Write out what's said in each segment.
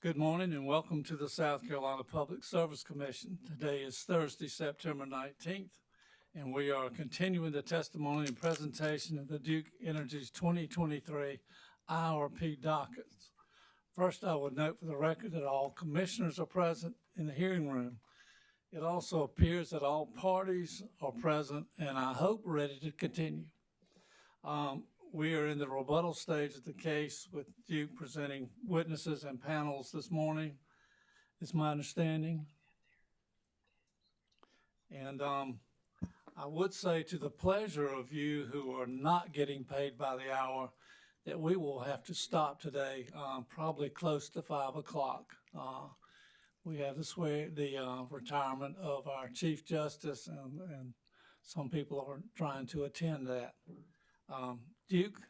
Good morning and welcome to the South Carolina Public Service Commission. Today is Thursday, September 19th, and we are continuing the testimony and presentation of the Duke Energy's 2023 IRP dockets. First, I would note for the record that all commissioners are present in the hearing room. It also appears that all parties are present and I hope ready to continue. We are in the rebuttal stage of the case with Duke presenting witnesses and panels this morning, is my understanding. And I would say to the pleasure of you who are not getting paid by the hour that we will have to stop today, probably close to 5 o'clock. We have the retirement of our Chief Justice and some people are trying to attend that. Duke,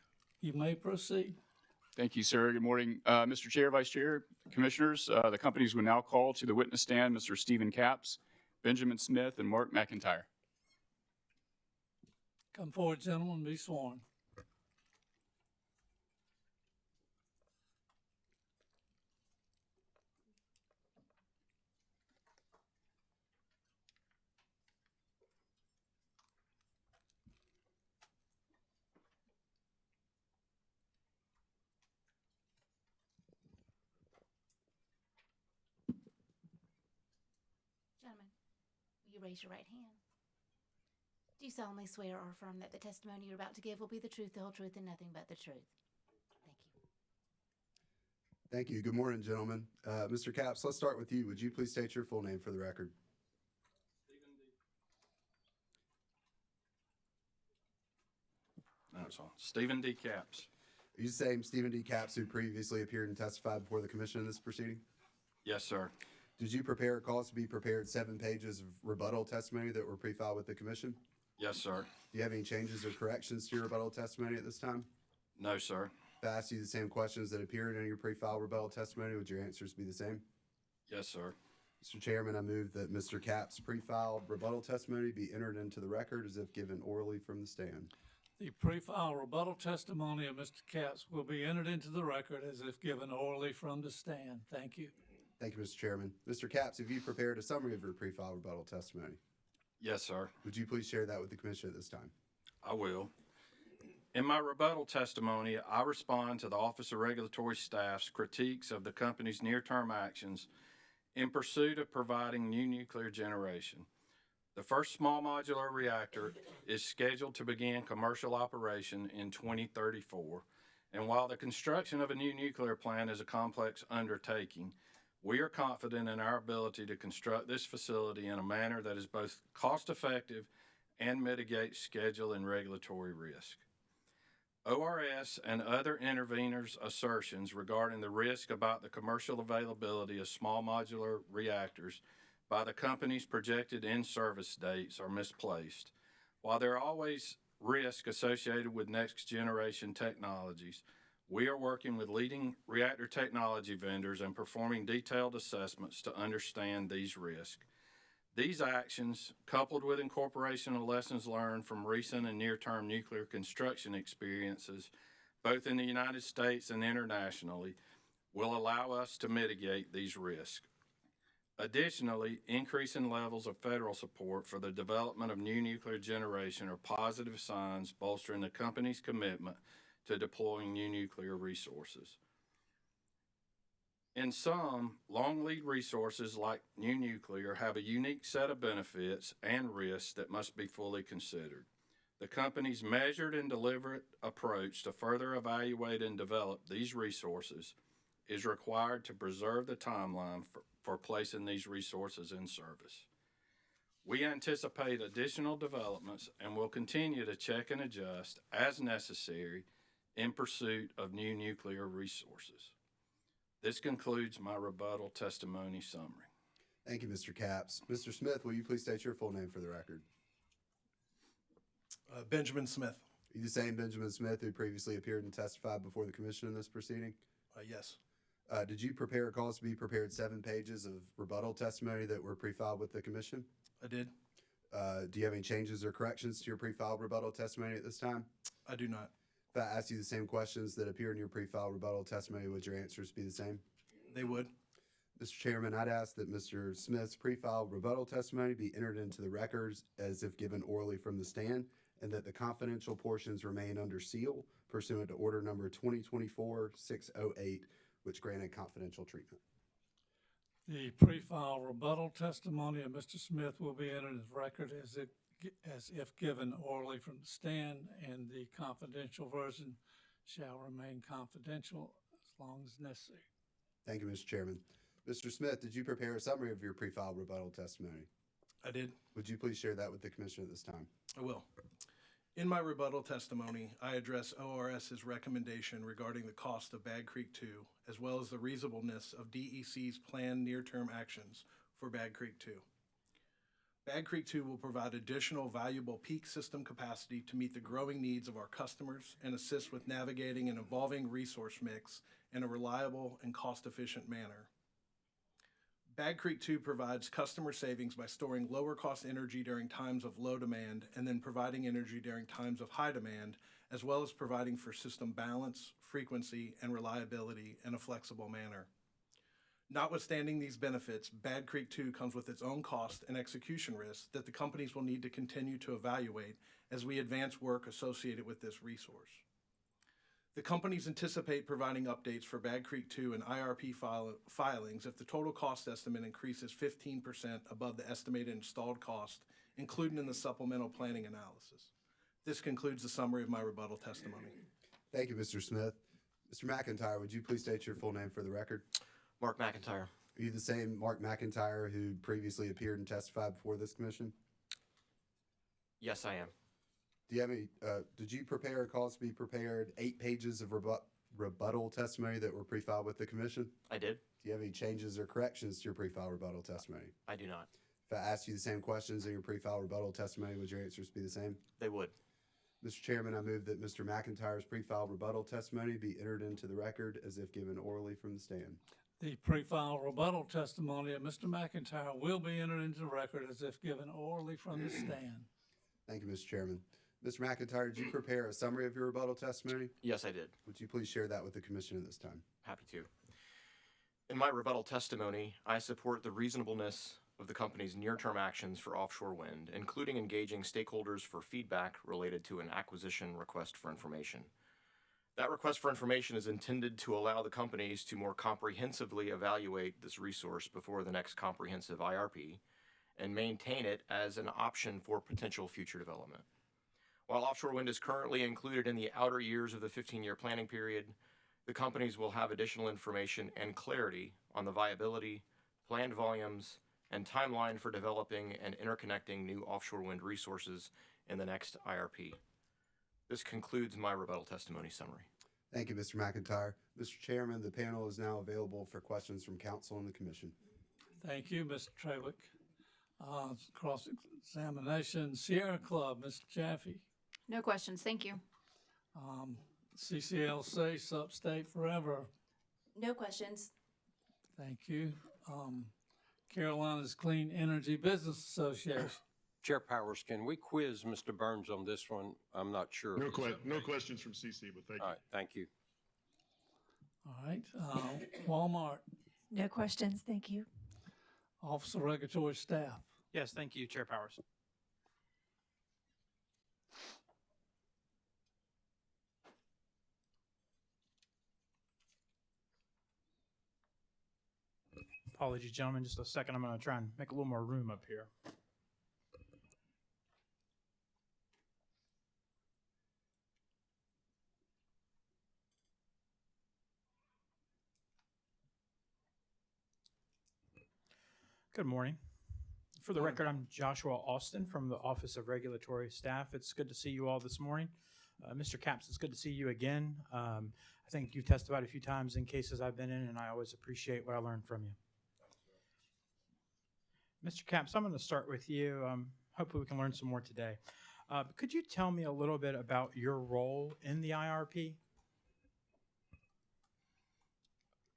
you may proceed. Thank you, sir. Good morning, Mr. Chair, Vice Chair, Commissioners. The companies will now call to the witness stand Mr. Stephen Capps, Benjamin Smith, and Mark McIntyre. Come forward, gentlemen, be sworn. Gentlemen, will you raise your right hand? Do you solemnly swear or affirm that the testimony you're about to give will be the truth, the whole truth, and nothing but the truth? Thank you. Thank you. Good morning, gentlemen. Mr. Capps, let's start with you. Would you please state your full name for the record? Stephen D. Capps. Are you the same Stephen D. Capps who previously appeared and testified before the commission in this proceeding? Yes, sir. Did you prepare or cause to be prepared 7 pages of rebuttal testimony that were pre-filed with the commission? Yes, sir. Do you have any changes or corrections to your rebuttal testimony at this time? No, sir. If I ask you the same questions that appeared in your pre-filed rebuttal testimony, would your answers be the same? Yes, sir. Mr. Chairman, I move that Mr. Capps' pre-filed rebuttal testimony be entered into the record as if given orally from the stand. The pre-filed rebuttal testimony of Mr. Capps will be entered into the record as if given orally from the stand. Thank you. Thank you, Mr. Chairman. Mr. Capps, have you prepared a summary of your pre-filed rebuttal testimony? Yes, sir. Would you please share that with the commission at this time? I will. In my rebuttal testimony, I respond to the Office of Regulatory Staff's critiques of the company's near-term actions in pursuit of providing new nuclear generation. The first small modular reactor is scheduled to begin commercial operation in 2034, and while the construction of a new nuclear plant is a complex undertaking, we are confident in our ability to construct this facility in a manner that is both cost-effective and mitigates schedule and regulatory risk. ORS and other interveners' assertions regarding the risk about the commercial availability of small modular reactors by the company's projected in-service dates are misplaced. While there are always risks associated with next-generation technologies, we are working with leading reactor technology vendors and performing detailed assessments to understand these risks. These actions, coupled with incorporation of lessons learned from recent and near-term nuclear construction experiences, both in the United States and internationally, will allow us to mitigate these risks. Additionally, increasing levels of federal support for the development of new nuclear generation are positive signs bolstering the company's commitment to deploying new nuclear resources. In sum, long lead resources like new nuclear have a unique set of benefits and risks that must be fully considered. The company's measured and deliberate approach to further evaluate and develop these resources is required to preserve the timeline for placing these resources in service. We anticipate additional developments and will continue to check and adjust as necessary in pursuit of new nuclear resources. This concludes my rebuttal testimony summary. Thank you, Mr. Capps. Mr. Smith, will you please state your full name for the record? Benjamin Smith. Are you the same Benjamin Smith who previously appeared and testified before the commission in this proceeding? Yes. Did you prepare or cause to be prepared 7 pages of rebuttal testimony that were pre-filed with the commission? I did. Do you have any changes or corrections to your pre-filed rebuttal testimony at this time? I do not. If I asked you the same questions that appear in your pre-filed rebuttal testimony, would your answers be the same? They would. Mr. Chairman, I'd ask that Mr. Smith's pre-filed rebuttal testimony be entered into the records as if given orally from the stand, and that the confidential portions remain under seal pursuant to order number 2024-608, which granted confidential treatment. The pre-file rebuttal testimony of Mr. Smith will be entered into the record as if given orally from the stand, and the confidential version shall remain confidential as long as necessary. Thank you, Mr. Chairman. Mr. Smith, did you prepare a summary of your pre-filed rebuttal testimony? I did. Would you please share that with the commission at this time? I will. In my rebuttal testimony, I address ORS's recommendation regarding the cost of Bad Creek 2, as well as the reasonableness of DEC's planned near-term actions for Bad Creek 2. Bad Creek 2 will provide additional valuable peak system capacity to meet the growing needs of our customers and assist with navigating an evolving resource mix in a reliable and cost-efficient manner. Bad Creek 2 provides customer savings by storing lower cost energy during times of low demand and then providing energy during times of high demand, as well as providing for system balance, frequency, and reliability in a flexible manner. Notwithstanding these benefits, Bad Creek 2 comes with its own cost and execution risks that the companies will need to continue to evaluate as we advance work associated with this resource. The companies anticipate providing updates for Bad Creek 2 and IRP filings if the total cost estimate increases 15% above the estimated installed cost, including in the supplemental planning analysis. This concludes the summary of my rebuttal testimony. Thank you, Mr. Smith. Mr. McIntyre, would you please state your full name for the record? Mark McIntyre. Are you the same Mark McIntyre who previously appeared and testified before this commission? Yes, I am. Do you have any, did you prepare or cause to be prepared 8 pages of rebuttal testimony that were pre-filed with the commission? I did. Do you have any changes or corrections to your pre-filed rebuttal testimony? I do not. If I asked you the same questions in your pre-filed rebuttal testimony, would your answers be the same? They would. Mr. Chairman, I move that Mr. McIntyre's pre-filed rebuttal testimony be entered into the record as if given orally from the stand. The pre-file rebuttal testimony of Mr. McIntyre will be entered into the record as if given orally from the stand. Thank you, Mr. Chairman. Mr. McIntyre, did you prepare a summary of your rebuttal testimony? Yes, I did. Would you please share that with the commission at this time? Happy to. In my rebuttal testimony, I support the reasonableness of the company's near-term actions for offshore wind, including engaging stakeholders for feedback related to an acquisition request for information. That request for information is intended to allow the companies to more comprehensively evaluate this resource before the next comprehensive IRP and maintain it as an option for potential future development. While offshore wind is currently included in the outer years of the 15-year planning period, the companies will have additional information and clarity on the viability, planned volumes, and timeline for developing and interconnecting new offshore wind resources in the next IRP. This concludes my rebuttal testimony summary. Thank you, Mr. McIntyre. Mr. Chairman, the panel is now available for questions from council and the commission. Thank you, Mr. Trawick. Cross-examination, Sierra Club, Mr. Jaffe. No questions, thank you. CCLC, Substate Forever. No questions. Thank you. Carolina's Clean Energy Business Association. Chair Powers, can we quiz Mr. Burns on this one? I'm not sure. No questions from CC, but thank you. All right, thank you. All right. Walmart, No questions, thank you. Office of Regulatory Staff. Yes, thank you, Chair Powers. Apologies, gentlemen, just a second. I'm going to try and make a little more room up here. Good morning. For the record, I'm Joshua Austin from the Office of Regulatory Staff. It's good to see you all this morning. Mr. Capps, it's good to see you again. I think you've testified a few times in cases I've been in, and I always appreciate what I learned from you. Mr. Capps, I'm going to start with you. Hopefully we can learn some more today. Could you tell me a little bit about your role in the IRP?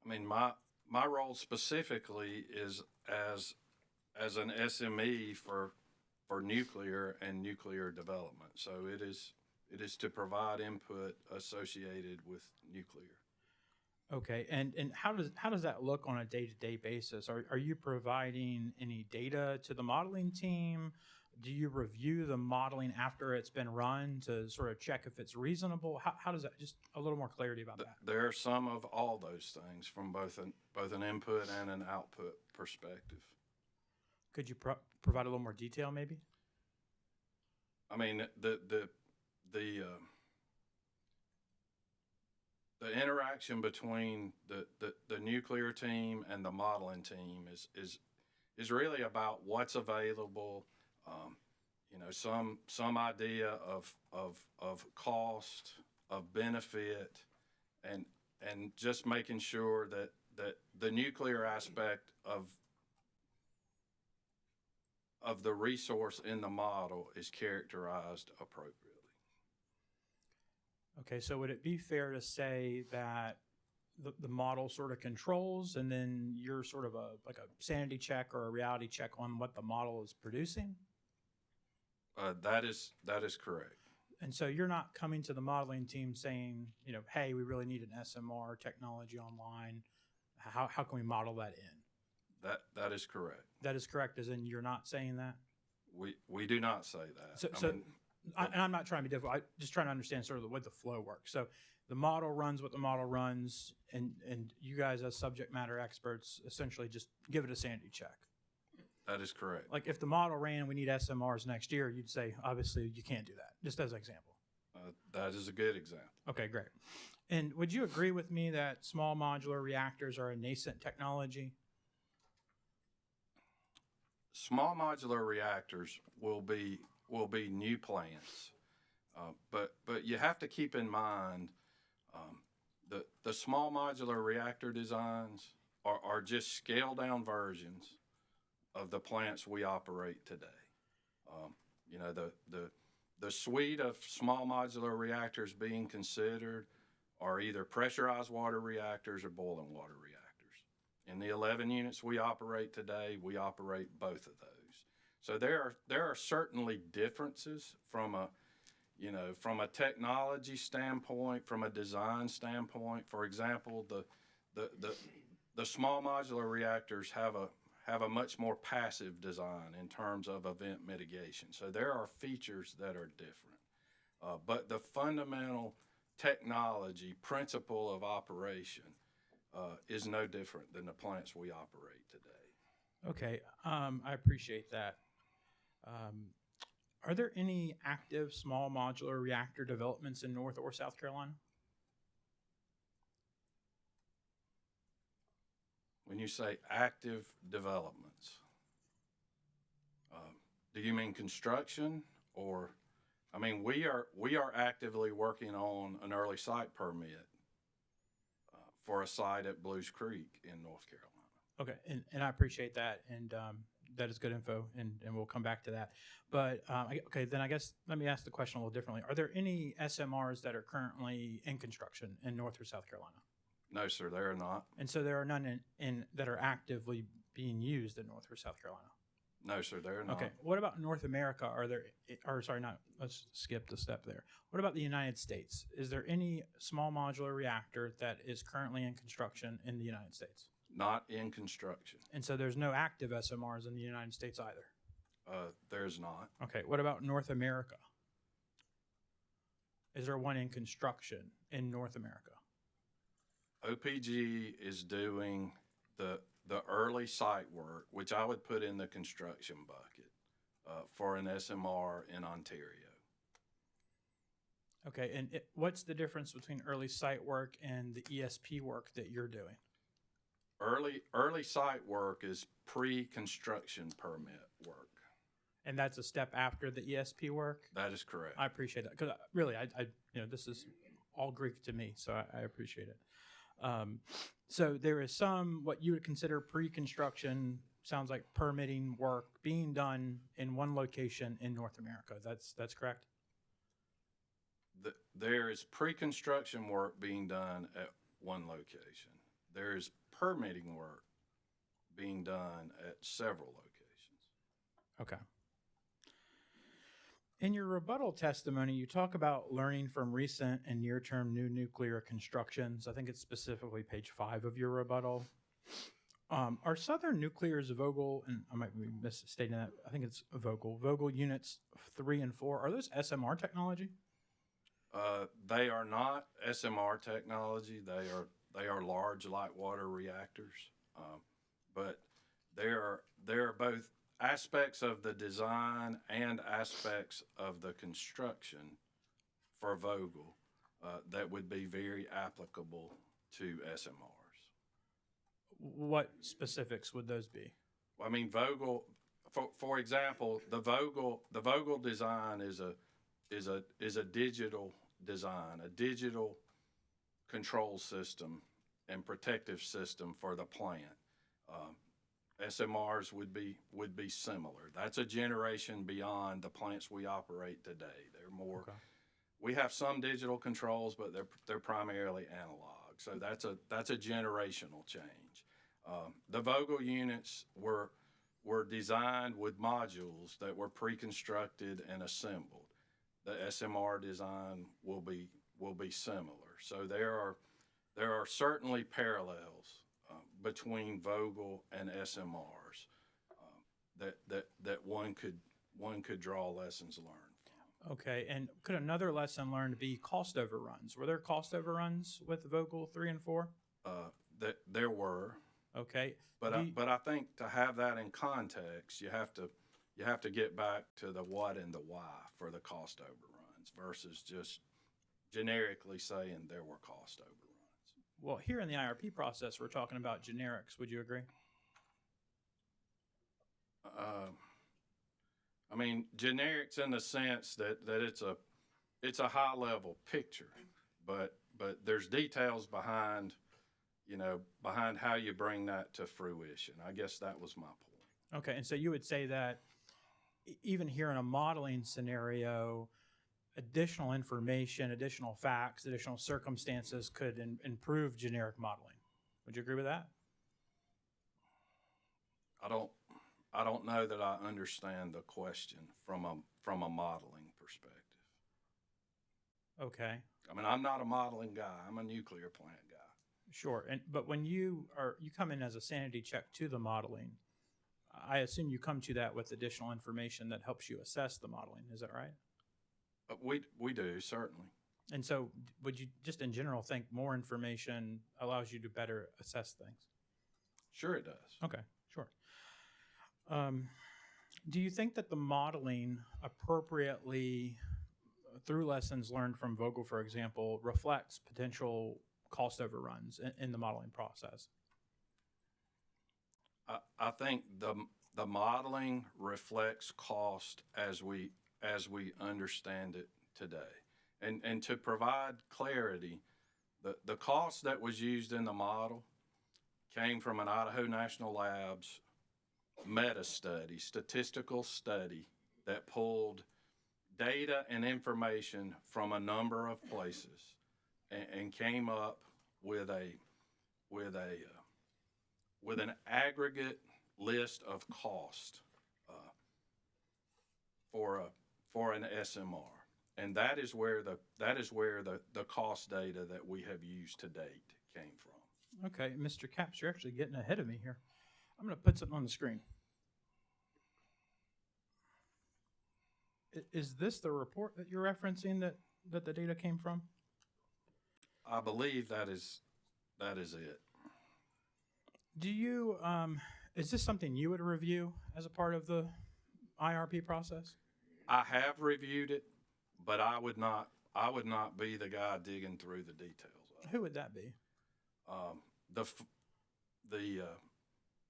I mean, my role specifically is as an SME for nuclear and nuclear development. So it is to provide input associated with nuclear. Okay, and how does that look on a day-to-day basis? Are you providing any data to the modeling team? Do you review the modeling after it's been run to sort of check if it's reasonable? How does that, just a little more clarity about that? There are some of all those things from both an input and an output perspective. Could you provide a little more detail, maybe? I mean, the interaction between the nuclear team and the modeling team is really about what's available. You know, some idea of cost, of benefit, and just making sure that the nuclear aspect of the resource in the model is characterized appropriately. Okay, so would it be fair to say that the model sort of controls, and then you're sort of like a sanity check or a reality check on what the model is producing? That is correct. And so you're not coming to the modeling team saying, you know, hey, we really need an SMR technology online. How can we model that in? That is correct. That is correct, as in you're not saying that? We do not say that. And I'm not trying to be difficult. I'm just trying to understand sort of the way the flow works. So the model runs what the model runs, and you guys as subject matter experts essentially just give it a sanity check. That is correct. Like if the model ran, we need SMRs next year, you'd say, obviously, you can't do that, just as an example. That is a good example. Okay, great. And would you agree with me that small modular reactors are a nascent technology? Small modular reactors will be new plants, but you have to keep in mind the small modular reactor designs are just scaled down versions of the plants we operate today. You know, the suite of small modular reactors being considered are either pressurized water reactors or boiling water reactors. In the 11 units we operate today, we operate both of those. So there are certainly differences from a technology standpoint, from a design standpoint. For example, the small modular reactors have a much more passive design in terms of event mitigation. So there are features that are different. But the fundamental technology principle of operation is no different than the plants we operate today. Okay, I appreciate that. Are there any active small modular reactor developments in North or South Carolina? When you say active developments, do you mean construction or? I mean, we are actively working on an early site permit for a site at Blues Creek in North Carolina. Okay, and I appreciate that, and that is good info, and we'll come back to that. But okay, then I guess let me ask the question a little differently. Are there any SMRs that are currently in construction in North or South Carolina? No, sir, there are not. And so there are none in that are actively being used in North or South Carolina? No, sir, there are not. Okay, what about North America? Let's skip the step there. What about the United States? Is there any small modular reactor that is currently in construction in the United States? Not in construction. And so there's no active SMRs in the United States either? There's not. Okay, what about North America? Is there one in construction in North America? OPG is doing the early site work, which I would put in the construction bucket, for an SMR in Ontario. Okay, and what's the difference between early site work and the ESP work that you're doing? Early site work is pre-construction permit work. And that's a step after the ESP work? That is correct. I appreciate that, because really, this is all Greek to me, so I appreciate it. So there is some, what you would consider pre-construction, sounds like permitting work being done in one location in North America. That's correct? There is pre-construction work being done at one location. There is permitting work being done at several locations. Okay. In your rebuttal testimony, you talk about learning from recent and near-term new nuclear constructions. I think it's specifically page 5 of your rebuttal. Are Southern Nuclear's Vogtle, and I might be misstating that, I think it's Vogtle units 3 and 4, are those SMR technology? They are not SMR technology. They are large light water reactors, but they are both aspects of the design and aspects of the construction for Vogtle that would be very applicable to SMRs. What specifics would those be? I mean, Vogtle, for example, the Vogtle design is a digital design, a digital control system and protective system for the plant. SMRs would be similar. That's a generation beyond the plants we operate today. They're more. Okay. We have some digital controls, but they're primarily analog. So that's a generational change. The Vogtle units were designed with modules that were pre-constructed and assembled. The SMR design will be similar. So there are certainly parallels between Vogtle and SMRs that one could draw lessons learned from. Okay, and could another lesson learned be cost overruns? Were there cost overruns with Vogtle 3 and 4? There were. Okay, but I think to have that in context, you have to get back to the what and the why for the cost overruns versus just generically saying there were cost overruns. Well, here in the IRP process, we're talking about generics. Would you agree? I mean, generics in the sense that it's a high level picture, but there's details behind how you bring that to fruition. I guess that was my point. Okay, and so you would say that even here in a modeling scenario, additional information, additional facts, additional circumstances could improve generic modeling. Would you agree with that? I don't know that I understand the question from a modeling perspective. Okay. I mean, I'm not a modeling guy. I'm a nuclear plant guy. Sure, but when you come in as a sanity check to the modeling, I assume you come to that with additional information that helps you assess the modeling. Is that right? We do, certainly. And so would you just in general think more information allows you to better assess things? Sure it does. Okay, sure. Do you think that the modeling appropriately, through lessons learned from Vogtle, for example, reflects potential cost overruns in the modeling process? I think the modeling reflects cost as we understand it today. And to provide clarity, the cost that was used in the model came from an Idaho National Labs meta study, statistical study that pulled data and information from a number of places and came up with an aggregate list of cost for an SMR, and that is where the cost data that we have used to date came from. Okay, Mr. Capps, you're actually getting ahead of me here. I'm going to put something on the screen. Is this the report that you're referencing that the data came from? I believe that is it. Do you, is this something you would review as a part of the IRP process? I have reviewed it, but I would not be the guy digging through the details of it. Who would that be?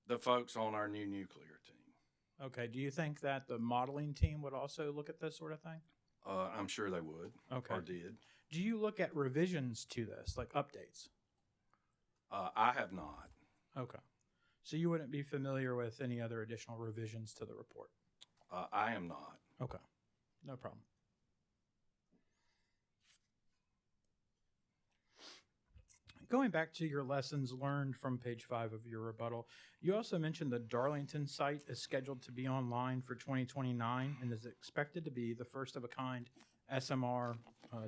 The folks on our new nuclear team. Okay. Do you think that the modeling team would also look at this sort of thing? I'm sure they would. Okay. Or did. Do you look at revisions to this, like updates? I have not. Okay. So you wouldn't be familiar with any other additional revisions to the report? I am not. Okay. No problem. Going back to your lessons learned from page 5 of your rebuttal, you also mentioned the Darlington site is scheduled to be online for 2029 and is expected to be the first of a kind SMR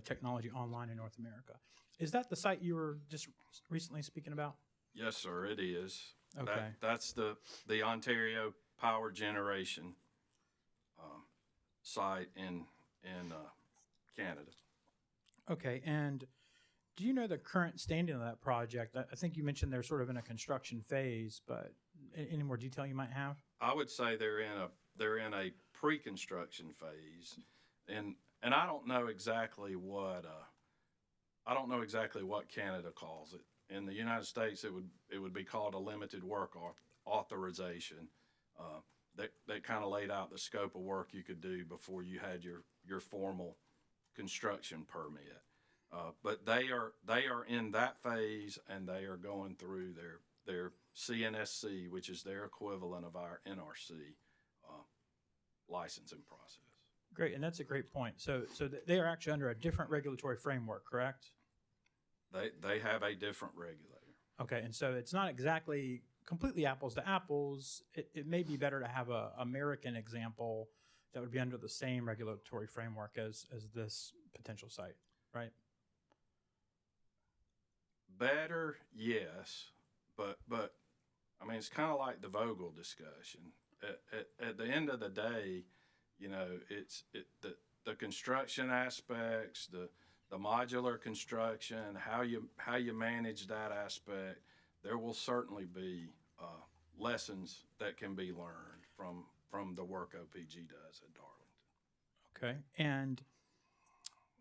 technology online in North America. Is that the site you were just recently speaking about? Yes, sir, it is. Okay. That's the Ontario Power Generation site in Canada. Okay, and do you know the current standing of that project? I think you mentioned they're sort of in a construction phase, but any more detail you might have? I would say they're in a pre-construction phase, and I don't know exactly what Canada calls it. In the United States, it would be called a limited work authorization. That kind of laid out the scope of work you could do before you had your formal construction permit. But they are in that phase, and they are going through their CNSC, which is their equivalent of our NRC licensing process. Great, and that's a great point. So they are actually under a different regulatory framework, correct? They have a different regulator. Okay, and so it's not exactly completely apples to apples. It may be better to have a American example that would be under the same regulatory framework as this potential site, right? Better, yes, but I mean, it's kind of like the Vogel discussion. At the end of the day, you know, the construction aspects, the modular construction, how you manage that aspect. There will certainly be lessons that can be learned from the work OPG does at Darlington. Okay, and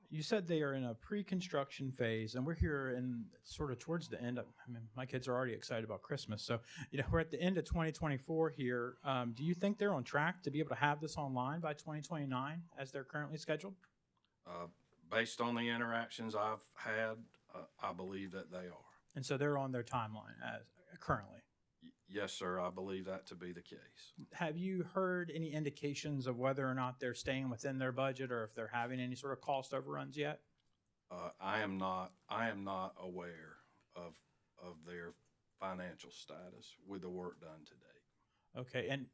you said they are in a pre-construction phase, and we're here in sort of towards the end. I mean, my kids are already excited about Christmas, so you know we're at the end of 2024 here. Do you think they're on track to be able to have this online by 2029 as they're currently scheduled? Based on the interactions I've had, I believe that they are. And so they're on their timeline as currently. Yes, sir. I believe that to be the case. Have you heard any indications of whether or not they're staying within their budget, or if they're having any sort of cost overruns yet? I am not aware of their financial status with the work done to date. Okay, and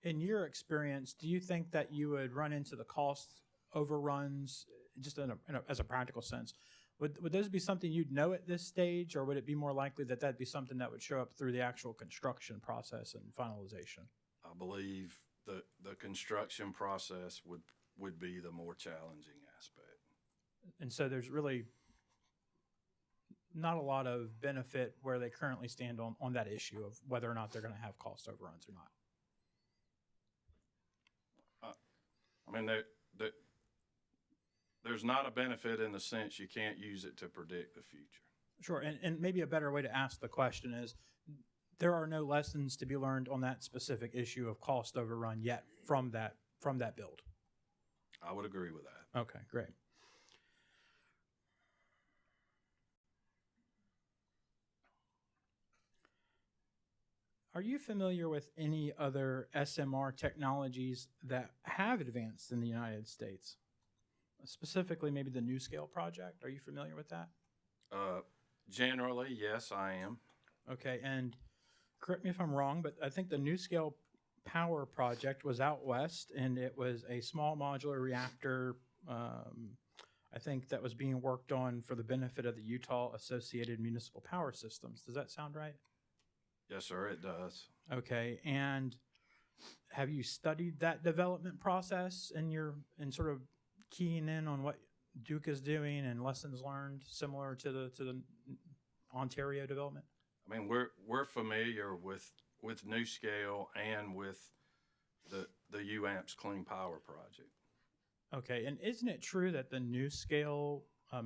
in your experience, do you think that you would run into the cost overruns just as a practical sense? Would those be something you'd know at this stage, or would it be more likely that that'd be something that would show up through the actual construction process and finalization? I believe the construction process would be the more challenging aspect. And so there's really not a lot of benefit where they currently stand on that issue of whether or not they're going to have cost overruns or not. I mean, there's not a benefit in the sense you can't use it to predict the future. Sure, and maybe a better way to ask the question is, there are no lessons to be learned on that specific issue of cost overrun yet from that build. I would agree with that. Okay, great. Are you familiar with any other SMR technologies that have advanced in the United States? Specifically, maybe the NuScale project. Are you familiar with that? Generally, yes, I am. Okay, and correct me if I'm wrong, but I think the NuScale power project was out west, and it was a small modular reactor, I think, that was being worked on for the benefit of the Utah Associated Municipal Power Systems. Does that sound right? Yes, sir, it does. Okay, and have you studied that development process in sort of keying in on what Duke is doing and lessons learned similar to the Ontario development? I mean, we're familiar with NuScale and with the UAMPS Clean Power Project. Okay, and isn't it true that the NuScale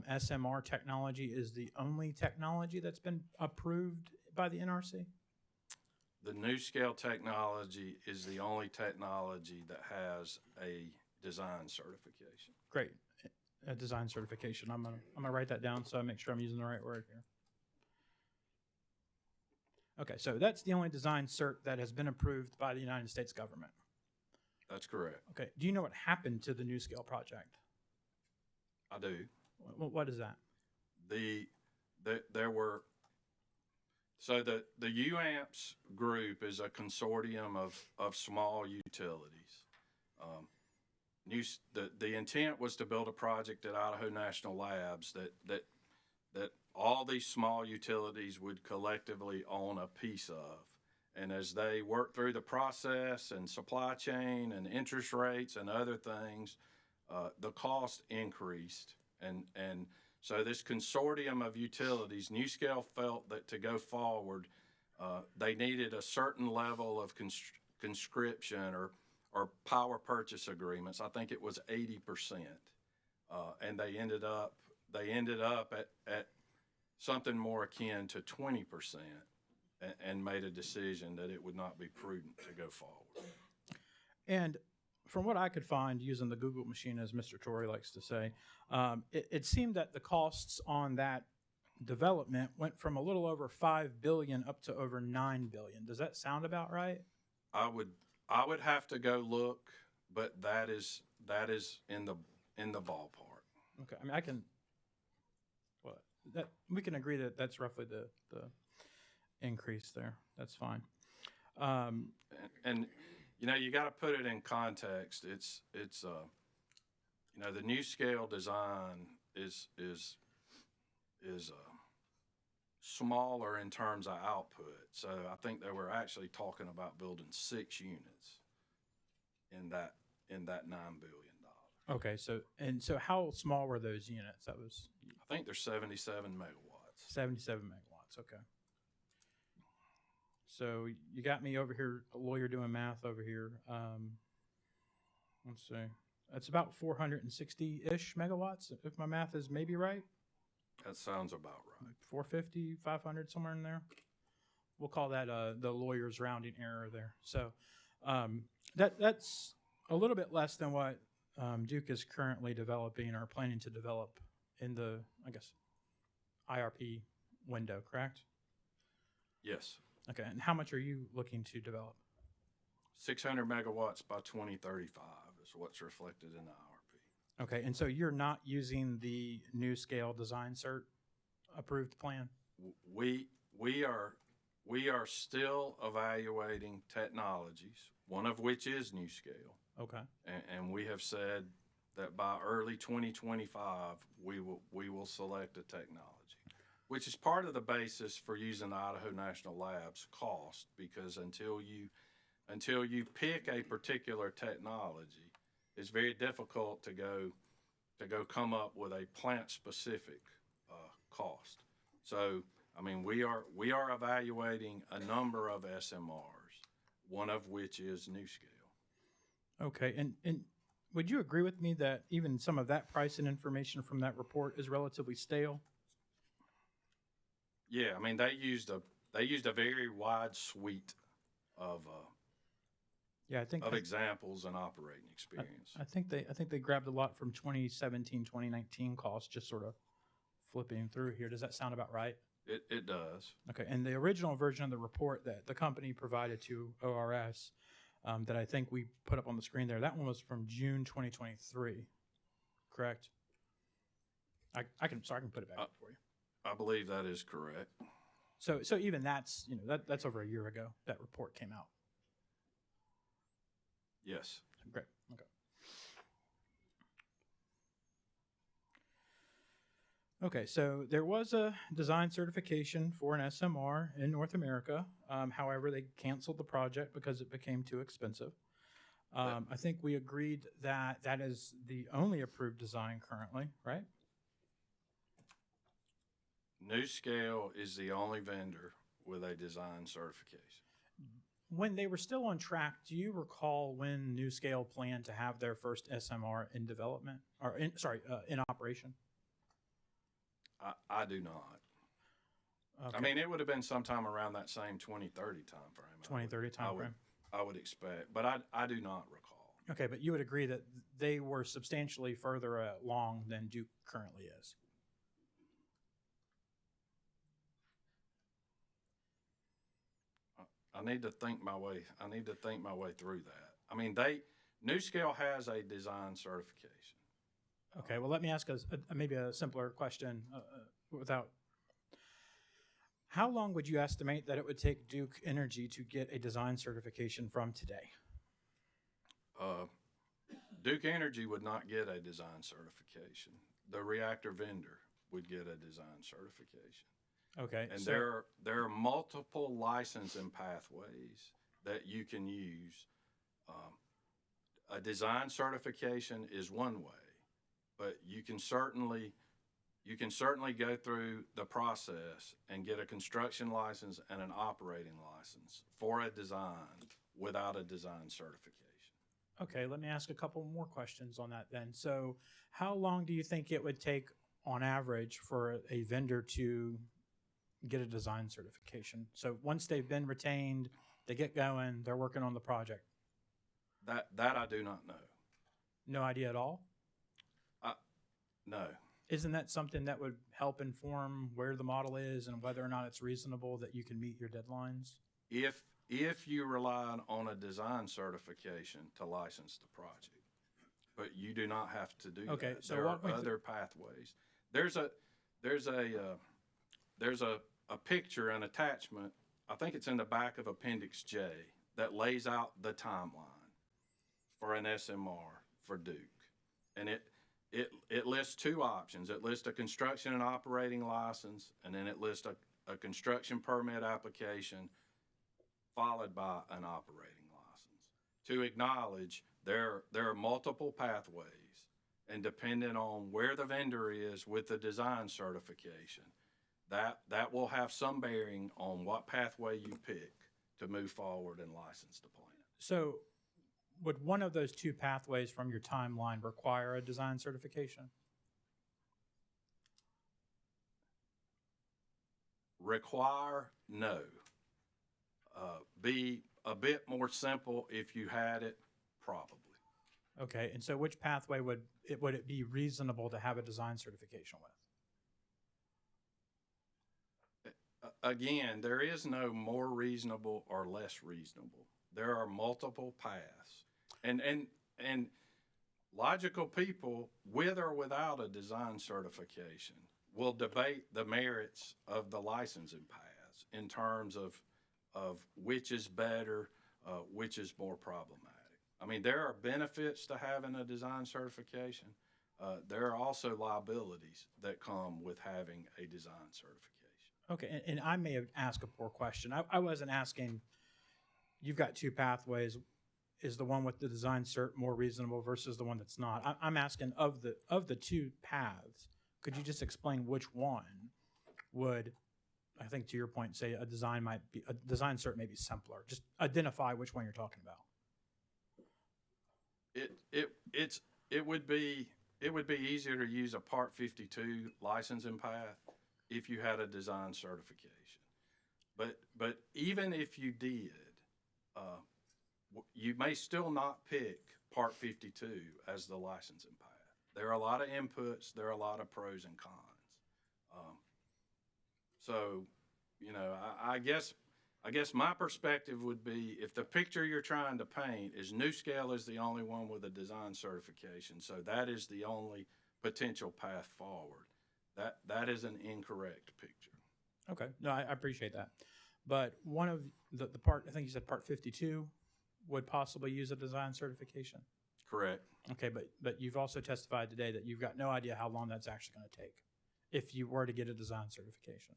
SMR technology is the only technology that's been approved by the NRC? The NuScale technology is the only technology that has a design certification. Great, a design certification. I'm gonna write that down so I make sure I'm using the right word here. Okay, so that's the only design cert that has been approved by the United States government. That's correct. Okay, do you know what happened to the NuScale project? I do. What is that? there were, so the UAMPS group is a consortium of small utilities. The intent was to build a project at Idaho National Labs that all these small utilities would collectively own a piece of. And as they worked through the process and supply chain and interest rates and other things, the cost increased. And so this consortium of utilities, NewScale felt that to go forward, they needed a certain level of conscription or power purchase agreements. I think it was 80%. And they ended up at something more akin to 20%. And made a decision that it would not be prudent to go forward. And from what I could find using the Google machine, as Mr. Torrey likes to say, it seemed that the costs on that development went from a little over $5 billion up to over $9 billion. Does that sound about right? I would have to go look, but that is in the ballpark. Okay, I mean we can agree that that's roughly the increase there. That's fine. And you know, you got to put it in context. It's you know, the NewScale design is smaller in terms of output. So I think they were actually talking about building 6 units in that $9 billion. Okay, so how small were those units? That was, I think they're 77 megawatts. 77 megawatts. Okay. So you got me over here, a lawyer doing math over here. Let's see. That's about 460-ish megawatts, if my math is maybe right. That sounds about right. 450, 500, somewhere in there. We'll call that the lawyer's rounding error there. So that's a little bit less than what Duke is currently developing or planning to develop in the, I guess, IRP window, correct? Yes. Okay, and how much are you looking to develop? 600 megawatts by 2035 is what's reflected in the IRP. Okay, and so you're not using the NewScale design cert approved plan? We are still evaluating technologies, one of which is NewScale. Okay. And we have said that by early 2025, we will select a technology, which is part of the basis for using the Idaho National Labs cost, because until you pick a particular technology, it's very difficult to go come up with a plant-specific cost. So, I mean, we are evaluating a number of SMRs, one of which is NewScale. Okay, and would you agree with me that even some of that pricing information from that report is relatively stale? Yeah, I mean, they used a very wide suite of examples and operating experience. I think they grabbed a lot from 2017, 2019 costs, just sort of flipping through here. Does that sound about right? It does. Okay, and the original version of the report that the company provided to ORS that I think we put up on the screen there, that one was from June 2023, correct? I can put it back up for you. I believe that is correct. So even that's that's over a year ago that report came out. Yes. Great. Okay. Okay, so there was a design certification for an SMR in North America. However, they canceled the project because it became too expensive. I think we agreed that that is the only approved design currently, right? NewScale is the only vendor with a design certification. When they were still on track, do you recall when NewScale planned to have their first SMR in development, or in operation? I do not. Okay. I mean, it would have been sometime around that same 2030 timeframe. 2030 timeframe. I would expect, but I do not recall. Okay, but you would agree that they were substantially further along than Duke currently is. I need to think my way through that. I mean, NewScale has a design certification. Okay, well, let me ask maybe a simpler question without How long would you estimate that it would take Duke Energy to get a design certification from today? Duke Energy would not get a design certification. The reactor vendor would get a design certification. Okay. And so, there are multiple licensing pathways that you can use. A design certification is one way, but you can certainly go through the process and get a construction license and an operating license for a design without a design certification. okay, let me ask a couple more questions on that then. So how long do you think it would take on average for a vendor to get a design certification? So once they've been retained, they get going, they're working on the project. That I do not know. No idea at all? No. Isn't that something that would help inform where the model is and whether or not it's reasonable that you can meet your deadlines? If you rely on a design certification to license the project, but you do not have to do Okay, that. so There are walk me other pathways. There's a picture, an attachment. I think it's in the back of Appendix J that lays out the timeline for an SMR for Duke, and it lists two options. It lists a construction and operating license, and then it lists a construction permit application followed by an operating license. To acknowledge there are multiple pathways, and depending on where the vendor is with the design certification, that will have some bearing on what pathway you pick to move forward and license the plan. So would one of those two pathways from your timeline require a design certification? Require? No. Be a bit more simple if you had it? Probably. Okay, and so which pathway would it be reasonable to have a design certification with? Again, there is no more reasonable or less reasonable. There are multiple paths. And logical people, with or without a design certification, will debate the merits of the licensing paths in terms of which is better, which is more problematic. I mean, there are benefits to having a design certification. There are also liabilities that come with having a design certification. Okay, and I may have asked a poor question. I wasn't asking, you've got two pathways. Is the one with the design cert more reasonable versus the one that's not? I'm asking of the two paths, could you just explain which one would, I think to your point, say a design cert may be simpler. Just identify which one you're talking about. It would be easier to use a Part 52 licensing path if you had a design certification. But even if you did, you may still not pick Part 52 as the licensing path. There are a lot of inputs. There are a lot of pros and cons. So, you know, I guess my perspective would be, if the picture you're trying to paint is NuScale is the only one with a design certification, so that is the only potential path forward. That is an incorrect picture. Okay, no, I appreciate that. But one of the part, I think you said Part 52 would possibly use a design certification. Correct. Okay, but you've also testified today that you've got no idea how long that's actually going to take if you were to get a design certification.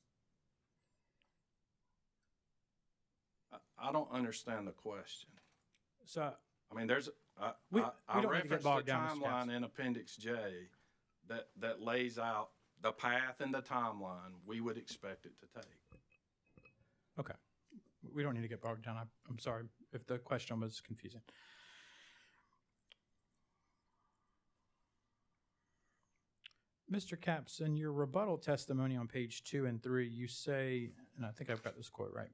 I don't understand the question. So, I mean, I we don't need to get referenced the bogged down, Mr. Capps. timeline in Appendix J that lays out the path and the timeline we would expect it to take. Okay. We don't need to get bogged down. I'm sorry if the question was confusing. Mr. Capps, in your rebuttal testimony on page 2 and 3, you say, and I think I've got this quote right,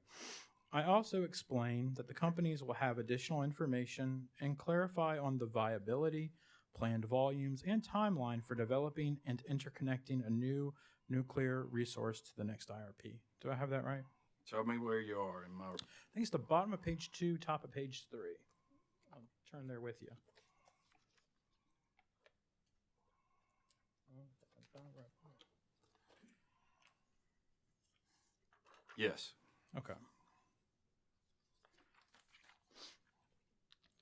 I also explain that the companies will have additional information and clarify on the viability, planned volumes, and timeline for developing and interconnecting a new nuclear resource to the next IRP. Do I have that right? Tell me where you are in my... I think it's the bottom of page 2, top of page 3. I'll turn there with you. Yes. Okay.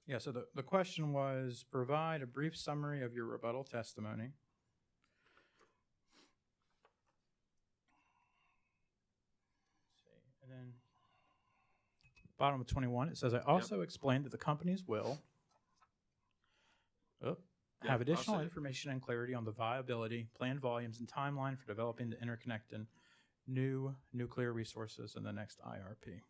Yeah, so the question was, provide a brief summary of your rebuttal testimony. And then bottom of 21, it says, I also explained that the companies will have additional information and clarity on the viability, planned volumes, and timeline for developing the interconnected new nuclear resources in the next IRP.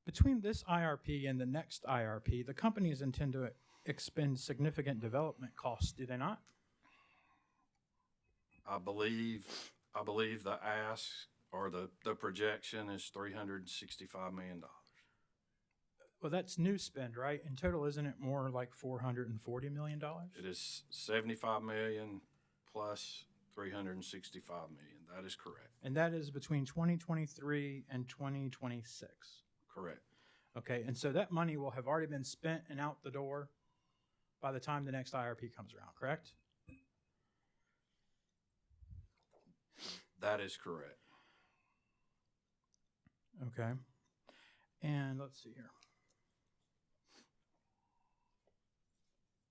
Between this IRP and the next IRP, the companies intend to expend significant development costs, do they not? I believe the ask or the projection is $365 million. Well, that's new spend, right? In total, isn't it more like $440 million? It is $75 million plus $365 million. That is correct. And that is between 2023 and 2026. Correct. Okay, and so that money will have already been spent and out the door by the time the next IRP comes around, correct? That is correct. Okay. And let's see here.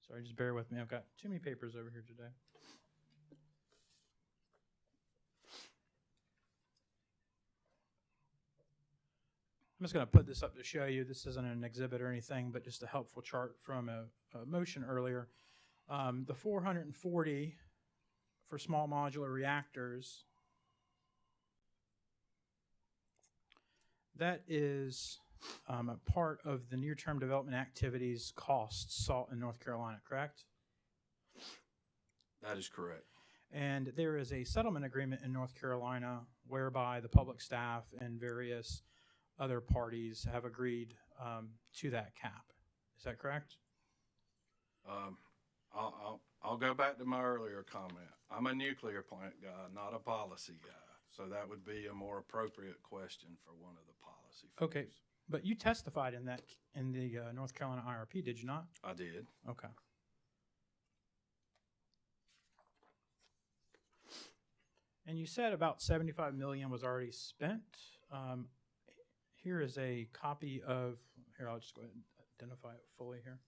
Sorry, just bear with me. I've got too many papers over here today. I'm just going to put this up to show you. This isn't an exhibit or anything, but just a helpful chart from a motion earlier. The 440 for small modular reactors, that is a part of the near-term development activities costs sought in North Carolina, correct? That is correct. And there is a settlement agreement in North Carolina whereby the public staff and various other parties have agreed to that cap. Is that correct? I'll go back to my earlier comment. I'm a nuclear plant guy, not a policy guy. So that would be a more appropriate question for one of the policy folks. Okay, but you testified in the North Carolina IRP, did you not? I did. Okay. And you said about $75 million was already spent. Here is a copy of, here, I'll just go ahead and identify it fully here.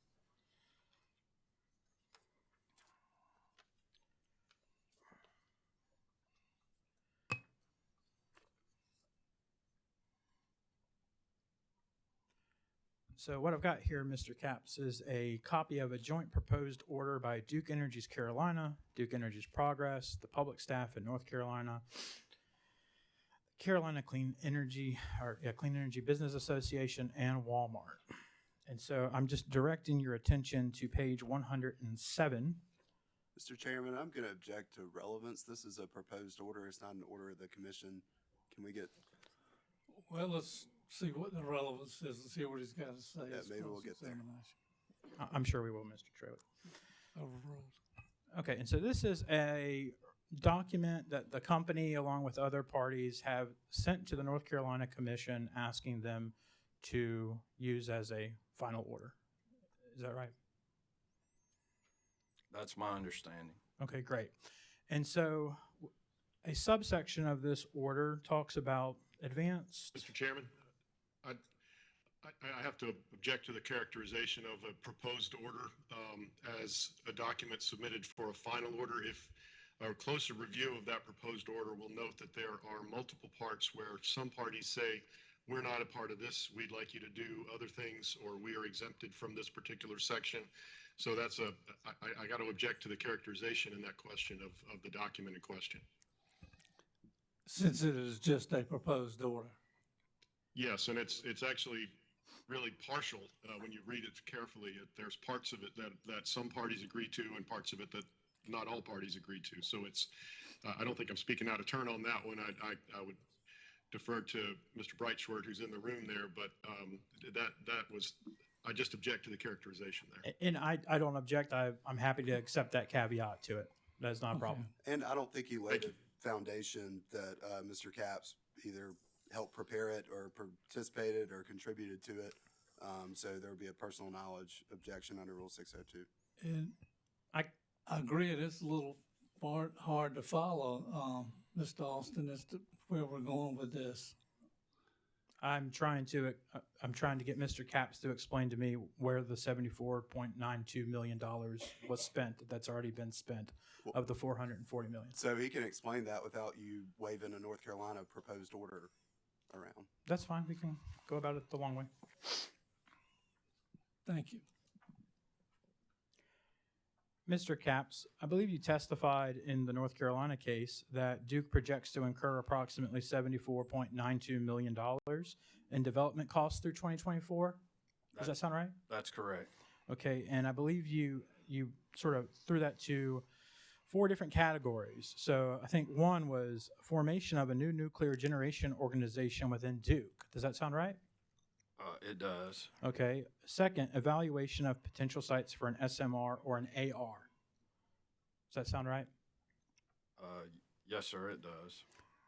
So what I've got here, Mr. Capps, is a copy of a joint proposed order by Duke Energy's Carolina, Duke Energy's Progress, the public staff in North Carolina, Carolina Clean Energy Business Association, and Walmart. And so I'm just directing your attention to page 107. Mr. Chairman, I'm going to object to relevance. This is a proposed order. It's not an order of the commission. Can we get? Well, let's see what the relevance is and see what he's got to say. Yeah, maybe we'll get there. I'm sure we will, Mr. Truitt. Overruled. Okay, and so this is a document that the company, along with other parties, have sent to the North Carolina Commission asking them to use as a final order. Is that right? That's my understanding. Okay, great. And so a subsection of this order talks about advanced. Mr. Chairman, I have to object to the characterization of a proposed order as a document submitted for a final order. If a closer review of that proposed order will note that there are multiple parts where some parties say, we're not a part of this, we'd like you to do other things, or we are exempted from this particular section. So that's I got to object to the characterization in that question of the document in question. Since it is just a proposed order. Yes, and it's actually really partial when you read it carefully. There's parts of it that some parties agree to and parts of it that not all parties agree to. So it's, I don't think I'm speaking out of turn on that one. I would defer to Mr. Breitschwert, who's in the room there, but that was, I just object to the characterization there. And I don't object. I'm happy to accept that caveat to it. That's not a problem. And I don't think he laid a foundation that Mr. Capps either helped prepare it or participated or contributed to it. So there would be a personal knowledge objection under Rule 602. And I agree it is a little hard to follow. Mr. Austin, as to where we're going with this. I'm trying to get Mr. Capps to explain to me where the $74.92 million was spent, that's already been spent, of the $440 million. So he can explain that without you waving a North Carolina proposed order around. That's fine. We can go about it the long way. Thank you. Mr. Capps, I believe you testified in the North Carolina case that Duke projects to incur approximately $74.92 million in development costs through 2024. Does that sound right? That's correct. Okay, and I believe you sort of threw that to 4 different categories. So I think one was formation of a new nuclear generation organization within Duke. Does that sound right? It does. Okay. Second, evaluation of potential sites for an SMR or an AR. Does that sound right? Yes, sir, it does.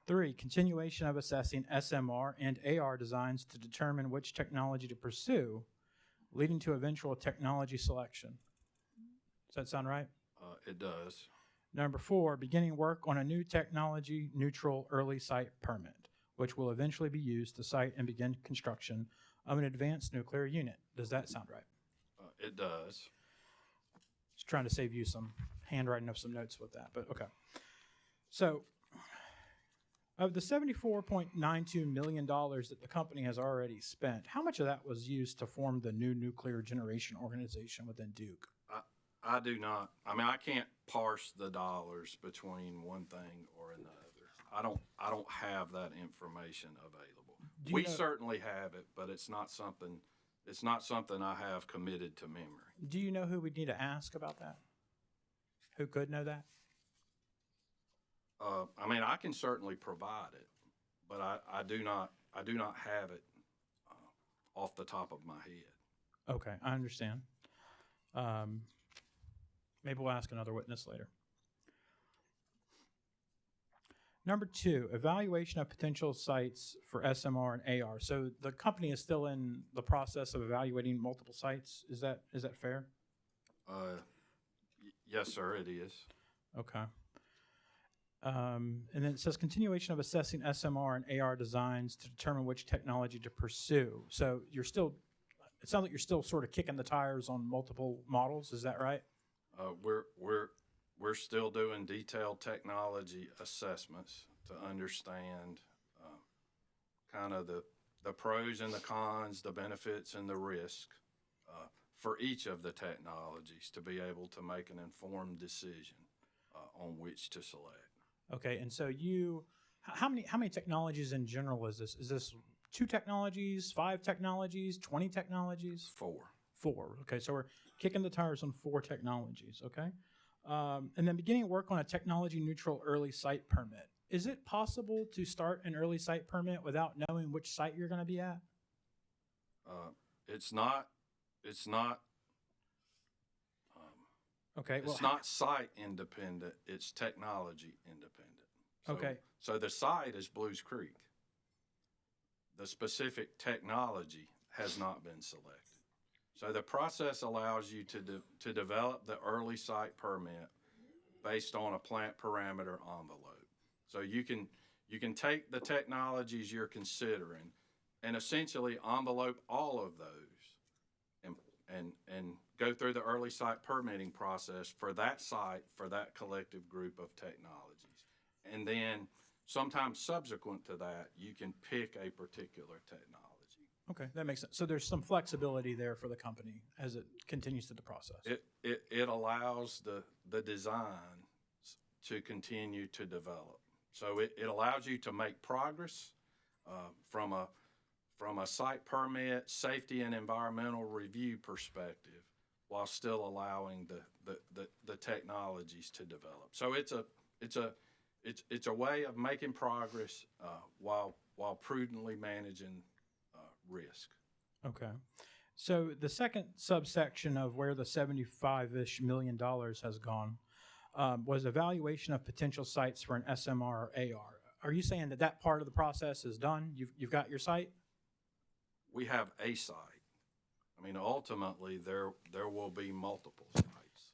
3, continuation of assessing SMR and AR designs to determine which technology to pursue, leading to eventual technology selection. Does that sound right? It does. Number 4, beginning work on a new technology neutral early site permit, which will eventually be used to site and begin construction of an advanced nuclear unit. Does that sound right? It does. Just trying to save you some handwriting of some notes with that, but okay. So, of the $74.92 million that the company has already spent, how much of that was used to form the new nuclear generation organization within Duke? I do not. I mean, I can't parse the dollars between one thing or another. I don't have that information available. We certainly have it, but it's not something I have committed to memory. Do you know who we'd need to ask about that? Who could know that? I mean, I can certainly provide it, but I do not have it off the top of my head. Okay, I understand. Maybe we'll ask another witness later. Number 2, evaluation of potential sites for SMR and AR. So the company is still in the process of evaluating multiple sites. Is that fair? Yes, sir, it is. Okay. And then it says continuation of assessing SMR and AR designs to determine which technology to pursue. So it sounds like you're still sort of kicking the tires on multiple models. Is that right? We're still doing detailed technology assessments to understand kind of the pros and the cons, the benefits and the risk for each of the technologies to be able to make an informed decision on which to select. Okay, and so how many technologies in general is this? Is this 2 technologies, 5 technologies, 20 technologies? 4. 4. Okay, so we're kicking the tires on 4 technologies. Okay, and then beginning work on a technology neutral early site permit. Is it possible to start an early site permit without knowing which site you're going to be at? It's not. Okay. It's not site independent. It's technology independent. Okay. So the site is Blues Creek. The specific technology has not been selected. So the process allows you to develop the early site permit based on a plant parameter envelope. So you can take the technologies you're considering and essentially envelope all of those and go through the early site permitting process for that site, for that collective group of technologies. And then sometime subsequent to that, you can pick a particular technology. Okay, that makes sense. So there's some flexibility there for the company as it continues through the process. It allows the design to continue to develop. So it allows you to make progress from a site permit, safety and environmental review perspective, while still allowing the technologies to develop. So it's a way of making progress while prudently managing risk. Okay. So the second subsection of where the $75-ish million has gone was evaluation of potential sites for an SMR or AR. Are you saying that part of the process is done? You've got your site? We have a site. I mean, ultimately, there will be multiple sites.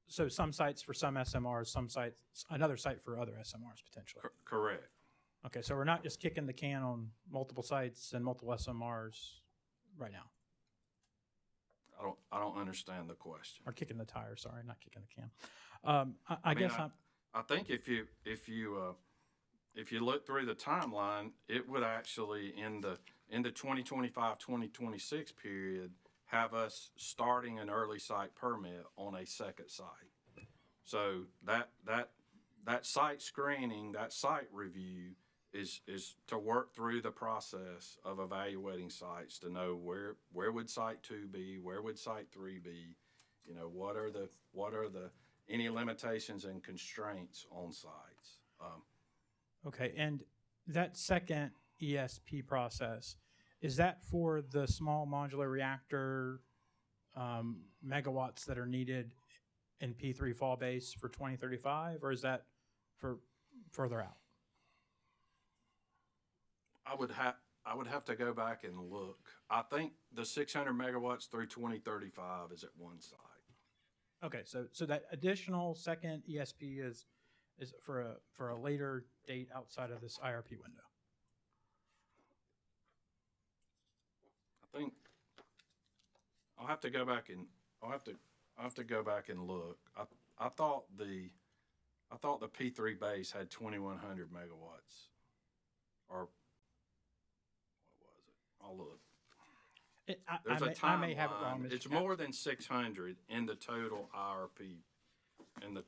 so some sites for some SMRs, some sites, another site for other SMRs potentially. Correct. Okay, so we're not just kicking the can on multiple sites and multiple SMRs right now. I don't understand the question. Or kicking the tire, sorry, not kicking the can. I think if you look through the timeline, it would actually in the 2025-2026 period have us starting an early site permit on a second site. So that site screening, that site review is to work through the process of evaluating sites to know where would site 2 be, where would site 3 be, you know, what are the any limitations and constraints on sites. Okay, and that second ESP process, is that for the small modular reactor megawatts that are needed in P3 fall base for 2035, or is that for further out? I would have to go back and look. I think the 600 megawatts through 2035 is at one site. Okay, so that additional second ESP is for a later date outside of this IRP window. I think I'll have to go back and look. I thought the P3 base had 2,100 megawatts, or what was it? I'll look. I may have it wrong, Mr. It's Capps. more than 600 in the total IRP. Period.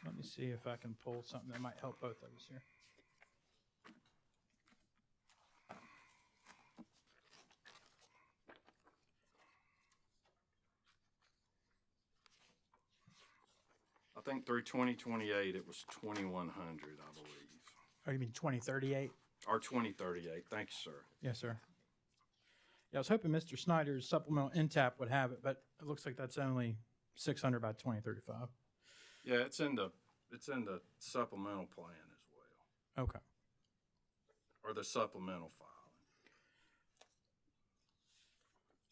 Let me see if I can pull something that might help both of us here. I think through 2028 it was 2,100, I believe. Oh, you mean 2038? Or 2038. Thank you, sir. Yes, sir. Yeah, I was hoping Mr. Snyder's supplemental NTAP would have it, but it looks like that's only 600 by 2035. Yeah, it's in the supplemental plan as well, Okay. or the supplemental filing.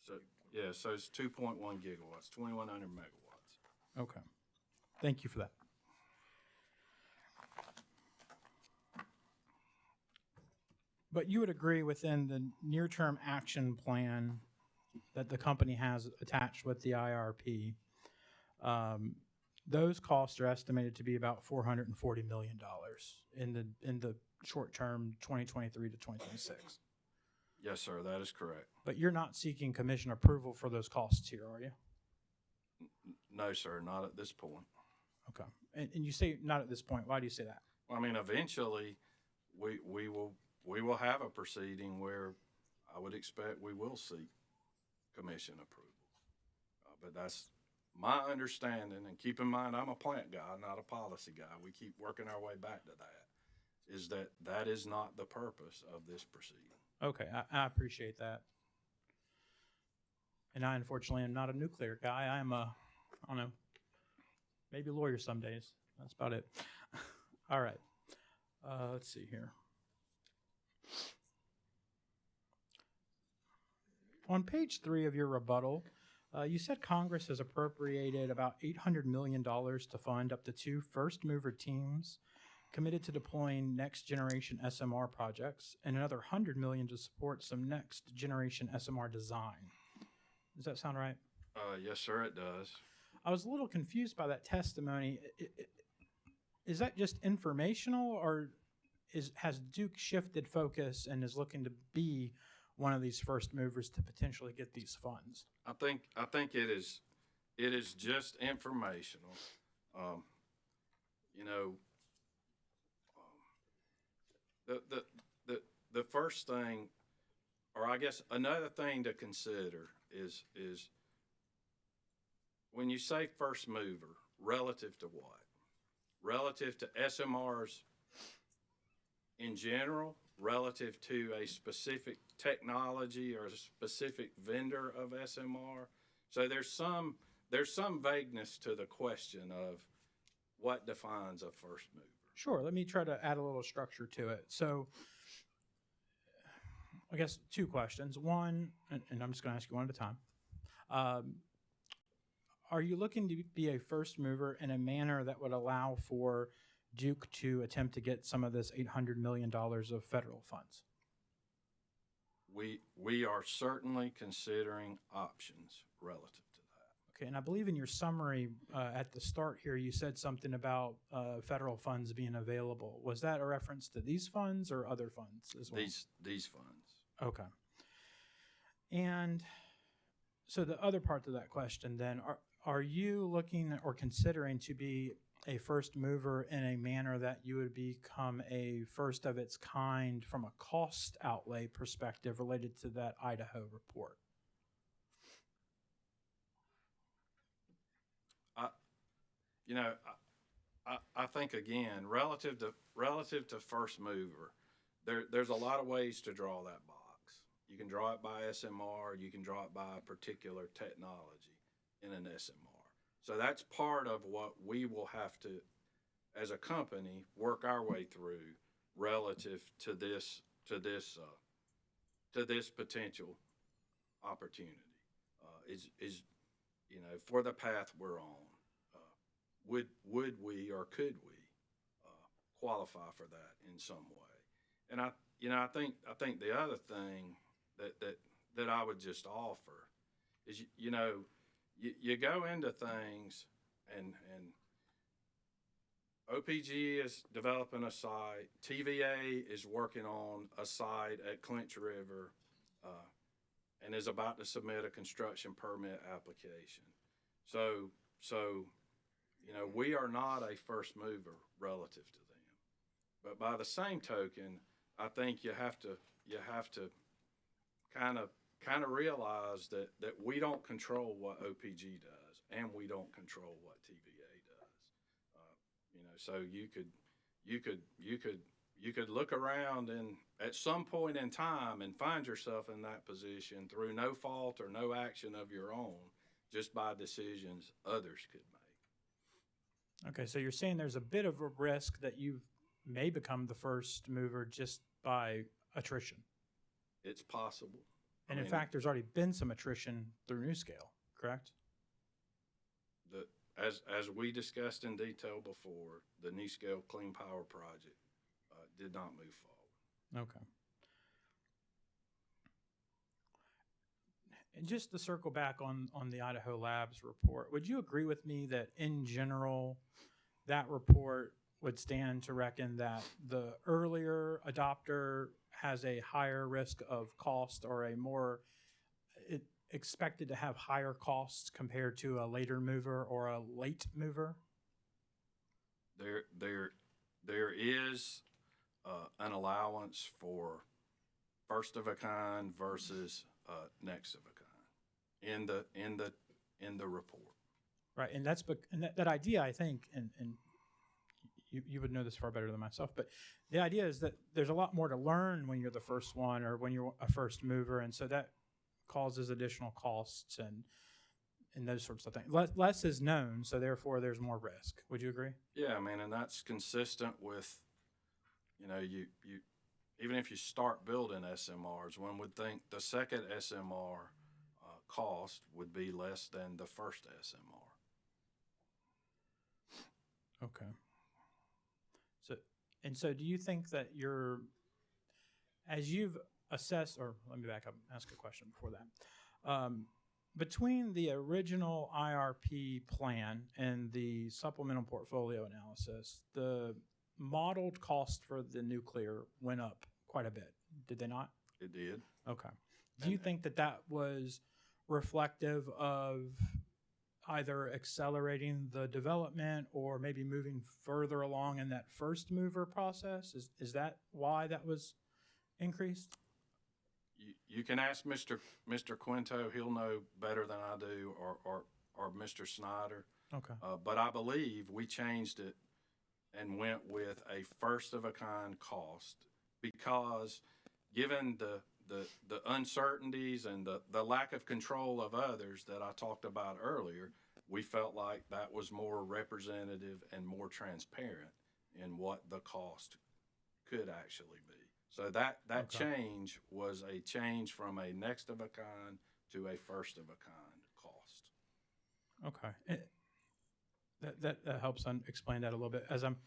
So yeah, so it's 2.1 gigawatts, 2,100 megawatts. Okay. Thank you for that. But you would agree within the near-term action plan that the company has attached with the IRP, those costs are estimated to be about $440 million in the short term 2023 to 2026. Yes, sir, that is correct. But you're not seeking commission approval for those costs here, are you? No, sir, not at this point. Okay. And you say not at this point. Why do you say that? I mean, eventually, we will have a proceeding where I would expect we will seek commission approval. But that's my understanding, and keep in mind, I'm a plant guy, not a policy guy. We keep working our way back to that, is that is not the purpose of this proceeding. Okay, I appreciate that. And I, unfortunately, am not a nuclear guy. I'm I don't know, maybe a lawyer some days. That's about it. All right. Let's see here. On page 3 of your rebuttal, you said Congress has appropriated about $800 million to fund up to 2 first-mover teams committed to deploying next-generation SMR projects and another $100 million to support some next-generation SMR design. Does that sound right? Yes, sir, it does. I was a little confused by that testimony. Is that just informational, or has Duke shifted focus and is looking to be one of these first movers to potentially get these funds? I think it is just informational. The first thing, or I guess another thing to consider is when you say first mover, relative to what? Relative to SMRs in general, relative to a specific technology or a specific vendor of SMR. So there's some vagueness to the question of what defines a first mover. Sure. Let me try to add a little structure to it. So I guess 2 questions. One, and I'm just going to ask you one at a time. are you looking to be a first mover in a manner that would allow for Duke to attempt to get some of this $800 million of federal funds? We are certainly considering options relative to that. Okay, and I believe in your summary at the start here, you said something about federal funds being available. Was that a reference to these funds or other funds as well? These funds. Okay. And so the other part to that question then, are you looking or considering to be a first mover in a manner that you would become a first of its kind from a cost outlay perspective related to that Idaho report? I think again, relative to first mover, there's a lot of ways to draw that box. You can draw it by SMR. You can draw it by a particular technology in an SMR. So that's part of what we will have to, as a company, work our way through relative to this potential opportunity. Is for the path we're on. Would we or could we qualify for that in some way? And I think the other thing that I would just offer is you go into things and OPG is developing a site, TVA is working on a site at Clinch River, and is about to submit a construction permit application. So we are not a first mover relative to them. But by the same token, I think you have to kind of realize that we don't control what OPG does, and we don't control what TVA does. So you could look around and at some point in time and find yourself in that position through no fault or no action of your own, just by decisions others could make. Okay, so you're saying there's a bit of a risk that you may become the first mover just by attrition. It's possible. And in fact, there's already been some attrition through NewScale, correct? As we discussed in detail before, the NewScale Clean Power Project did not move forward. Okay. And just to circle back on the Idaho Labs report, would you agree with me that in general, that report would stand to reckon that the earlier adopter has a higher risk of cost or a more expected to have higher costs compared to a later mover or a late mover? There is an allowance for first of a kind versus next of a kind in the report. Right, and that idea, I think, and you would know this far better than myself, but the idea is that there's a lot more to learn when you're the first one or when you're a first mover, and so that causes additional costs and those sorts of things. Less is known, so therefore there's more risk. Would you agree? Yeah, and that's consistent with, you even if you start building SMRs, one would think the second SMR cost would be less than the first SMR. Okay. So do you think that as you've assessed, or let me back up and ask a question before that. Between the original IRP plan and the supplemental portfolio analysis, the modeled cost for the nuclear went up quite a bit, did they not? It did. Okay. Do you think that was reflective of either accelerating the development or maybe moving further along in that first mover process? Is that why that was increased? You can ask Mr. Quinto. He'll know better than I do, or Mr. Snyder. Okay. But I believe we changed it and went with a first of a kind cost because given the uncertainties and the lack of control of others that I talked about earlier, we felt like that was more representative and more transparent in what the cost could actually be. So that Okay. change was a change from a next of a kind to a first of a kind cost. Okay. That helps explain that a little bit. As I'm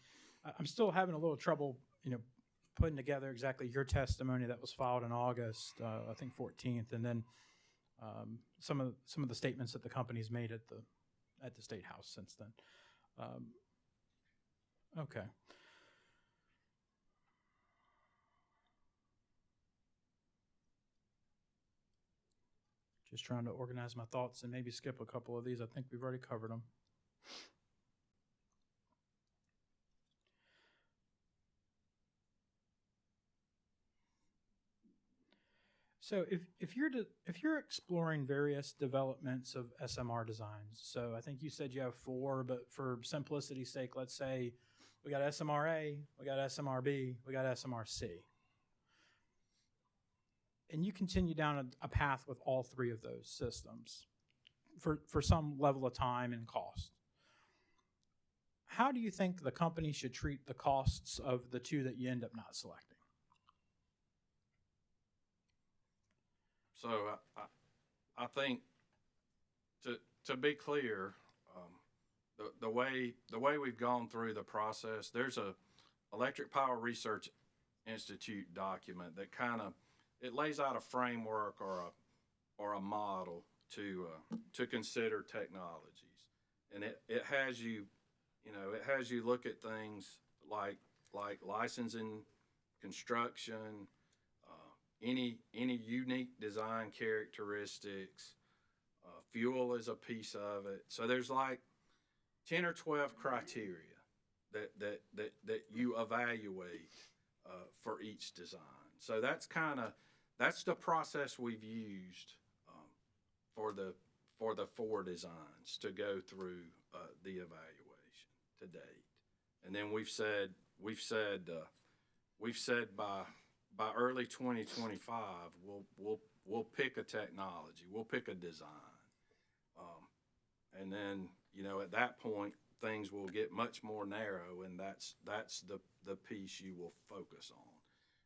still having a little trouble, putting together exactly your testimony that was filed in August, I think 14th, and then some of the statements that the company's made at the State House since then. Okay. Just trying to organize my thoughts and maybe skip a couple of these. I think we've already covered them. So if you're exploring various developments of SMR designs, so I think you said you have 4, but for simplicity's sake, let's say we got SMRA, we got SMRB, we got SMRC. And you continue down a path with all 3 of those systems for some level of time and cost. How do you think the company should treat the costs of the 2 that you end up not selecting? So I think to be clear, the way we've gone through the process, there's a Electric Power Research Institute document that it lays out a framework or a model to consider technologies, and it has you look at things like licensing, construction, any unique design characteristics, fuel is a piece of it. So there's like 10 or 12 criteria that you evaluate for each design. So that's the process we've used for the 4 designs to go through the evaluation to date. And then we've said by early 2025 we'll pick a technology, we'll pick a design, and then at that point things will get much more narrow, and that's the piece you will focus on.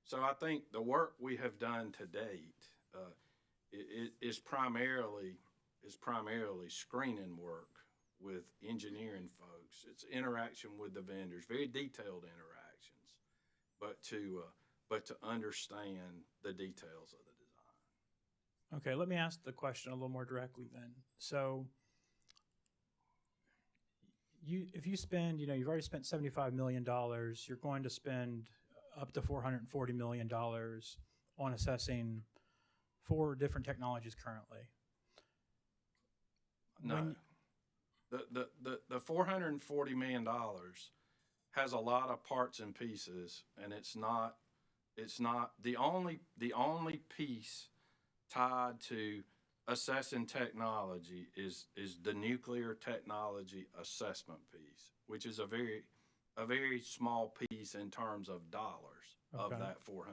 So I think the work we have done to date is primarily screening work with engineering folks. It's interaction with the vendors, very detailed interactions, but to understand the details of the design. Okay, let me ask the question a little more directly then. So if you spend, you've already spent $75 million, you're going to spend up to $440 million on assessing 4 different technologies currently. No. The $440 million has a lot of parts and pieces, and it's not the only piece tied to assessing technology is the nuclear technology assessment piece, which is a very small piece in terms of dollars of that $440 million.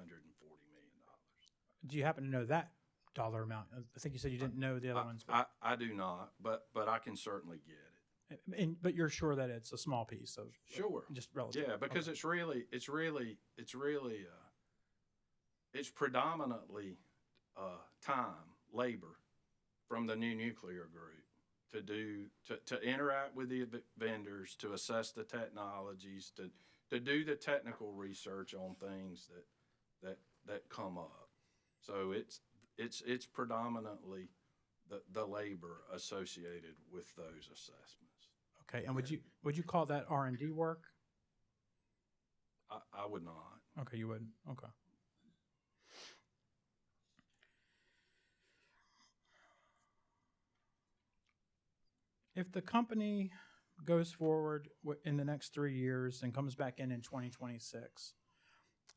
Do you happen to know that dollar amount? I think you said you didn't know the other ones. I do not, but I can certainly get it. But you're sure that it's a small piece of sure, just relative. Yeah, because it's predominantly time, labor from the new nuclear group to interact with the vendors, to assess the technologies, to do the technical research on things that come up. So it's predominantly the labor associated with those assessments. Okay, and would you call that R&D work? I would not. Okay, you wouldn't. Okay. If the company goes forward in the next 3 years and comes back in 2026,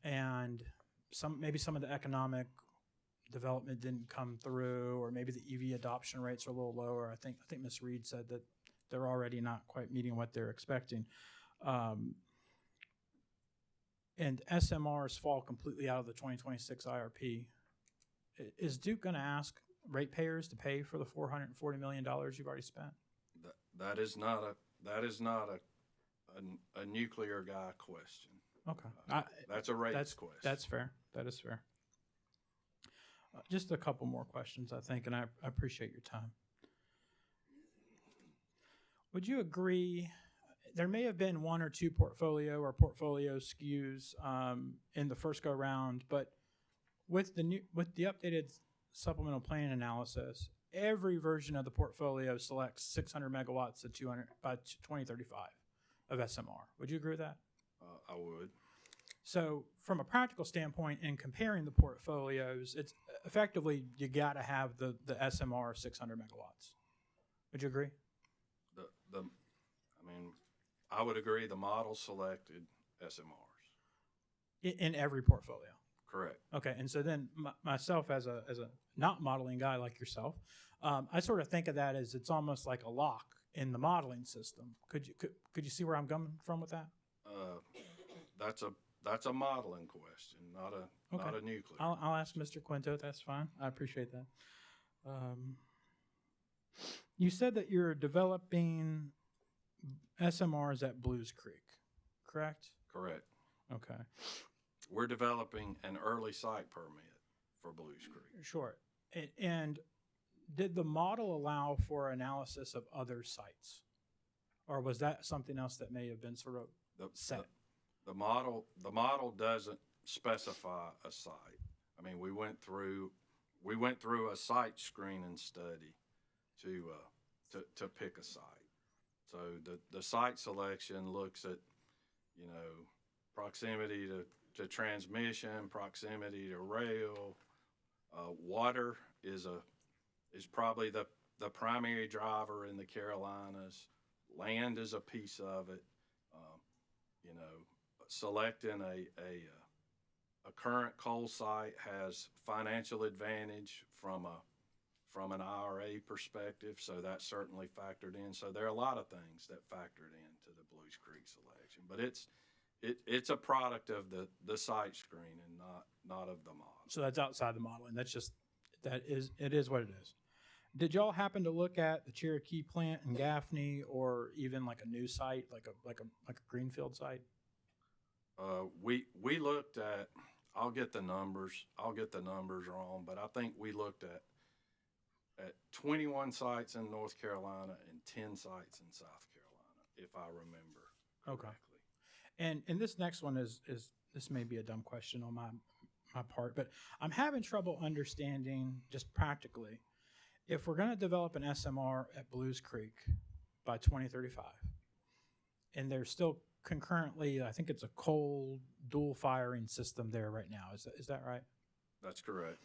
and maybe some of the economic development didn't come through, or maybe the EV adoption rates are a little lower. I think Ms. Reed said that they're already not quite meeting what they're expecting. And SMRs fall completely out of the 2026 IRP. Is Duke going to ask ratepayers to pay for the $440 million you've already spent? That is not a nuclear guy question. Okay. That's a rates question. That's fair. That is fair. Just a couple more questions, I think, and I appreciate your time. Would you agree? There may have been one or two portfolio SKUs in the first go round, but with the updated supplemental plan analysis, every version of the portfolio selects 600 megawatts at 200 by 2035 of SMR. Would you agree with that? I would. So, from a practical standpoint, in comparing the portfolios, it's effectively you got to have the SMR 600 megawatts. Would you agree? I would agree. The model selected SMRs In every portfolio. Correct. Okay, and so then myself as a not modeling guy like yourself, I sort of think of that as it's almost like a lock in the modeling system. Could you see where I'm coming from with that? That's a modeling question, not a nuclear. I'll ask Mr. Quinto. That's fine. I appreciate that. You said that you're developing SMRs at Blues Creek, correct? Correct. Okay. We're developing an early site permit for Blues Creek. Sure. And did the model allow for analysis of other sites? Or was that something else that may have been sort of set? The model doesn't specify a site. I mean, we went through a site screening study to pick a site. So the site selection looks at, proximity to transmission, proximity to rail. Water is probably the primary driver in the Carolinas. Land is a piece of it. Selecting a current coal site has financial advantage from an IRA perspective, so that's certainly factored in. So there are a lot of things that factored into the Blues Creek selection, but it's a product of the site screen and not of the model. So that's outside the modeling. It is what it is. Did y'all happen to look at the Cherokee plant in Gaffney, or even like a new site, like a greenfield site? We looked at. I'll get the numbers wrong, but I think we looked at 21 sites in North Carolina and 10 sites in South Carolina, if I remember correctly. Okay. And this next one is this may be a dumb question on my part, but I'm having trouble understanding just practically if we're going to develop an SMR at Blues Creek by 2035, and there's still concurrently, I think it's a coal dual firing system there right now. Is that right? That's correct.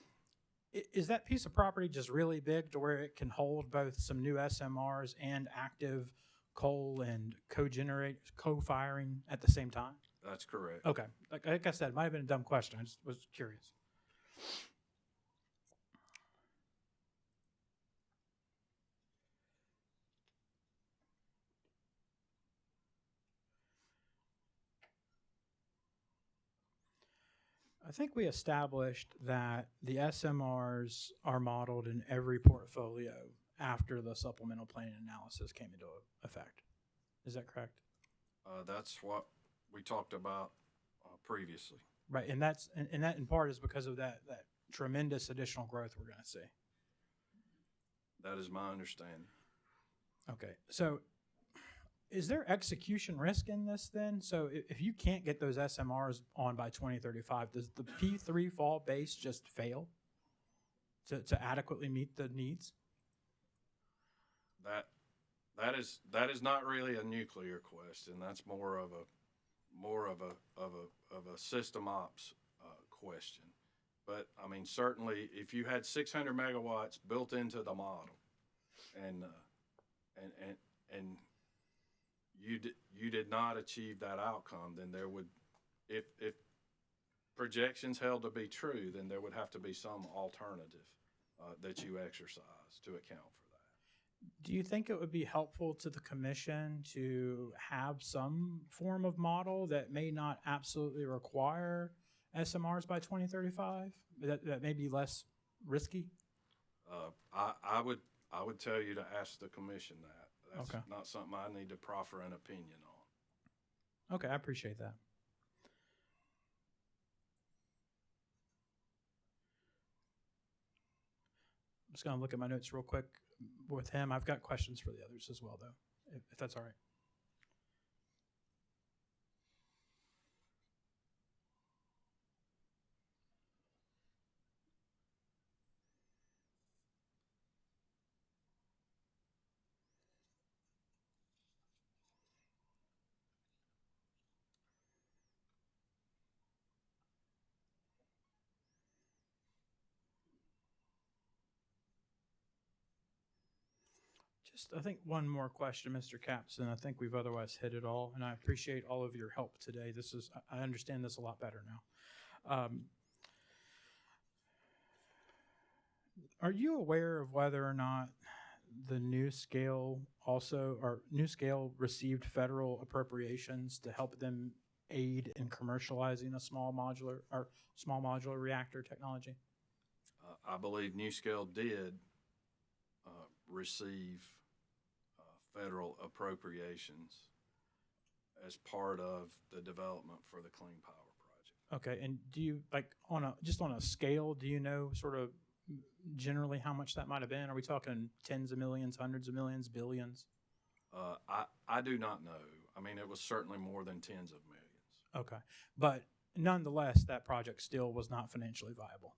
Is that piece of property just really big to where it can hold both some new SMRs and active coal and co-firing at the same time? That's correct. Okay. Like I said, it might have been a dumb question. I just was curious. I think we established that the SMRs are modeled in every portfolio after the supplemental plan analysis came into effect. Is that correct? That's what we talked about previously. Right, and that in part is because of that tremendous additional growth we're going to see. That is my understanding. Okay, so is there execution risk in this then? So if you can't get those SMRs on by 2035, does the P3 fall base just fail to adequately meet the needs? That is not really a nuclear question. That's more of a system ops question. But I mean, certainly, if you had 600 megawatts built into the model, and you did not achieve that outcome, then there would, if projections held to be true, then there would have to be some alternative that you exercise to account for that. Do you think it would be helpful to the commission to have some form of model that may not absolutely require SMRs by 2035? That may be less risky? I would tell you to ask the commission that. That's okay. Not something I need to proffer an opinion on. Okay, I appreciate that. I'm just going to look at my notes real quick with him. I've got questions for the others as well, though. if that's all right. Just, I think one more question, Mr. Capson. I think we've otherwise hit it all, and I appreciate all of your help today. I understand this a lot better now. Are you aware of whether or not the New Scale received federal appropriations to help them aid in commercializing a small modular reactor technology? I believe NewScale did receive federal appropriations as part of the development for the Clean Power Project. Okay, and do you, like, on a scale, do you know sort of generally how much that might have been? Are we talking tens of millions, hundreds of millions, billions? I do not know. I mean, it was certainly more than tens of millions. Okay, but nonetheless, that project still was not financially viable.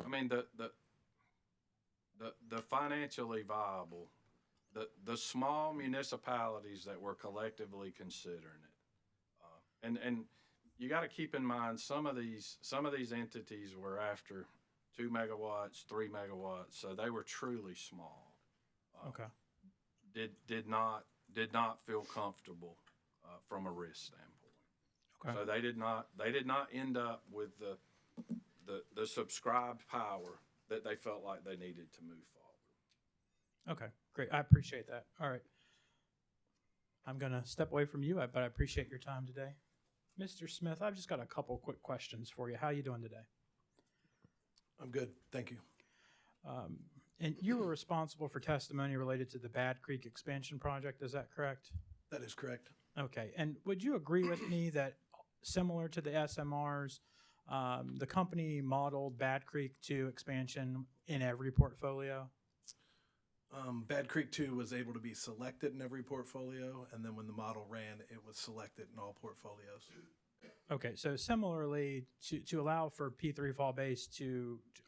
I mean, the financially viable, the small municipalities that were collectively considering it, and you got to keep in mind some of these entities were after 2 megawatts, 3 megawatts, so they were truly small. Okay. Did not feel comfortable from a risk standpoint. Okay. So they did not end up with the subscribed power that they felt like they needed to move forward. Okay, great. I appreciate that. All right. I'm going to step away from you, but I appreciate your time today. Mr. Smith, I've just got a couple quick questions for you. How are you doing today? I'm good. Thank you. And you were responsible for testimony related to the Bad Creek expansion project. Is that correct? That is correct. Okay. And would you agree with me that similar to the SMRs, the company modeled Bad Creek 2 expansion in every portfolio? Bad Creek 2 was able to be selected in every portfolio, and then when the model ran, it was selected in all portfolios. Okay, so similarly, to allow for P3 fall base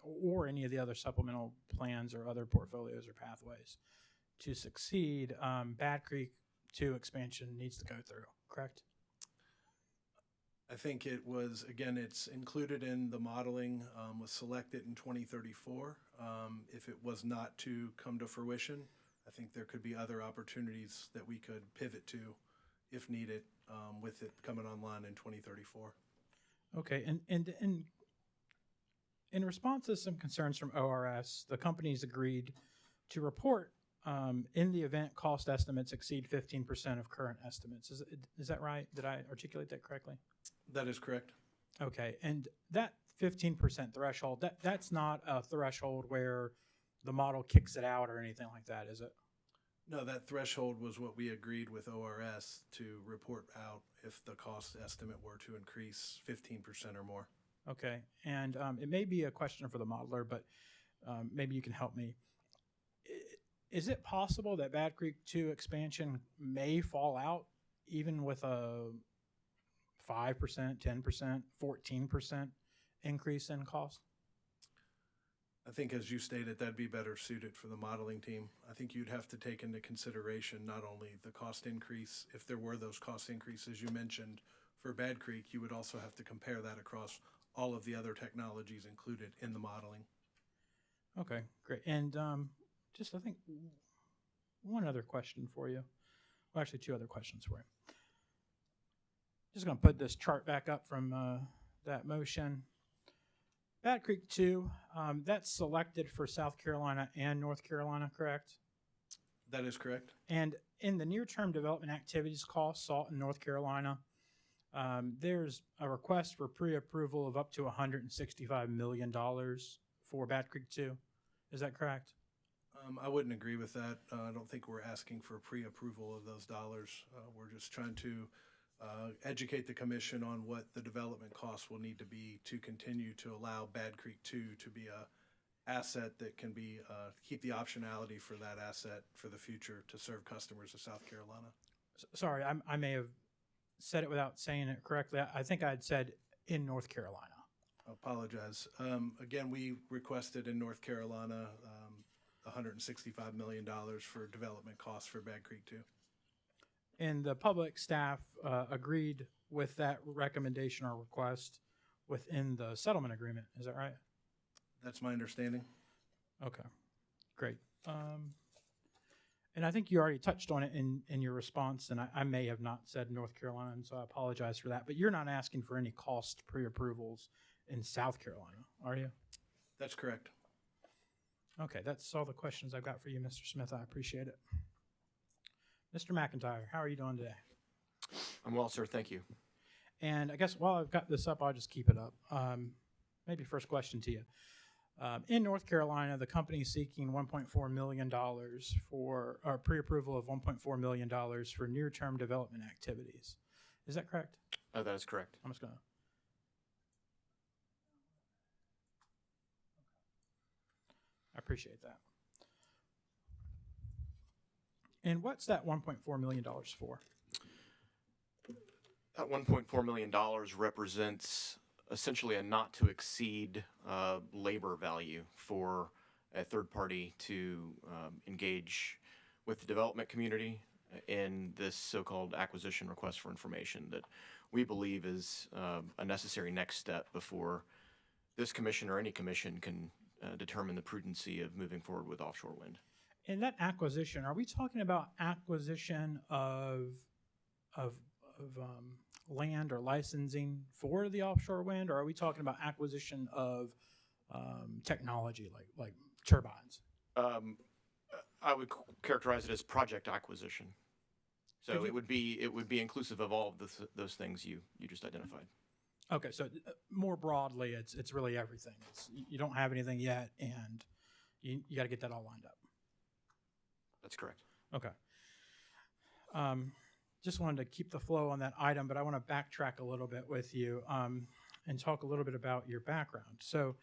or any of the other supplemental plans or other portfolios or pathways to succeed, Bad Creek 2 expansion needs to go through, correct? I think it was, again, it's included in the modeling, was selected in 2034. If it was not to come to fruition, I think there could be other opportunities that we could pivot to if needed, with it coming online in 2034. Okay, and in response to some concerns from ORS, the companies agreed to report in the event cost estimates exceed 15% of current estimates. Is that right? Did I articulate that correctly? That is correct. Okay, and that 15% threshold, that's not a threshold where the model kicks it out or anything like that, is it? No, that threshold was what we agreed with ORS to report out if the cost estimate were to increase 15% or more. Okay, and it may be a question for the modeler, but maybe you can help me. Is it possible that Bad Creek 2 expansion may fall out even with a 5%, 10%, 14% increase in cost? I think, as you stated, that'd be better suited for the modeling team. I think you'd have to take into consideration not only the cost increase, if there were those cost increases you mentioned for Bad Creek, you would also have to compare that across all of the other technologies included in the modeling. Okay, great. And just, I think, one other question for you. Well, actually, two other questions for you. Just going to put this chart back up from that motion. Bad Creek 2, that's selected for South Carolina and North Carolina, correct? That is correct. And in the near-term development activities cost sought in North Carolina, there's a request for pre-approval of up to $165 million for Bad Creek 2. Is that correct? I wouldn't agree with that. I don't think we're asking for pre-approval of those dollars. We're just trying to educate the commission on what the development costs will need to be to continue to allow Bad Creek 2 to be a asset that can be, keep the optionality for that asset for the future to serve customers of South Carolina. Sorry, I may have said it without saying it correctly. I think I had said in North Carolina. I apologize. Again, we requested in North Carolina $165 million for development costs for Bad Creek 2. And the public staff agreed with that recommendation or request within the settlement agreement. Is that right? That's my understanding. Okay, great. And I think you already touched on it in your response, and I may have not said North Carolina, and so I apologize for that. But you're not asking for any cost pre-approvals in South Carolina, are you? That's correct. Okay, that's all the questions I've got for you, Mr. Smith. I appreciate it. Mr. McIntyre, how are you doing today? I'm well, sir. Thank you. And I guess while I've got this up, I'll just keep it up. Maybe first question to you. In North Carolina, the company is seeking $1.4 million for, or pre-approval of $1.4 million for near-term development activities. Is that correct? That is correct. I'm just going to. I appreciate that. And what's that $1.4 million for? That $1.4 million represents essentially a not to exceed labor value for a third party to engage with the development community in this so-called acquisition request for information that we believe is a necessary next step before this commission or any commission can determine the prudency of moving forward with offshore wind. In that acquisition, are we talking about acquisition of land or licensing for the offshore wind, or are we talking about acquisition of technology like turbines? I would characterize it as project acquisition. So it would be inclusive of all of those things you just identified. Okay, so more broadly, it's really everything. You don't have anything yet, and you got to get that all lined up. That's correct. Okay. Just wanted to keep the flow on that item, but I want to backtrack a little bit with you and talk a little bit about your background. So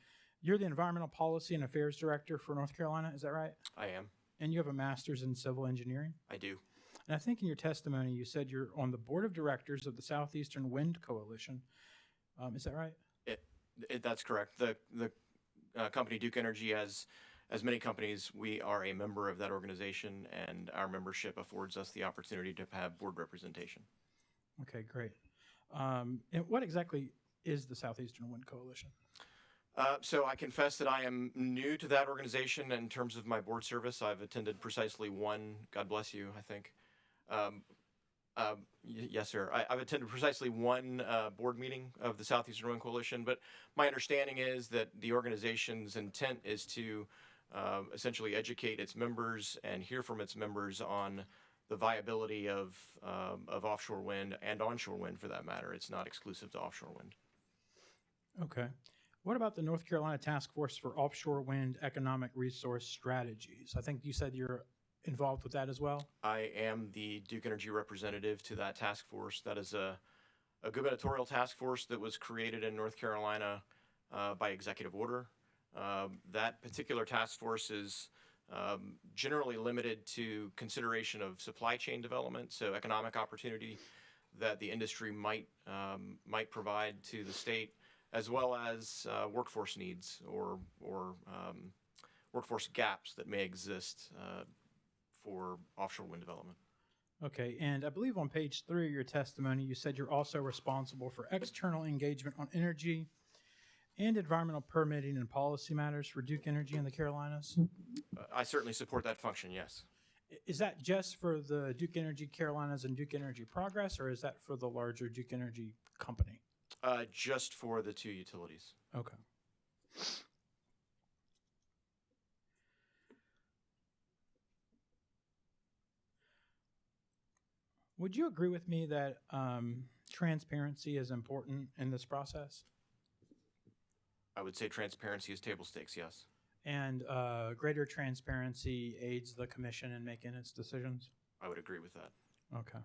you're the Environmental Policy and Affairs Director for North Carolina, is that right? I am. And you have a master's in civil engineering? I do. And I think in your testimony you said you're on the board of directors of the Southeastern Wind Coalition. Is that right? That's correct. The company Duke Energy, as many companies, we are a member of that organization, and our membership affords us the opportunity to have board representation. Okay, great. And what exactly is the Southeastern Wind Coalition? So I confess that I am new to that organization in terms of my board service. I've attended precisely one, God bless you, I think. Yes, sir. I've attended precisely one board meeting of the Southeastern Wind Coalition, but my understanding is that the organization's intent is to essentially educate its members and hear from its members on the viability of offshore wind and onshore wind, for that matter. It's not exclusive to offshore wind. Okay. What about the North Carolina Task Force for Offshore Wind Economic Resource Strategies? I think you said you're involved with that as well? I am the Duke Energy representative to that task force. That is a gubernatorial task force that was created in North Carolina by executive order. That particular task force is generally limited to consideration of supply chain development, so economic opportunity that the industry might provide to the state, as well as workforce needs or workforce gaps that may exist for offshore wind development. Okay, and I believe on page 3 of your testimony, you said you're also responsible for external engagement on energy and environmental permitting and policy matters for Duke Energy in the Carolinas? I certainly support that function, yes. Is that just for the Duke Energy Carolinas and Duke Energy Progress, or is that for the larger Duke Energy company? Just for the two utilities. Okay. Would you agree with me that transparency is important in this process? I would say transparency is table stakes, yes. And greater transparency aids the commission in making its decisions? I would agree with that. Okay.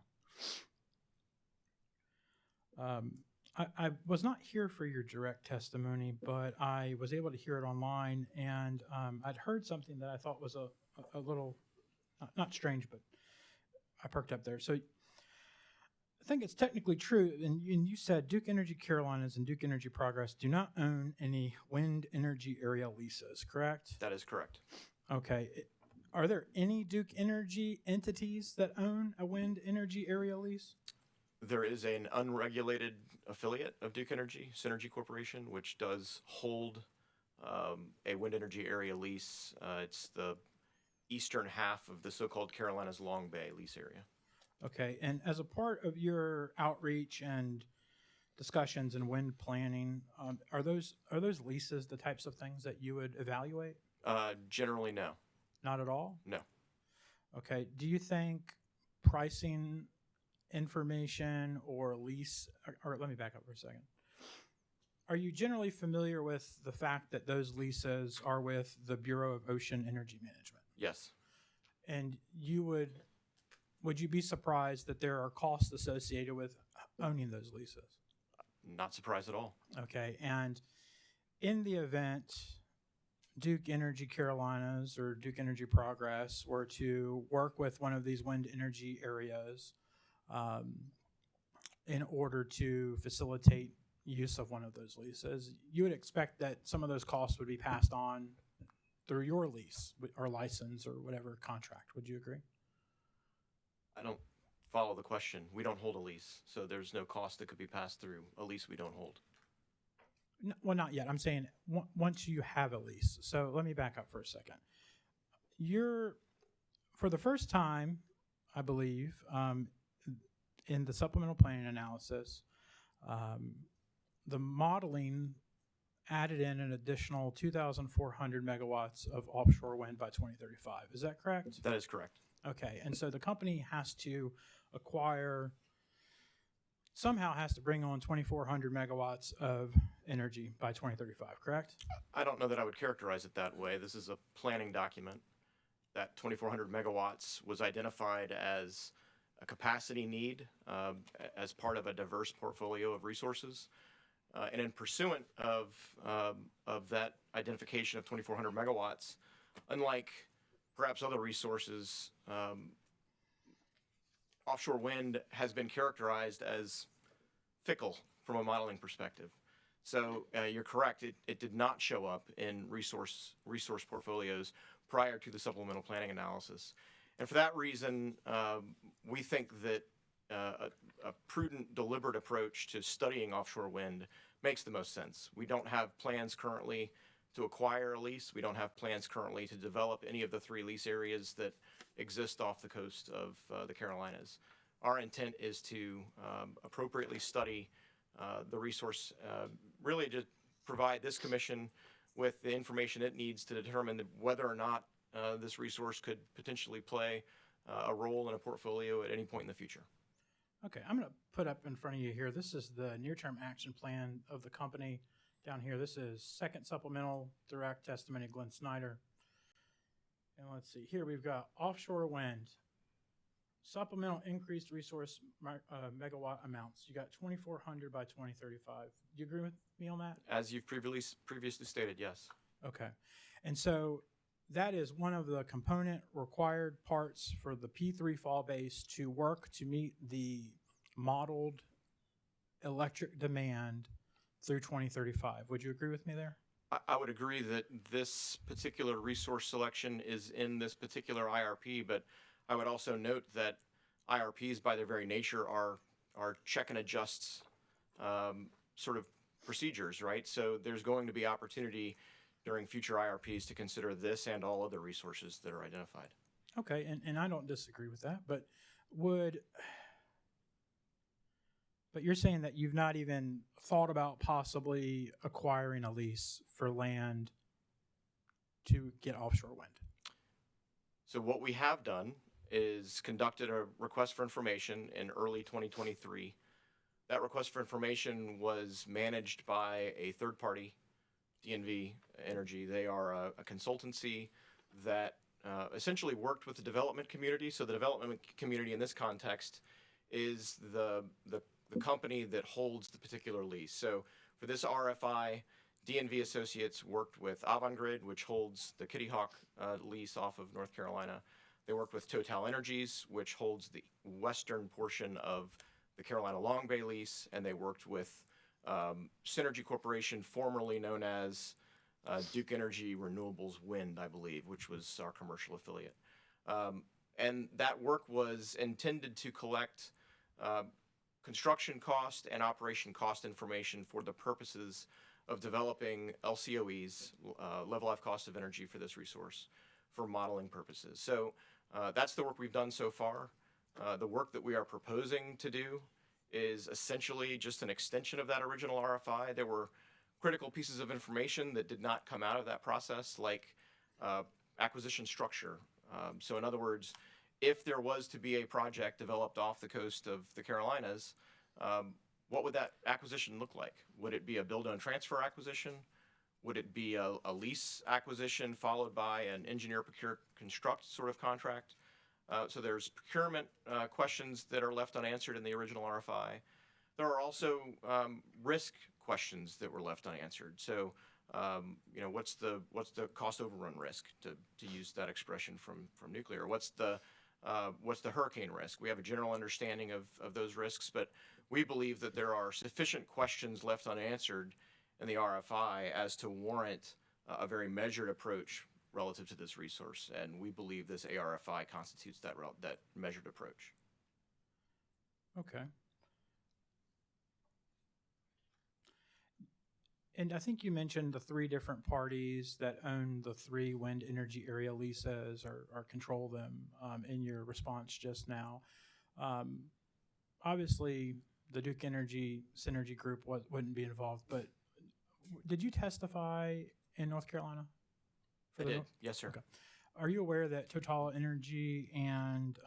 I was not here for your direct testimony, but I was able to hear it online, and I'd heard something that I thought was a little, not strange, but I perked up there. So I think it's technically true, and you said Duke Energy Carolinas and Duke Energy Progress do not own any wind energy area leases, correct? That is correct. Okay. Are there any Duke Energy entities that own a wind energy area lease? There is an unregulated affiliate of Duke Energy, Synergy Corporation, which does hold a wind energy area lease. It's the eastern half of the so-called Carolinas Long Bay lease area. Okay, and as a part of your outreach and discussions and wind planning, are those leases the types of things that you would evaluate? Generally, no. Not at all? No. Okay, do you think pricing information or lease, or let me back up for a second. Are you generally familiar with the fact that those leases are with the Bureau of Ocean Energy Management? Yes. And would you be surprised that there are costs associated with owning those leases? Not surprised at all. Okay, and in the event Duke Energy Carolinas or Duke Energy Progress were to work with one of these wind energy areas in order to facilitate use of one of those leases, you would expect that some of those costs would be passed on through your lease or license or whatever contract. Would you agree? I don't follow the question. We don't hold a lease, so there's no cost that could be passed through a lease we don't hold. No, well, not yet. I'm saying once you have a lease. So let me back up for a second. For the first time, I believe, in the supplemental planning analysis, the modeling added in an additional 2,400 megawatts of offshore wind by 2035. Is that correct? That is correct. Okay, and so the company has to somehow has to bring on 2,400 megawatts of energy by 2035, correct? I don't know that I would characterize it that way. This is a planning document. That 2,400 megawatts was identified as a capacity need as part of a diverse portfolio of resources. And in pursuant of that identification of 2,400 megawatts, unlike perhaps other resources, offshore wind has been characterized as fickle from a modeling perspective. So you're correct, it did not show up in resource portfolios prior to the supplemental planning analysis. And for that reason, we think that a prudent, deliberate approach to studying offshore wind makes the most sense. We don't have plans currently to acquire a lease. We don't have plans currently to develop any of the 3 lease areas that exist off the coast of the Carolinas. Our intent is to appropriately study the resource, really to provide this commission with the information it needs to determine whether or not this resource could potentially play a role in a portfolio at any point in the future. Okay, I'm going to put up in front of you here. This is the near-term action plan of the company down here. This is second supplemental direct testimony, Glenn Snyder. And let's see, here we've got offshore wind, supplemental increased resource megawatt amounts. You got 2,400 by 2035. Do you agree with me on that? As you've previously stated, yes. Okay. And so that is one of the component required parts for the P3 fall base to work to meet the modeled electric demand through 2035. Would you agree with me there? I would agree that this particular resource selection is in this particular IRP, but I would also note that IRPs by their very nature are check and adjusts sort of procedures, right? So there's going to be opportunity during future IRPs to consider this and all other resources that are identified. Okay, and I don't disagree with that, but you're saying that you've not even thought about possibly acquiring a lease for land to get offshore wind? So what we have done is conducted a request for information in early 2023. That request for information was managed by a third party, DNV Energy. They are a consultancy that essentially worked with the development community. So the development community in this context is the the company that holds the particular lease. So for this RFI, DNV Associates worked with Avangrid, which holds the Kitty Hawk lease off of North Carolina. They worked with Total Energies, which holds the western portion of the Carolina Long Bay lease, and they worked with Synergy Corporation, formerly known as Duke Energy Renewables Wind, I believe, which was our commercial affiliate. And that work was intended to collect construction cost and operation cost information for the purposes of developing LCOEs, level life cost of energy for this resource, for modeling purposes. So that's the work we've done so far. The work that we are proposing to do is essentially just an extension of that original RFI. There were critical pieces of information that did not come out of that process, like acquisition structure. So in other words, if there was to be a project developed off the coast of the Carolinas, what would that acquisition look like? Would it be a build own transfer acquisition? Would it be a lease acquisition followed by an engineer procure construct sort of contract? So there's procurement questions that are left unanswered in the original RFI. There are also risk questions that were left unanswered. So you know, what's the cost overrun risk, to use that expression from nuclear? What's the hurricane risk? We have a general understanding of those risks, but we believe that there are sufficient questions left unanswered in the RFI as to warrant a very measured approach relative to this resource, and we believe this ARFI constitutes that measured approach. Okay. And I think you mentioned the 3 different parties that own the 3 wind energy area leases or control them in your response just now. Obviously, the Duke Energy Synergy Group wouldn't be involved, but did you testify in North Carolina? I did, yes, sir. Okay. Are you aware that Total Energy and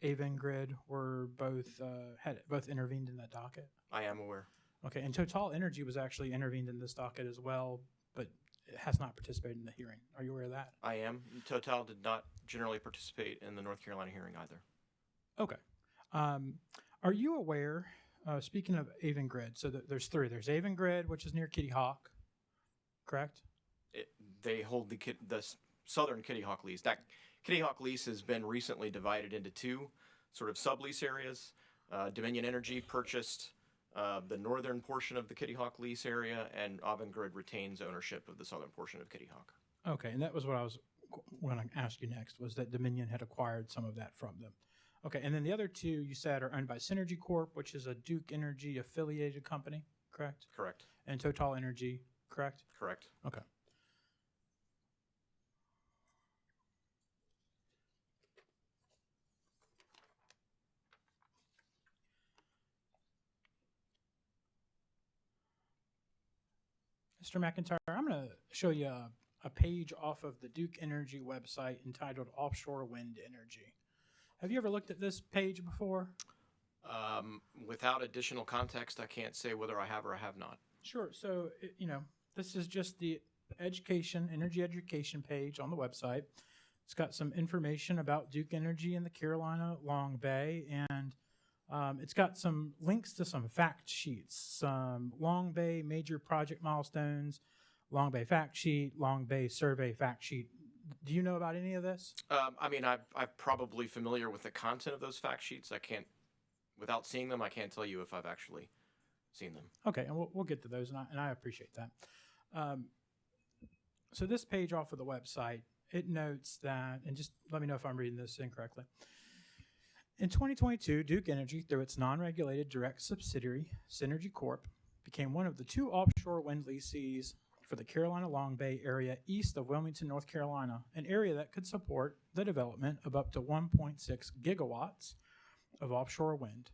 Avangrid were had both intervened in that docket? I am aware. Okay, and Total Energy was actually intervened in this docket as well, but it has not participated in the hearing. Are you aware of that? I am. Total did not generally participate in the North Carolina hearing either. Okay. Are you aware, speaking of Avangrid, so there's 3. There's Avangrid, which is near Kitty Hawk, correct? They hold the southern Kitty Hawk lease. That Kitty Hawk lease has been recently divided into 2 sort of sublease areas. Dominion Energy purchased the northern portion of the Kitty Hawk lease area, and Avangrid retains ownership of the southern portion of Kitty Hawk. Okay, and that was what I was going to ask you next, was that Dominion had acquired some of that from them. Okay, and then the other 2 you said are owned by Synergy Corp, which is a Duke Energy affiliated company, correct? Correct. And Total Energy, correct? Correct. Okay. Mr. McIntyre, I'm going to show you a page off of the Duke Energy website entitled Offshore Wind Energy. Have you ever looked at this page before? Without additional context, I can't say whether I have or I have not. Sure. So, this is just the energy education page on the website. It's got some information about Duke Energy in the Carolina Long Bay, and it's got some links to some fact sheets, some Long Bay major project milestones, Long Bay fact sheet, Long Bay survey fact sheet. Do you know about any of this? I mean, I'm probably familiar with the content of those fact sheets. I can't, without seeing them, I can't tell you if I've actually seen them. Okay, and we'll get to those, and I appreciate that. So this page off of the website, it notes that, and just let me know if I'm reading this incorrectly. In 2022, Duke Energy, through its non-regulated direct subsidiary, Synergy Corp., became one of the 2 offshore wind lessees for the Carolina Long Bay area east of Wilmington, North Carolina, an area that could support the development of up to 1.6 gigawatts of offshore wind.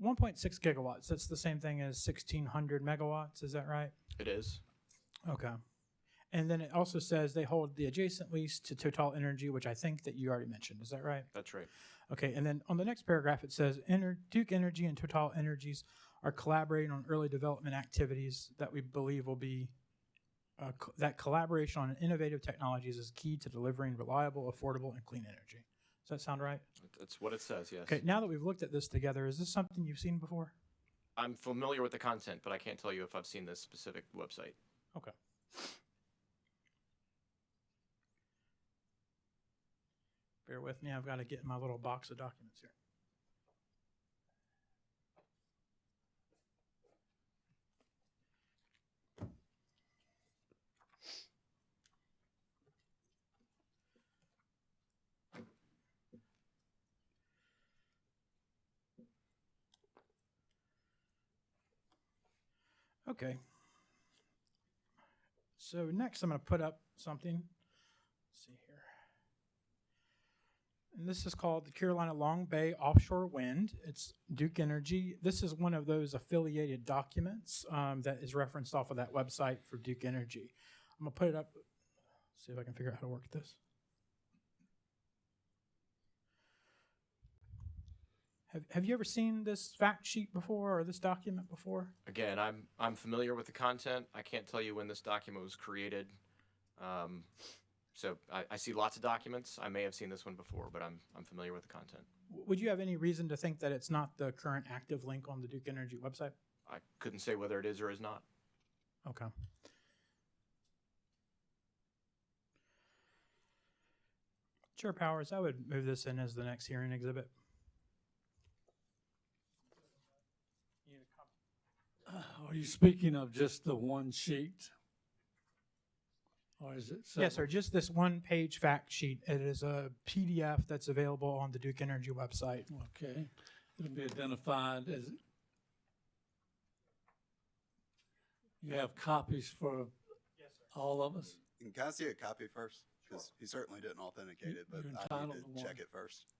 1.6 gigawatts, that's the same thing as 1,600 megawatts, is that right? It is. Okay. And then it also says they hold the adjacent lease to Total Energy, which I think that you already mentioned. Is that right? That's right. Okay, and then on the next paragraph it says Duke Energy and Total Energies are collaborating on early development activities that we believe will be that collaboration on innovative technologies is key to delivering reliable, affordable, and clean energy. Does that sound right? That's what it says, yes. Okay, now that we've looked at this together, is this something you've seen before? I'm familiar with the content, but I can't tell you if I've seen this specific website. Okay. Bear with me, I've got to get in my little box of documents here. Okay. So next I'm going to put up something. Let's see here. And this is called the Carolina Long Bay Offshore Wind. It's Duke Energy. This is one of those affiliated documents that is referenced off of that website for Duke Energy. I'm going to put it up, see if I can figure out how to work this. Have you ever seen this fact sheet before or this document before? Again, I'm familiar with the content. I can't tell you when this document was created. So I see lots of documents. I may have seen this one before, but I'm familiar with the content. Would you have any reason to think that it's not the current active link on the Duke Energy website? I couldn't say whether it is or is not. Okay. Chair Powers, I would move this in as the next hearing exhibit. Are you speaking of just the one sheet? Or is it several? Yes, sir. Just this one page fact sheet. It is a PDF that's available on the Duke Energy website. Okay. It'll be identified as, you have copies for all of us? Can I see a copy first? Because he certainly didn't authenticate it, but You're I entitled need to to one. check it first.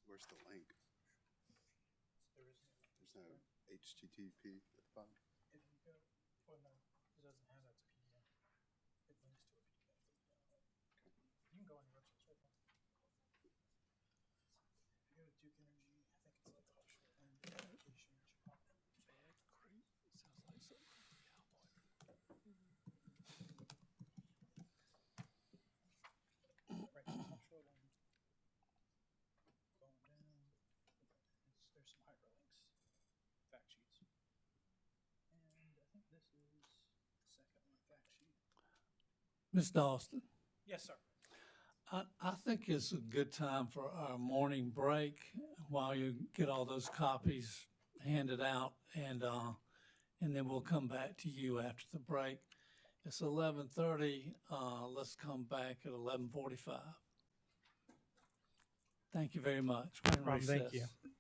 Where's the link? There's no HTTP at the bottom. If you go, well, no, it doesn't have that PDF. It links to a PDF. You can go on your website. Right there. If you go to Duke Energy, I think it's like offshore wind application. Sounds like something Right, offshore wind. Going down. There's some hyperlinks, fact sheets. And I think this is the second one, fact sheet. Mr. Austin, Yes, sir. I think it's a good time for our morning break while you get all those copies handed out, and then we'll come back to you after the break. It's 11:30. Let's come back at 11:45. Thank you very much. We're in No problem. Thank recess. you.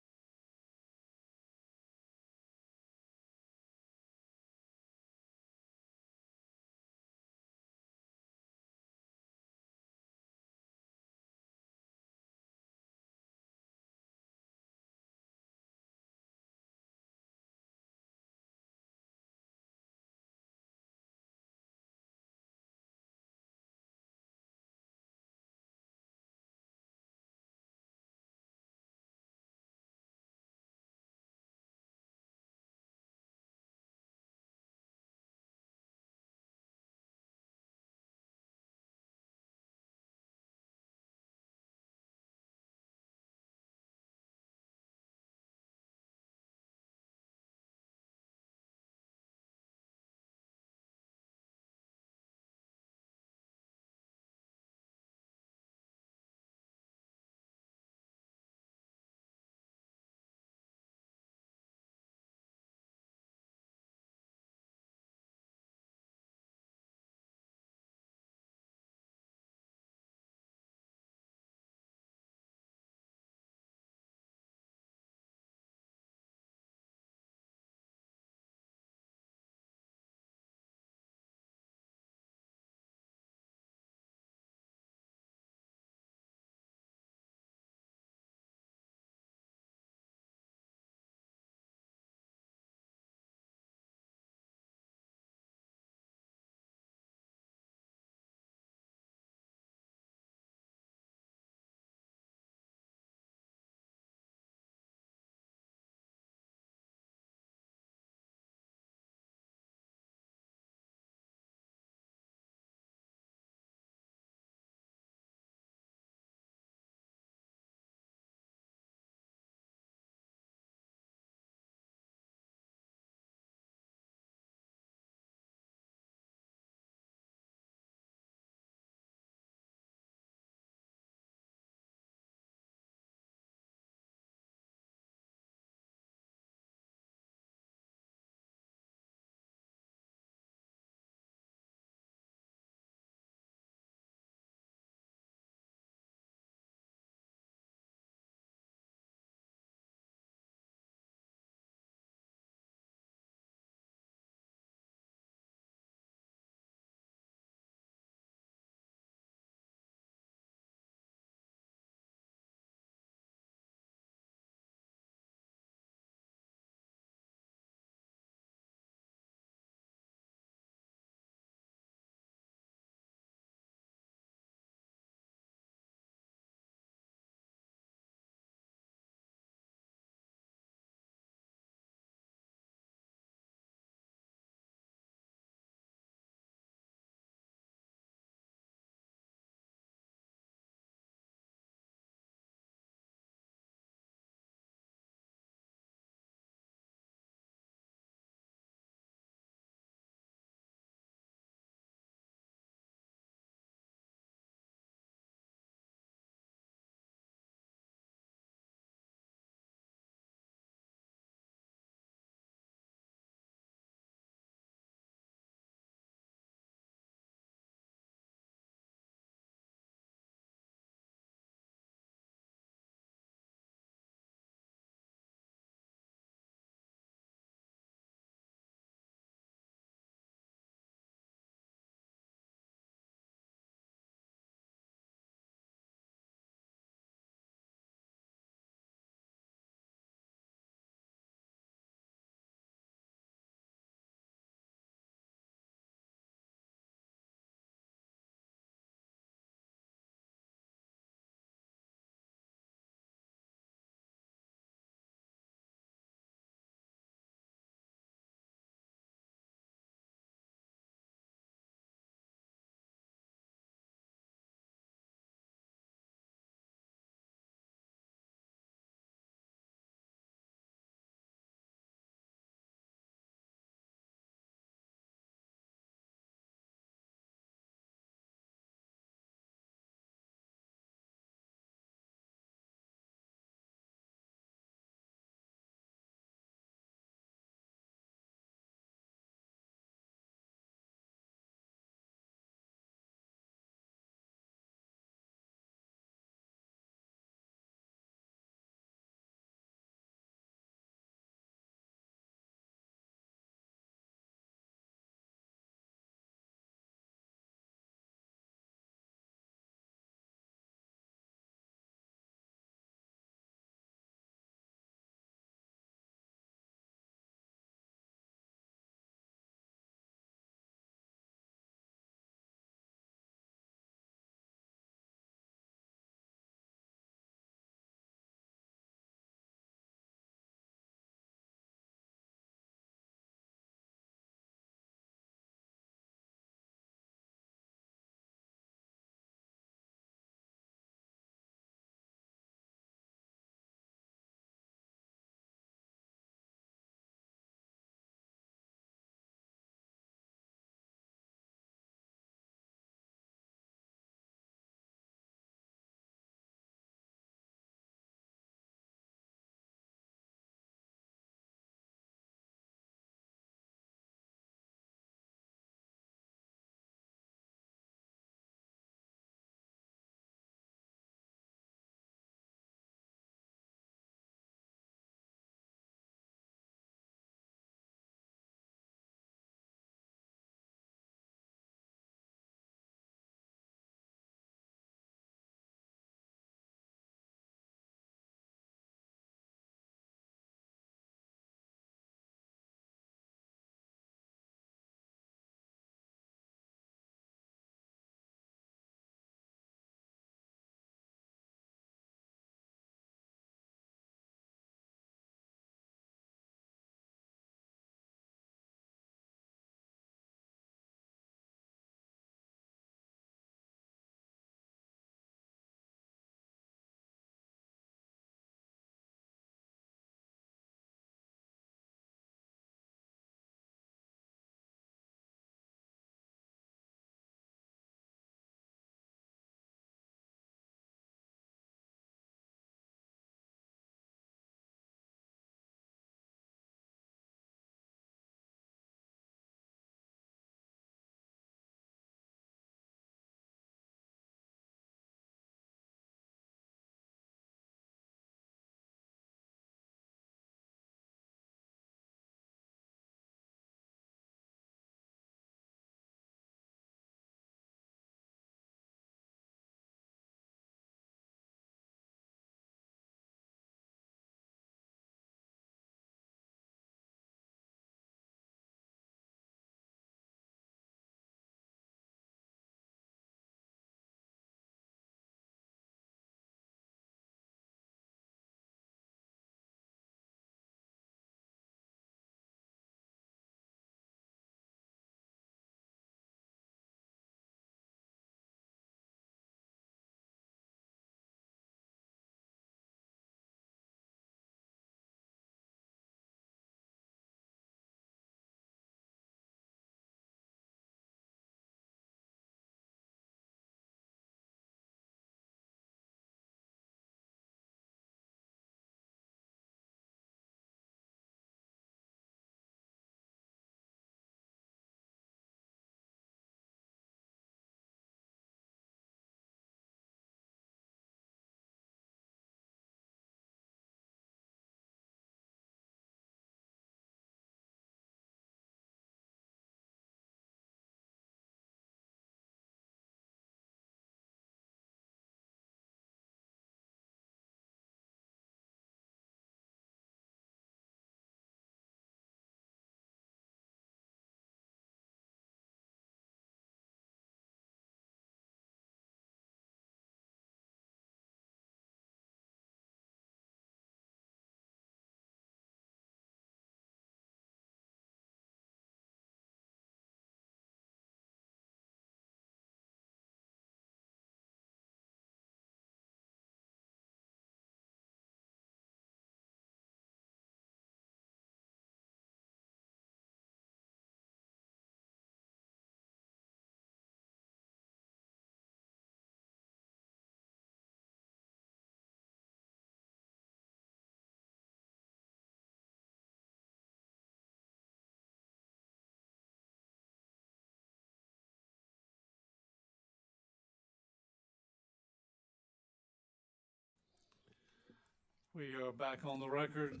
We are back on the record,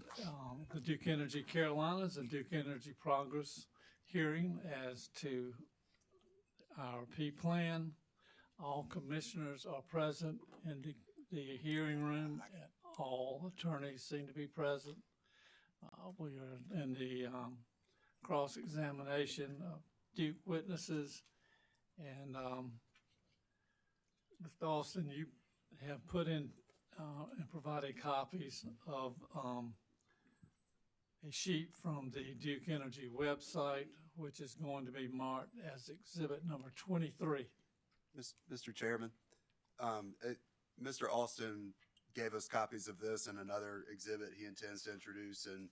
the Duke Energy Carolinas and Duke Energy Progress hearing as to our P plan. All commissioners are present in the hearing room. All attorneys seem to be present. We are in the cross-examination of Duke witnesses. And Mr. Austin, you have put in and provided copies of a sheet from the Duke Energy website, which is going to be marked as exhibit number 23. Mr. Chairman, Mr. Austin gave us copies of this and another exhibit he intends to introduce, and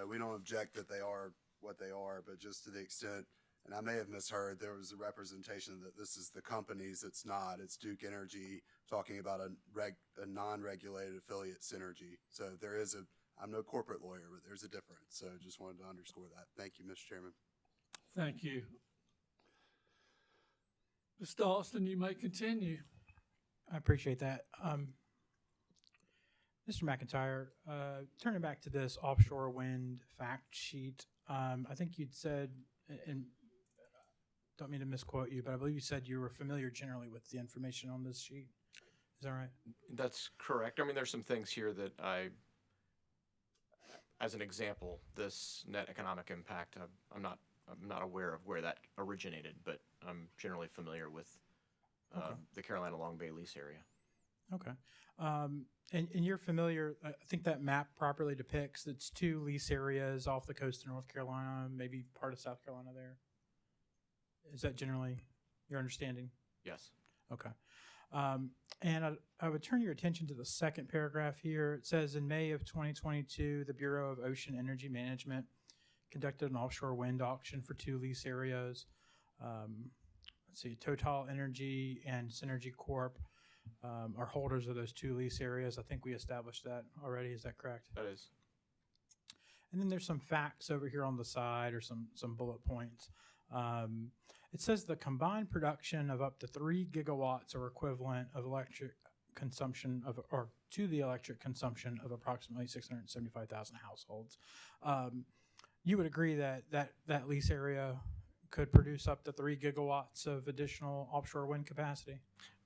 we don't object that they are what they are, but just to the extent, and I may have misheard, there was a representation that this is the companies. It's not. It's Duke Energy talking about a non-regulated affiliate Synergy. So there is I'm no corporate lawyer, but there's a difference. So just wanted to underscore that. Thank you, Mr. Chairman. Thank you. Mr. Austin, you may continue. I appreciate that. Mr. McIntyre, turning back to this offshore wind fact sheet, I think you'd said, and don't mean to misquote you, but I believe you said you were familiar generally with the information on this sheet. Is that right? That's correct. I mean, there's some things here that as an example, this net economic impact, I'm not aware of where that originated, but I'm generally familiar with the Carolina Long Bay lease area. Okay. And you're familiar, I think that map properly depicts it's 2 lease areas off the coast of North Carolina, maybe part of South Carolina there. Is that generally your understanding? Yes. Okay. And I would turn your attention to the second paragraph here. It says, in May of 2022, the Bureau of Ocean Energy Management conducted an offshore wind auction for 2 lease areas. Let's see, Total Energy and Synergy Corp are holders of those 2 lease areas. I think we established that already. Is that correct? That is. And then there's some facts over here on the side, or some bullet points. It says the combined production of up to 3 gigawatts or equivalent of electric consumption or to the electric consumption of approximately 675,000 households. You would agree that that lease area could produce up to 3 gigawatts of additional offshore wind capacity?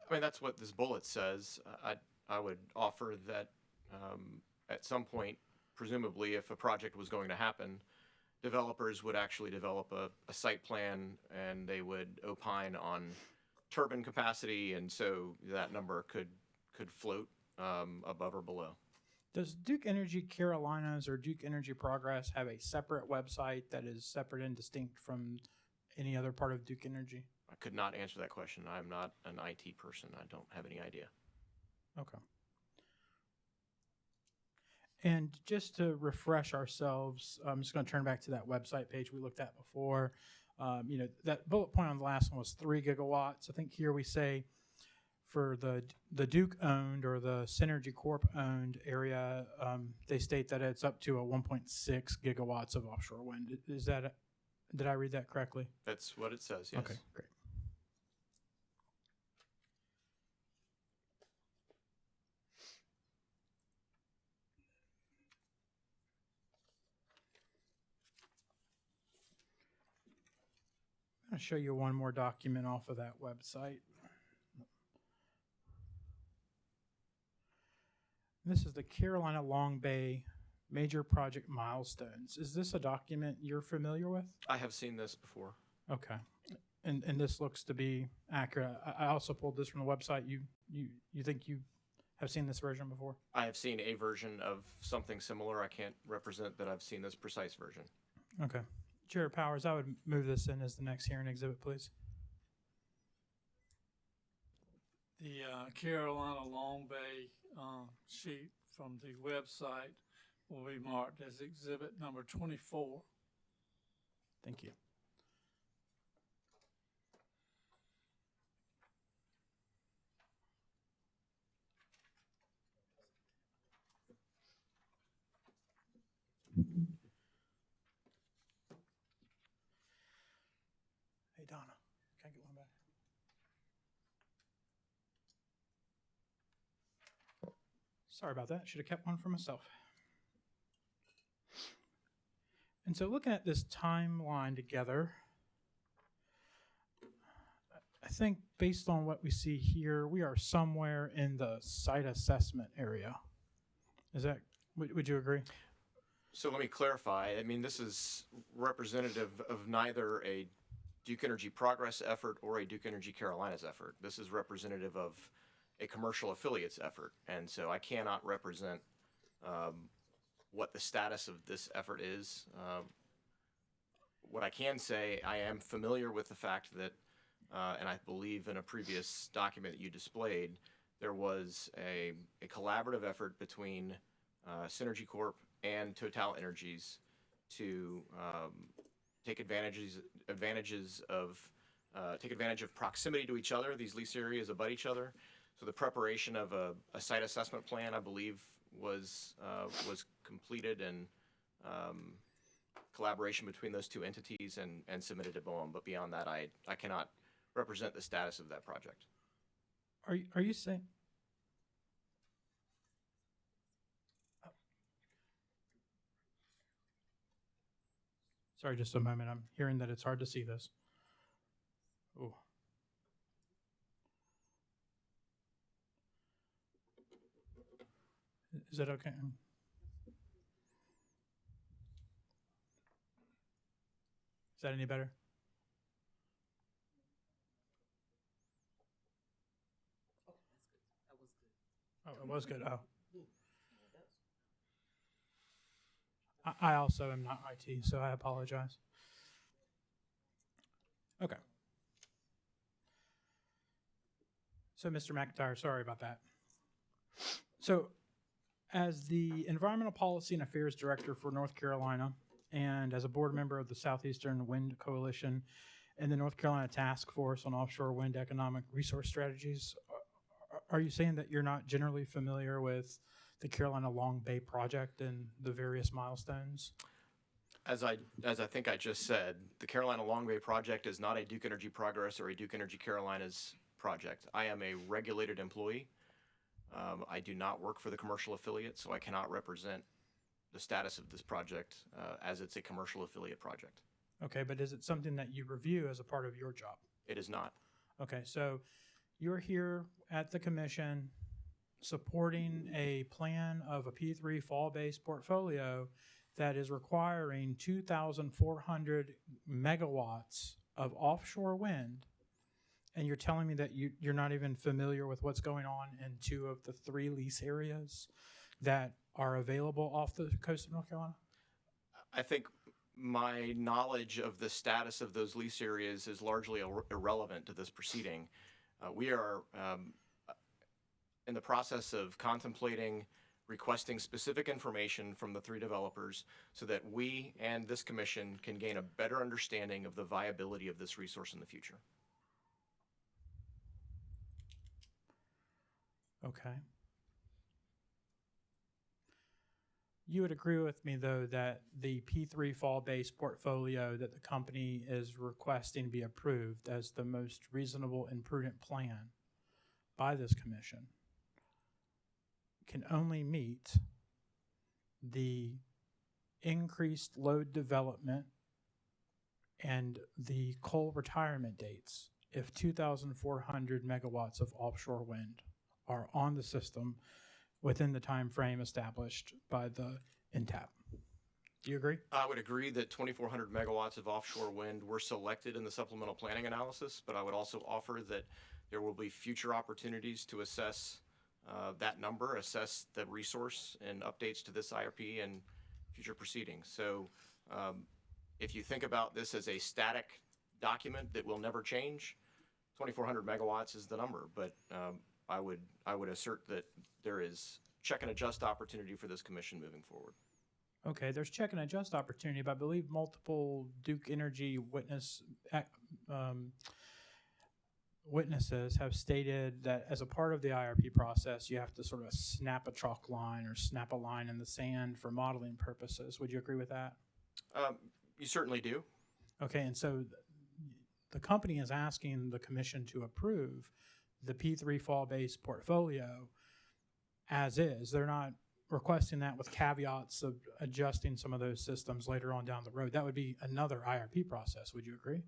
I mean, that's what this bullet says. I would offer that at some point, presumably if a project was going to happen, developers would actually develop a site plan and they would opine on turbine capacity, and so that number could float above or below. Does Duke Energy Carolinas or Duke Energy Progress have a separate website that is separate and distinct from any other part of Duke Energy? I could not answer that question. I'm not an IT person. I don't have any idea. Okay. And just to refresh ourselves, I'm just going to turn back to that website page we looked at before. That bullet point on the last one was 3 gigawatts. I think here we say for the Duke owned or the Synergy Corp owned area, they state that it's up to a 1.6 gigawatts of offshore wind. Did I read that correctly? That's what it says, yes. Okay, great. I'll show you one more document off of that website. This is the Carolina Long Bay Major Project Milestones. Is this a document you're familiar with? I have seen this before. Okay. And this looks to be accurate. I also pulled this from the website. You think you have seen this version before? I have seen a version of something similar. I can't represent that I've seen this precise version. Okay. Chair Powers, I would move this in as the next hearing exhibit, please. The Carolina Long Bay sheet from the website will be marked as exhibit number 24. Thank you. Hey, Donna, can I get one back? Sorry about that. Should have kept one for myself. And so looking at this timeline together, I think based on what we see here, we are somewhere in the site assessment area. Is that, would you agree? So let me clarify. I mean, this is representative of neither a Duke Energy Progress effort or a Duke Energy Carolinas effort. This is representative of a commercial affiliates effort. And so I cannot represent what the status of this effort is. What I can say, I am familiar with the fact that, and I believe in a previous document that you displayed, there was a collaborative effort between Synergy Corp and Total Energies to take advantage of proximity to each other. These lease areas abut each other. So the preparation of a site assessment plan, I believe, was completed in collaboration between those two entities and submitted to BOEM. But beyond that, I cannot represent the status of that project. Are you saying? Sorry, just a moment. I'm hearing that it's hard to see this. Oh. Is that okay? Is that any better? Oh, it was good. Oh. I also am not IT, so I apologize. Okay. So, Mr. McIntyre, sorry about that. So, as the Environmental Policy and Affairs Director for North Carolina, and as a board member of the Southeastern Wind Coalition and the North Carolina Task Force on Offshore Wind Economic Resource Strategies, are you saying that you're not generally familiar with the Carolina Long Bay project and the various milestones? As I think I just said, the Carolina Long Bay project is not a Duke Energy Progress or a Duke Energy Carolinas project. I am a regulated employee. I do not work for the commercial affiliate, so I cannot represent the status of this project as it's a commercial affiliate project. Okay, but is it something that you review as a part of your job? It is not. Okay, so you're here at the commission supporting a plan of a P3 fall-based portfolio that is requiring 2,400 megawatts of offshore wind, and you're telling me that you're not even familiar with what's going on in 2 of the 3 lease areas that are available off the coast of North Carolina? I think my knowledge of the status of those lease areas is largely irrelevant to this proceeding. We are in the process of contemplating requesting specific information from the 3 developers so that we and this commission can gain a better understanding of the viability of this resource in the future. Okay. You would agree with me, though, that the P3 fall-based portfolio that the company is requesting be approved as the most reasonable and prudent plan by this commission can only meet the increased load development and the coal retirement dates if 2,400 megawatts of offshore wind are on the system within the time frame established by the NTAP. Do you agree? I would agree that 2,400 megawatts of offshore wind were selected in the supplemental planning analysis, but I would also offer that there will be future opportunities to assess that number, assess the resource and updates to this IRP and future proceedings. So if you think about this as a static document that will never change, 2,400 megawatts is the number, but I would assert that there is check and adjust opportunity for this commission moving forward. Okay, there's check and adjust opportunity, but I believe multiple Duke Energy witnesses have stated that as a part of the IRP process, you have to sort of snap a chalk line or snap a line in the sand for modeling purposes. Would you agree with that? You certainly do. Okay, and so the company is asking the commission to approve the P3 fall-based portfolio as is. They're not requesting that with caveats of adjusting some of those systems later on down the road. That would be another IRP process. Would you agree?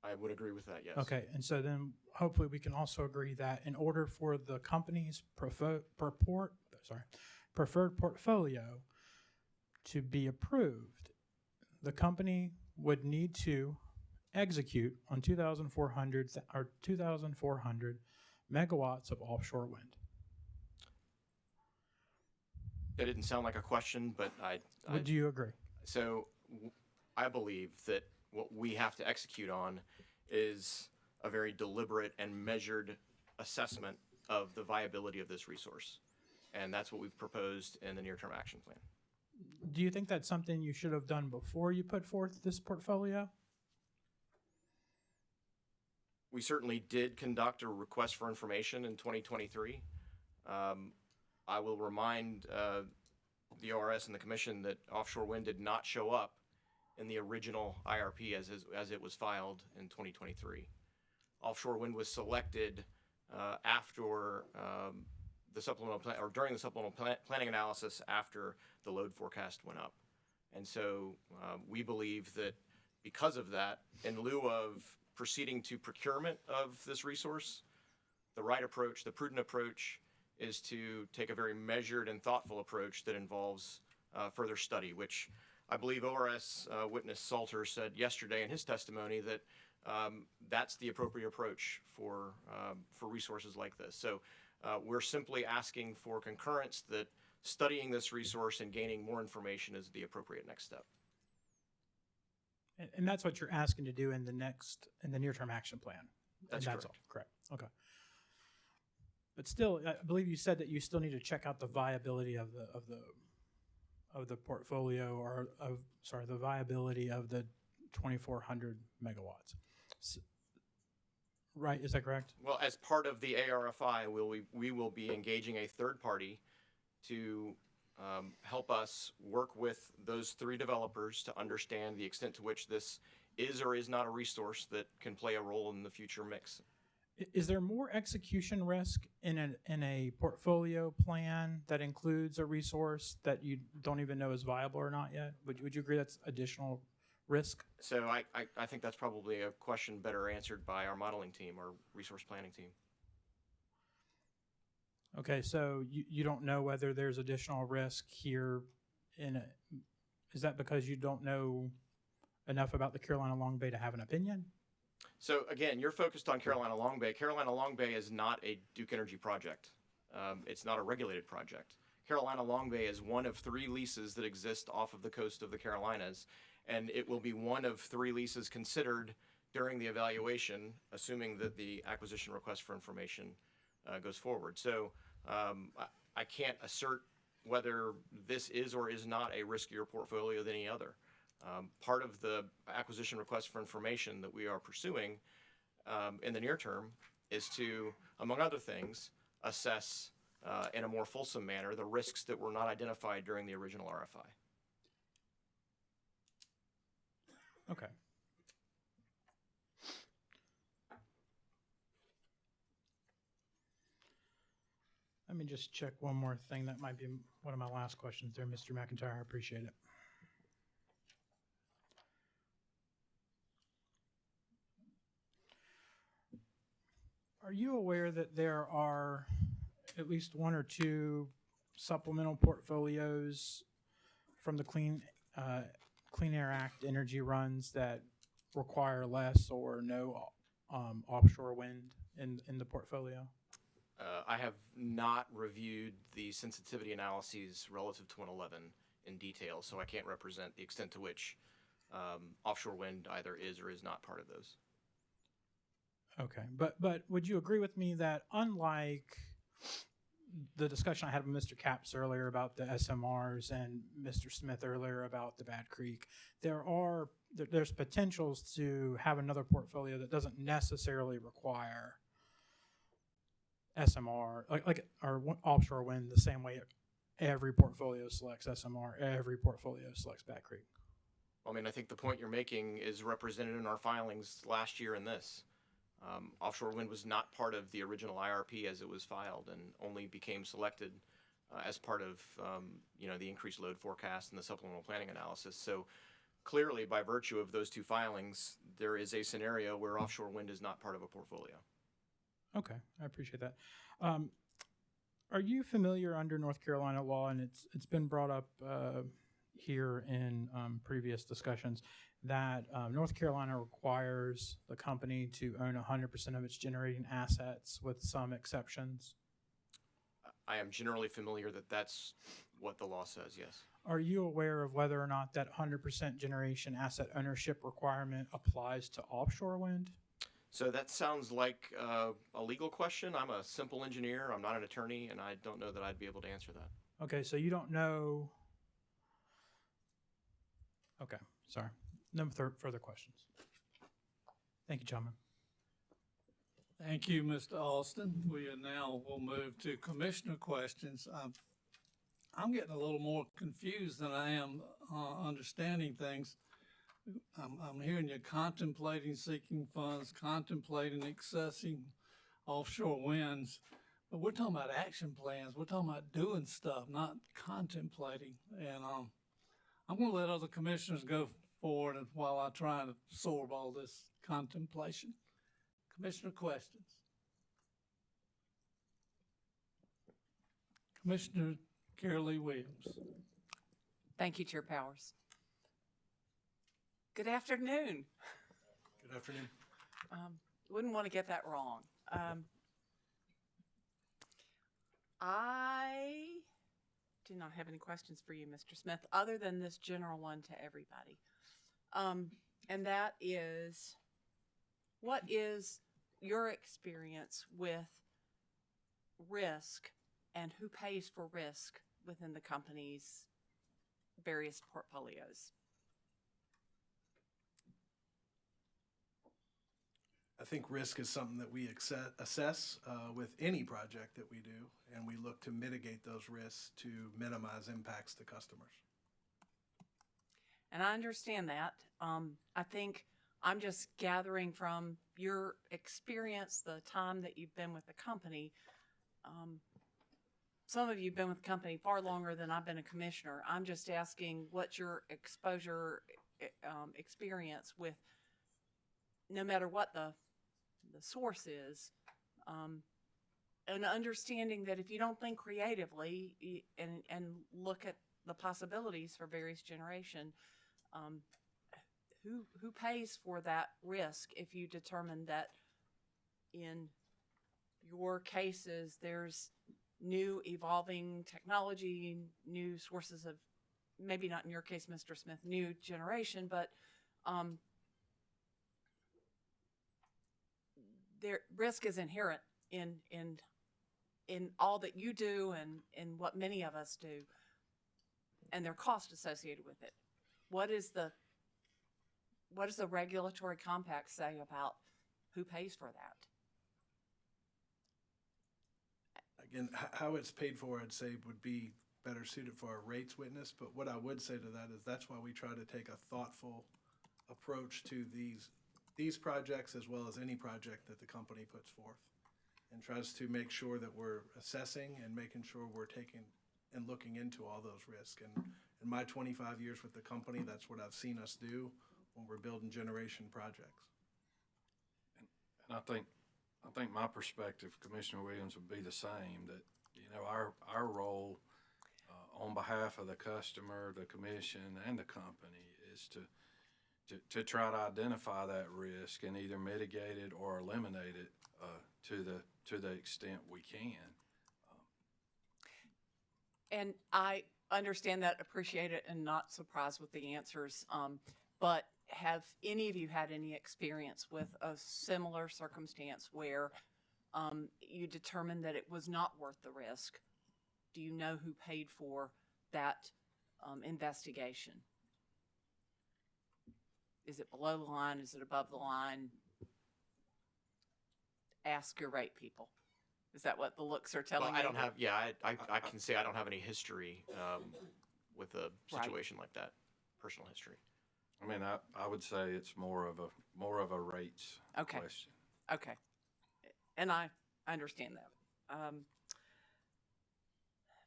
I would agree with that, yes. Okay, and so then hopefully we can also agree that in order for the company's preferred portfolio to be approved, the company would need to execute on 2,400 megawatts of offshore wind. That didn't sound like a question, but Would you agree? So I believe that what we have to execute on is a very deliberate and measured assessment of the viability of this resource. And that's what we've proposed in the near-term action plan. Do you think that's something you should have done before you put forth this portfolio? We certainly did conduct a request for information in 2023. I will remind the ORS and the Commission that offshore wind did not show up in the original IRP as it was filed in 2023. Offshore wind was selected after the supplemental plan, or during the supplemental planning analysis after the load forecast went up. And so we believe that because of that, in lieu of proceeding to procurement of this resource, the right approach, the prudent approach, is to take a very measured and thoughtful approach that involves further study, which I believe ORS witness Salter said yesterday in his testimony that that's the appropriate approach for resources like this. So we're simply asking for concurrence that studying this resource and gaining more information is the appropriate next step. And that's what you're asking to do in the near-term action plan. That's correct. All correct. Okay. But still, I believe you said that you still need to check out the viability of the portfolio, or the viability of the 2,400 megawatts. Right? Is that correct? Well, as part of the ARFI, we will be engaging a third party to help us work with those three developers to understand the extent to which this is or is not a resource that can play a role in the future mix. Is there more execution risk in a portfolio plan that includes a resource that you don't even know is viable or not yet? Would you agree that's additional risk? So I think that's probably a question better answered by our modeling team or resource planning team. Okay, so you don't know whether there's additional risk here is that because you don't know enough about the Carolina Long Bay to have an opinion? So again, you're focused on Carolina Long Bay. Carolina Long Bay is not a Duke Energy project. It's not a regulated project. Carolina Long Bay is one of three leases that exist off of the coast of the Carolinas, and it will be one of three leases considered during the evaluation, assuming that the acquisition request for information goes forward. So I can't assert whether this is or is not a riskier portfolio than any other. Part of the acquisition request for information that we are pursuing in the near term is to, among other things, assess in a more fulsome manner the risks that were not identified during the original RFI. Okay. Let me just check one more thing. That might be one of my last questions there, Mr. McIntyre. I appreciate it. Are you aware that there are at least one or two supplemental portfolios from the Clean Air Act energy runs that require less or no offshore wind in the portfolio? I have not reviewed the sensitivity analyses relative to 111 in detail, so I can't represent the extent to which offshore wind either is or is not part of those. Okay, but would you agree with me that unlike the discussion I had with Mr. Capps earlier about the SMRs and Mr. Smith earlier about the Bad Creek, there's potentials to have another portfolio that doesn't necessarily require SMR, or offshore wind the same way every portfolio selects SMR, every portfolio selects Bad Creek? I mean, I think the point you're making is represented in our filings last year and this. Offshore wind was not part of the original IRP as it was filed and only became selected as part of the increased load forecast and the supplemental planning analysis. So clearly, by virtue of those two filings, there is a scenario where offshore wind is not part of a portfolio. Okay, I appreciate that. Are you familiar under North Carolina law, and it's been brought up here in previous discussions, that North Carolina requires the company to own 100% of its generating assets with some exceptions? I am generally familiar that that's what the law says, yes. Are you aware of whether or not that 100% generation asset ownership requirement applies to offshore wind? So that sounds like a legal question. I'm a simple engineer. I'm not an attorney, and I don't know that I'd be able to answer that. Okay, so you don't know. Okay, sorry. No further questions. Thank you, gentlemen. Thank you, Mr. Austin. We are now will move to commissioner questions. I'm getting a little more confused than I am understanding things. I'm hearing you contemplating seeking funds, contemplating accessing offshore winds, but we're talking about action plans. We're talking about doing stuff, not contemplating. And I'm going to let other commissioners go forward while I try to absorb all this contemplation. Commissioner questions? Commissioner Carolee Williams. Thank you, Chair Powers. Good afternoon. Good afternoon. Wouldn't want to get that wrong. I do not have any questions for you, Mr. Smith, other than this general one to everybody. And that is, what is your experience with risk and who pays for risk within the company's various portfolios? I think risk is something that we assess with any project that we do, and we look to mitigate those risks to minimize impacts to customers. And I understand that. I think I'm just gathering from your experience, the time that you've been with the company. Some of you have been with the company far longer than I've been a commissioner. I'm just asking what's your exposure, experience with, no matter what the source is, and understanding that if you don't think creatively and look at the possibilities for various generation, who pays for that risk if you determine that in your cases there's new evolving technology, new sources of, maybe not in your case, Mr. Smith, new generation, but their risk is inherent in all that you do and in what many of us do, and their cost associated with it. What does the regulatory compact say about who pays for that? Again, how it's paid for, I'd say, would be better suited for our rates witness. But what I would say to that is that's why we try to take a thoughtful approach to these projects as well as any project that the company puts forth, and tries to make sure that we're assessing and making sure we're taking and looking into all those risks. And in my 25 years with the company, that's what I've seen us do when we're building generation projects. And I think my perspective, Commissioner Williams, would be the same, that, our role on behalf of the customer, the commission, and the company is to try to identify that risk and either mitigate it or eliminate it to the extent we can. And I understand that, appreciate it, and not surprised with the answers. But have any of you had any experience with a similar circumstance where you determined that it was not worth the risk? Do you know who paid for that investigation? Is it below the line? Is it above the line? Ask your rate people. Is that what the looks are telling Well, I you? don't have, I can say I don't have any history with a situation like that, personal history. I mean, I would say it's more of a rates Okay. question. Okay. And I understand that.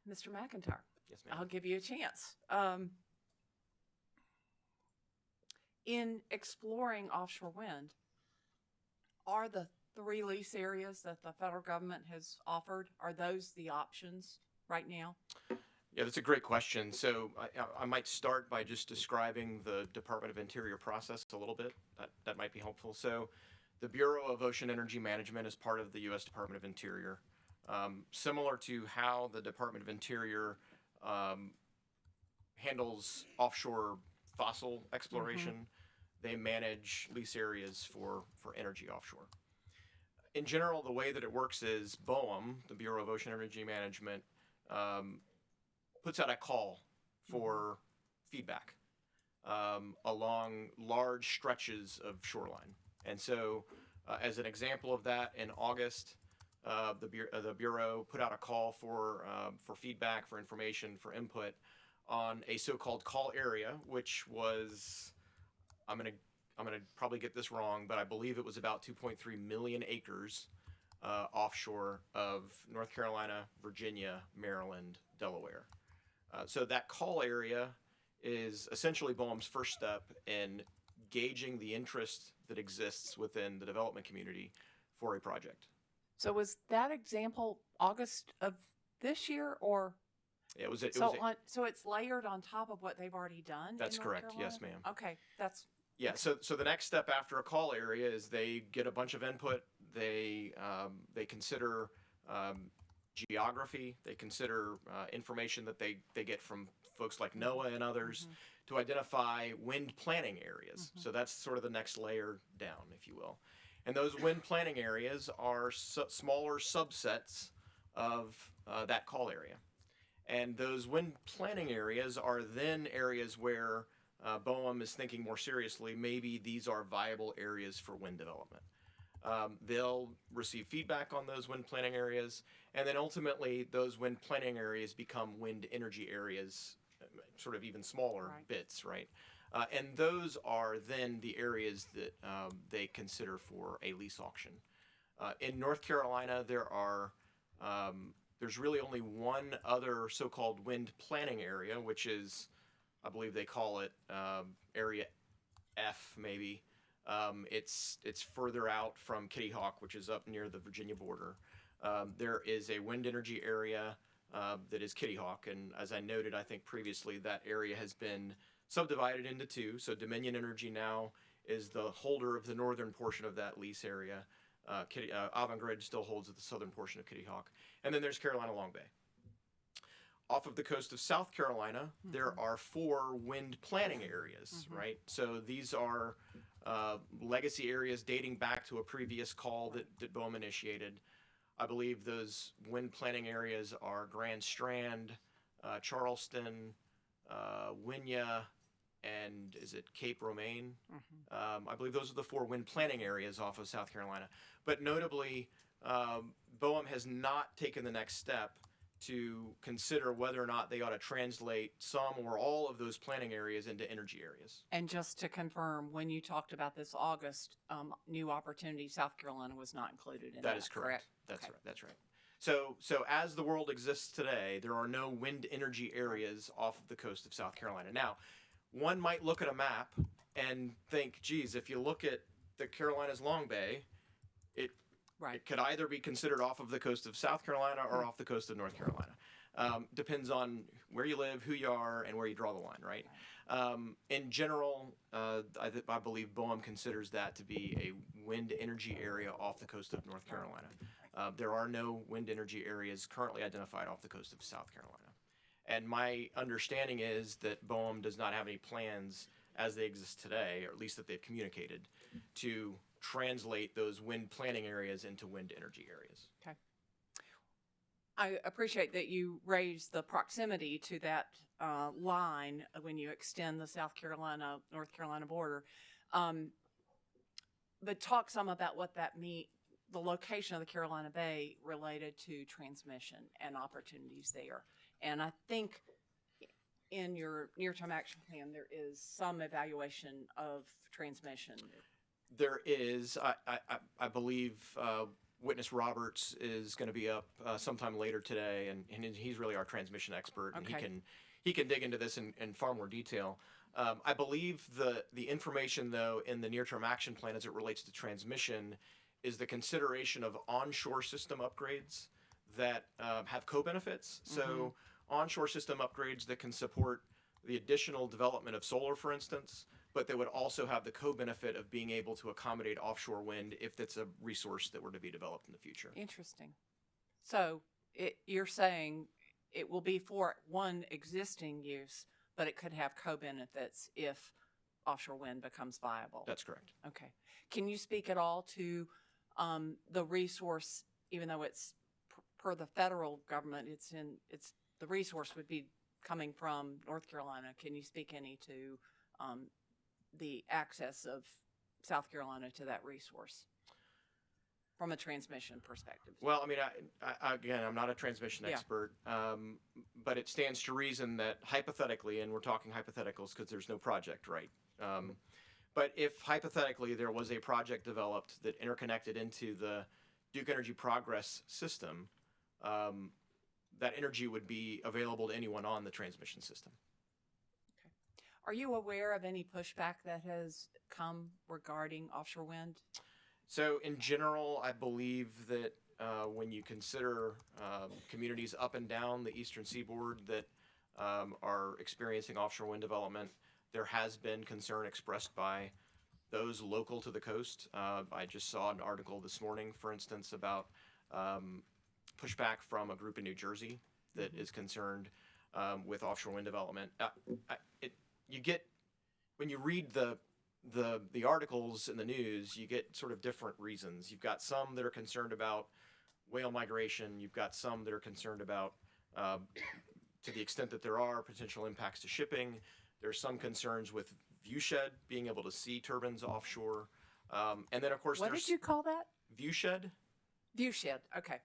Mr. McIntyre. Yes, ma'am. I'll give you a chance. In exploring offshore wind, are the 3 lease areas that the federal government has offered, are those the options right now? Yeah, that's a great question. So I might start by just describing the Department of Interior process a little bit. That might be helpful. So the Bureau of Ocean Energy Management is part of the U.S. Department of Interior. Similar to how the Department of Interior handles offshore fossil exploration, they manage lease areas for energy offshore. In general, the way that it works is BOEM, the Bureau of Ocean Energy Management, puts out a call for feedback along large stretches of shoreline. And so, as an example of that, in August, the Bureau put out a call for feedback, for information, for input on a so-called call area, which was, I'm gonna probably get this wrong, but I believe it was about 2.3 million acres offshore of North Carolina, Virginia, Maryland, Delaware. So that call area is essentially BOEM's first step in gauging the interest that exists within the development community for a project. So was that example August of this year, or? Yeah, so it's layered on top of what they've already done? That's in North correct. Carolina? Yes, ma'am. Okay, that's. Yeah, so the next step after a call area is they get a bunch of input. They consider geography. They consider information that they get from folks like NOAA and others to identify wind planning areas. So that's sort of the next layer down, if you will. And those wind planning areas are smaller subsets of that call area. And those wind planning areas are then areas where BOEM is thinking more seriously, maybe these are viable areas for wind development. They'll receive feedback on those wind planning areas, and then ultimately those wind planning areas become wind energy areas, sort of even smaller bits, right? And those are then the areas that they consider for a lease auction. In North Carolina, there's really only one other so-called wind planning area, which is, I believe they call it Area F, maybe. It's further out from Kitty Hawk, which is up near the Virginia border. There is a wind energy area that is Kitty Hawk, and as I noted, I think previously, that area has been subdivided into 2. So Dominion Energy now is the holder of the northern portion of that lease area. Avangrid still holds the southern portion of Kitty Hawk. And then there's Carolina Long Bay. Off of the coast of South Carolina, there are 4 wind planning areas, right? So these are legacy areas dating back to a previous call that BOEM initiated. I believe those wind planning areas are Grand Strand, Charleston, Winya, and is it Cape Romaine? I believe those are the 4 wind planning areas off of South Carolina. But notably, BOEM has not taken the next step to consider whether or not they ought to translate some or all of those planning areas into energy areas. And just to confirm, when you talked about this August new opportunity, South Carolina was not included in that. That is correct. That's right. That's right. So as the world exists today, there are no wind energy areas off of the coast of South Carolina. Now, one might look at a map and think, geez, if you look at the Carolinas Long Bay, it could either be considered off of the coast of South Carolina or off the coast of North Carolina. Depends on where you live, who you are, and where you draw the line, right? In general, I believe BOEM considers that to be a wind energy area off the coast of North Carolina. There are no wind energy areas currently identified off the coast of South Carolina. And my understanding is that BOEM does not have any plans as they exist today, or at least that they've communicated, to translate those wind planning areas into wind energy areas. Okay. I appreciate that you raised the proximity to that line when you extend the South Carolina, North Carolina border. But talk some about what that means, the location of the Carolina Bay related to transmission and opportunities there. And I think in your near-term action plan, there is some evaluation of transmission. There is, I believe, Witness Roberts is going to be up sometime later today, and he's really our transmission expert, and Okay. he can dig into this in far more detail. I believe the information, though, in the near-term action plan as it relates to transmission is the consideration of onshore system upgrades that have co-benefits. So onshore system upgrades that can support the additional development of solar, for instance, but they would also have the co-benefit of being able to accommodate offshore wind if that's a resource that were to be developed in the future. Interesting. So you're saying it will be for one existing use, but it could have co-benefits if offshore wind becomes viable. That's correct. Okay. Can you speak at all to the resource, even though it's per the federal government, the resource would be coming from North Carolina. Can you speak any to the access of South Carolina to that resource from a transmission perspective? Well, I mean, again, I'm not a transmission expert, but it stands to reason that hypothetically, and we're talking hypotheticals because there's no project, right? But if hypothetically there was a project developed that interconnected into the Duke Energy Progress system, that energy would be available to anyone on the transmission system. Okay. Are you aware of any pushback that has come regarding offshore wind? So in general, I believe that when you consider communities up and down the eastern seaboard that are experiencing offshore wind development, there has been concern expressed by those local to the coast. I just saw an article this morning, for instance, about pushback from a group in New Jersey that is concerned with offshore wind development. When you read the articles in the news, you get sort of different reasons. You've got some that are concerned about whale migration. You've got some that are concerned about, to the extent that there are potential impacts to shipping. There's some concerns with viewshed, being able to see turbines offshore. And then, of course, what did you call that? Viewshed. Viewshed. Okay.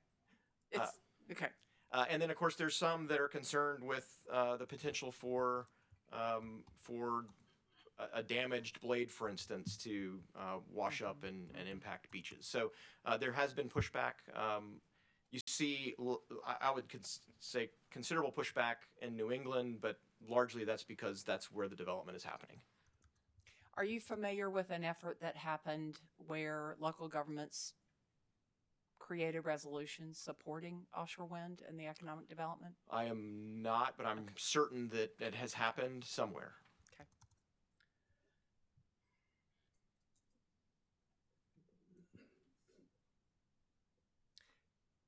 It's okay. And then, of course, there's some that are concerned with the potential for a damaged blade, for instance, to wash up and impact beaches. So there has been pushback. You see, I would say considerable pushback in New England, but largely that's because that's where the development is happening. Are you familiar with an effort that happened where local governments created resolutions supporting offshore wind and the economic development? I am not, but I'm certain that it has happened somewhere. Okay.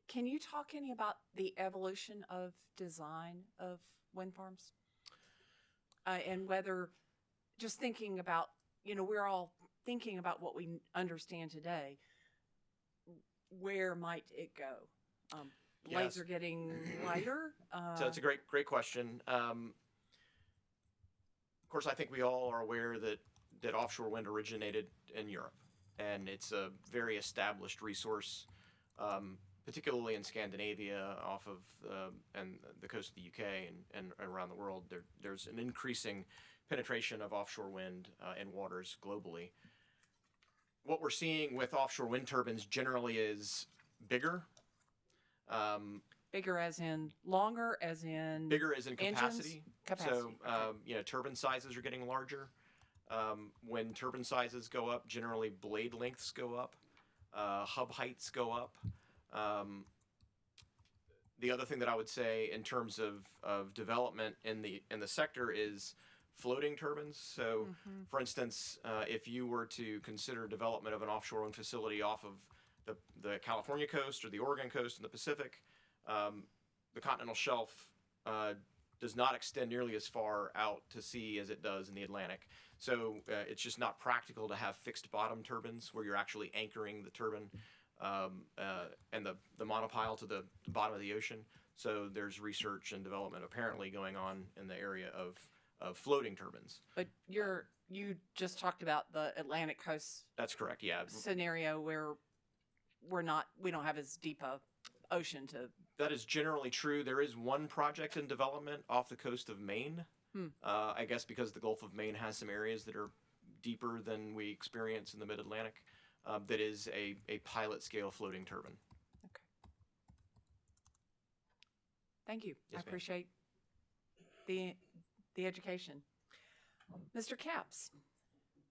Can you talk any about the evolution of design of wind farms? And whether, just thinking about, we're all thinking about what we understand today, where might it go? Blades Yes. are getting lighter. So that's a great question. Of course, I think we all are aware that offshore wind originated in Europe, and it's a very established resource, particularly in Scandinavia, off of and the coast of the UK and around the world. There's an increasing penetration of offshore wind in waters globally. What we're seeing with offshore wind turbines generally is bigger. Bigger as in longer, as in Bigger as in engines? capacity. So, Okay. turbine sizes are getting larger. When turbine sizes go up, generally blade lengths go up, hub heights go up. The other thing that I would say in terms of development in the sector is floating turbines. So, for instance, if you were to consider development of an offshore wind facility off of the California coast or the Oregon coast in the Pacific, the continental shelf does not extend nearly as far out to sea as it does in the Atlantic. So it's just not practical to have fixed bottom turbines where you're actually anchoring the turbine and the monopile to the bottom of the ocean. So there's research and development apparently going on in the area of floating turbines. But you just talked about the Atlantic coast. That's correct. Yeah. Scenario where we don't have as deep a ocean to. That is generally true. There is one project in development off the coast of Maine. I guess because the Gulf of Maine has some areas that are deeper than we experience in the Mid-Atlantic, that is a pilot scale floating turbine. Thank you. Yes, I ma'am. appreciate the education. Mr. Capps,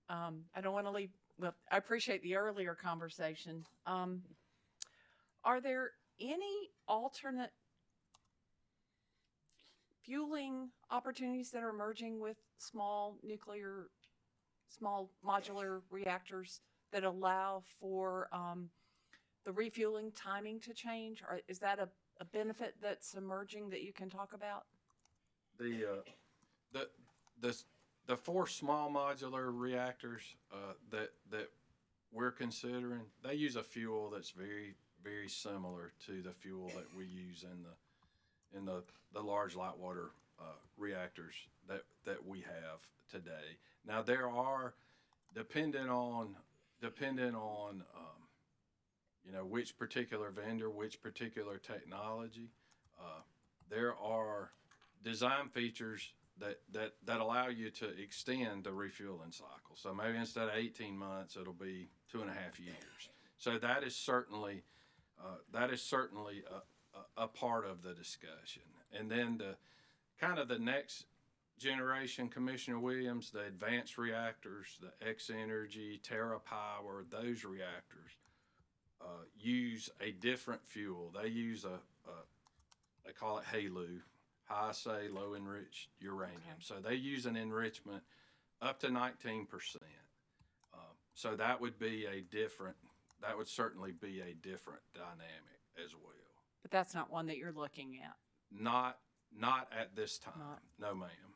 I don't want to leave, well, I appreciate the earlier conversation. Are there any alternate fueling opportunities that are emerging with small modular reactors that allow for the refueling timing to change? Or is that a benefit that's emerging that you can talk about? The 4 small modular reactors that we're considering, they use a fuel that's very, very similar to the fuel that we use in the large light water reactors that we have today. Now there are, depending on which particular vendor, which particular technology, there are design features that allow you to extend the refueling cycle. So maybe instead of 18 months, it'll be 2.5 years. So that is certainly a part of the discussion. And then the next generation, Commissioner Williams, the advanced reactors, the X-Energy, TerraPower, those reactors use a different fuel. They use they call it HALEU, high assay low enriched uranium. Okay. So they use an enrichment up to 19%. So that would certainly be a different dynamic as well. But that's not one that you're looking at. Not at this time. No, ma'am.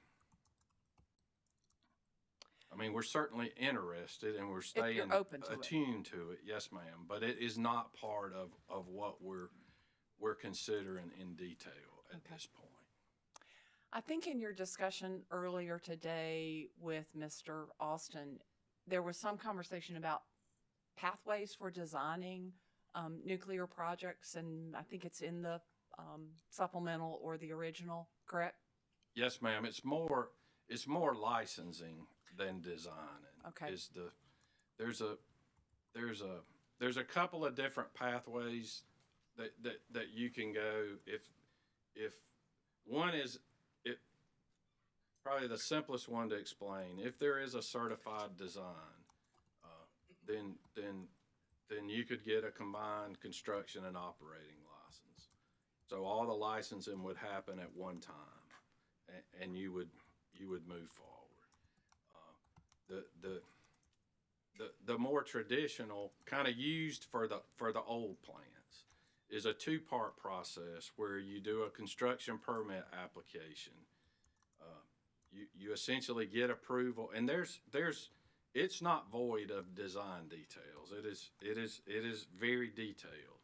I mean, we're certainly interested and we're staying attuned to it. Yes, ma'am. But it is not part of what we're considering in detail at this point. I think in your discussion earlier today with Mr. Austin, there was some conversation about pathways for designing nuclear projects, and I think it's in the supplemental or the original, correct? Yes, ma'am. It's more licensing than designing. Okay. There's a couple of different pathways that you can go. If one is probably the simplest one to explain. If there is a certified design, then you could get a combined construction and operating license. So all the licensing would happen at one time, and you would move forward. The more traditional, kind of used for the old plants, is a 2-part process where you do a construction permit application. You essentially get approval, and it's not void of design details. It is very detailed.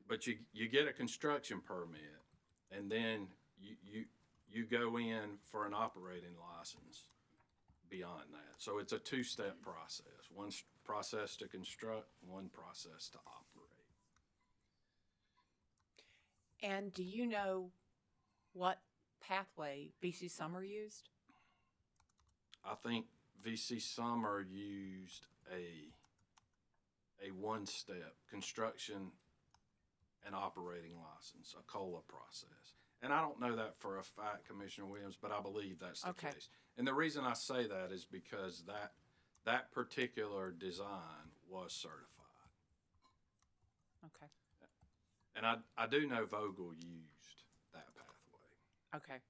But you get a construction permit, and then you go in for an operating license beyond that. So it's a 2-step process. One process to construct, one process to operate. And do you know what pathway VC Summer used? I think VC Summer used a 1-step construction and operating license, a COLA process. And I don't know that for a fact, Commissioner Williams, but I believe that's the case. And the reason I say that is because that particular design was certified. Okay. And I do know Vogel used that pathway. Okay.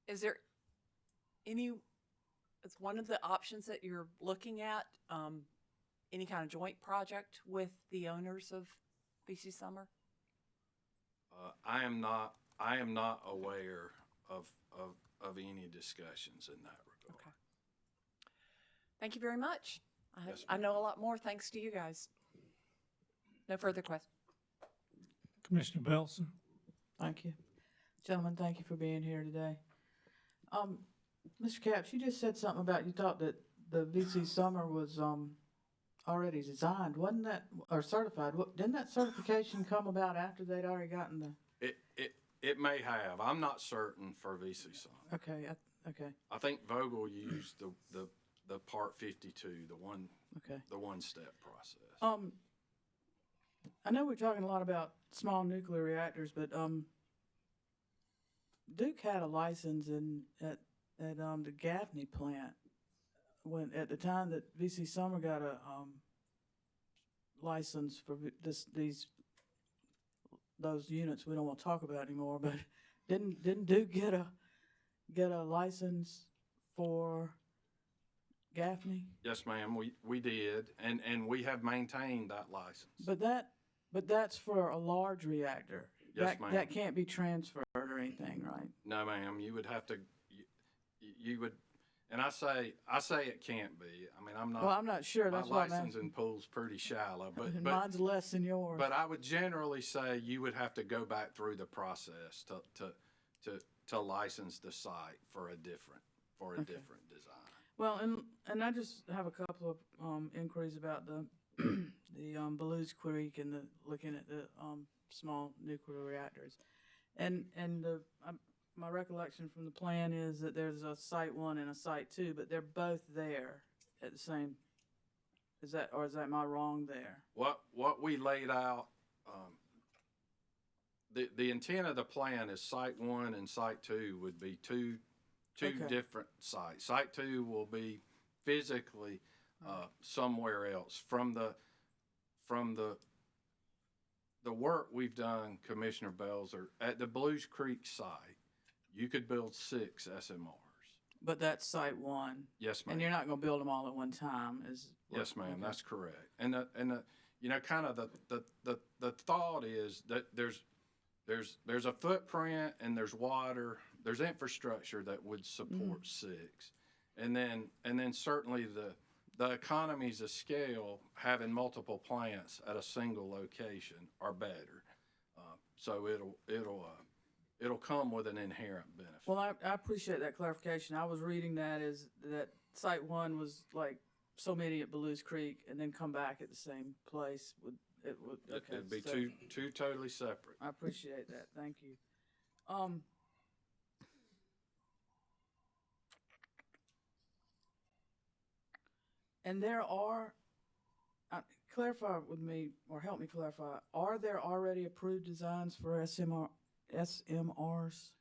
Is there it's one of the options that you're looking at, any kind of joint project with the owners of VC Summer? I am not aware of any discussions in that regard. Okay. Thank you very much. Yes, I know a lot more thanks to you guys. No further questions. Commissioner Belson. Thank you. Gentlemen, thank you for being here today. Mr. Capps, you just said something about you thought that the VC Summer was already designed, wasn't that, or certified? Didn't that certification come about after they'd already gotten the? It may have. I'm not certain for VC Summer. Okay, Okay, I think Vogel used the Part 52, okay. the one-step process. I know we're talking a lot about small nuclear reactors, but Duke had a license at the Gaffney plant when at the time that VC Summer got a license for those units we don't want to talk about anymore. But didn't Duke get a license for Gaffney? Yes, ma'am, we did, and we have maintained that license. But that's for a large reactor. Yes, ma'am. That can't be transferred or anything, right? No, ma'am, you would have to, you would, and I say it can't be. I mean, I'm not. Well, I'm not sure. That's my what I'm licensing asking. pool's pretty shallow, but Mine's less than yours. But I would generally say you would have to go back through the process to license the site for a different design. Well, and I just have a couple of inquiries about the Belews Creek and looking at the small nuclear reactors, and my recollection from the plan is that there's a Site 1 and a Site 2, but they're both there at the same. Is that am I wrong there? What we laid out, the intent of the plan is Site 1 and Site 2 would be two Okay. different sites. Site 2 will be physically somewhere else. From the work we've done, Commissioner Belzer, at the Blues Creek site, you could build 6 SMRs. But that's Site 1. Yes, ma'am. And you're not going to build them all at one time, Yes, ma'am. Okay. That's correct. And the kind of the thought is that there's a footprint and there's water, there's infrastructure that would support 6, and then certainly the economies of scale having multiple plants at a single location are better. So it'll come with an inherent benefit. Well, I appreciate that clarification. I was reading that as that Site 1 was like so many at Belews Creek and then come back at the same place. Okay, It'd be so two totally separate. I appreciate that. Thank you. And there are, clarify with me or help me clarify, are there already approved designs for SMRs?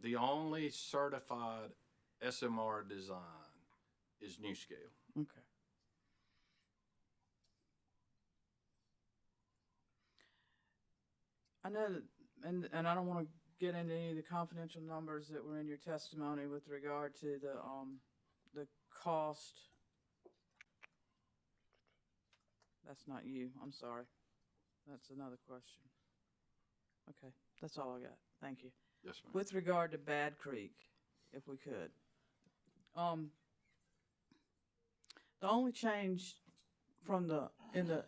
The only certified SMR design is NuScale. Okay. I know that, and I don't want to get into any of the confidential numbers that were in your testimony with regard to the cost. That's not you. I'm sorry. That's another question. Okay, that's all I got. Thank you. Yes, ma'am. With regard to Bad Creek, if we could, the only change from in the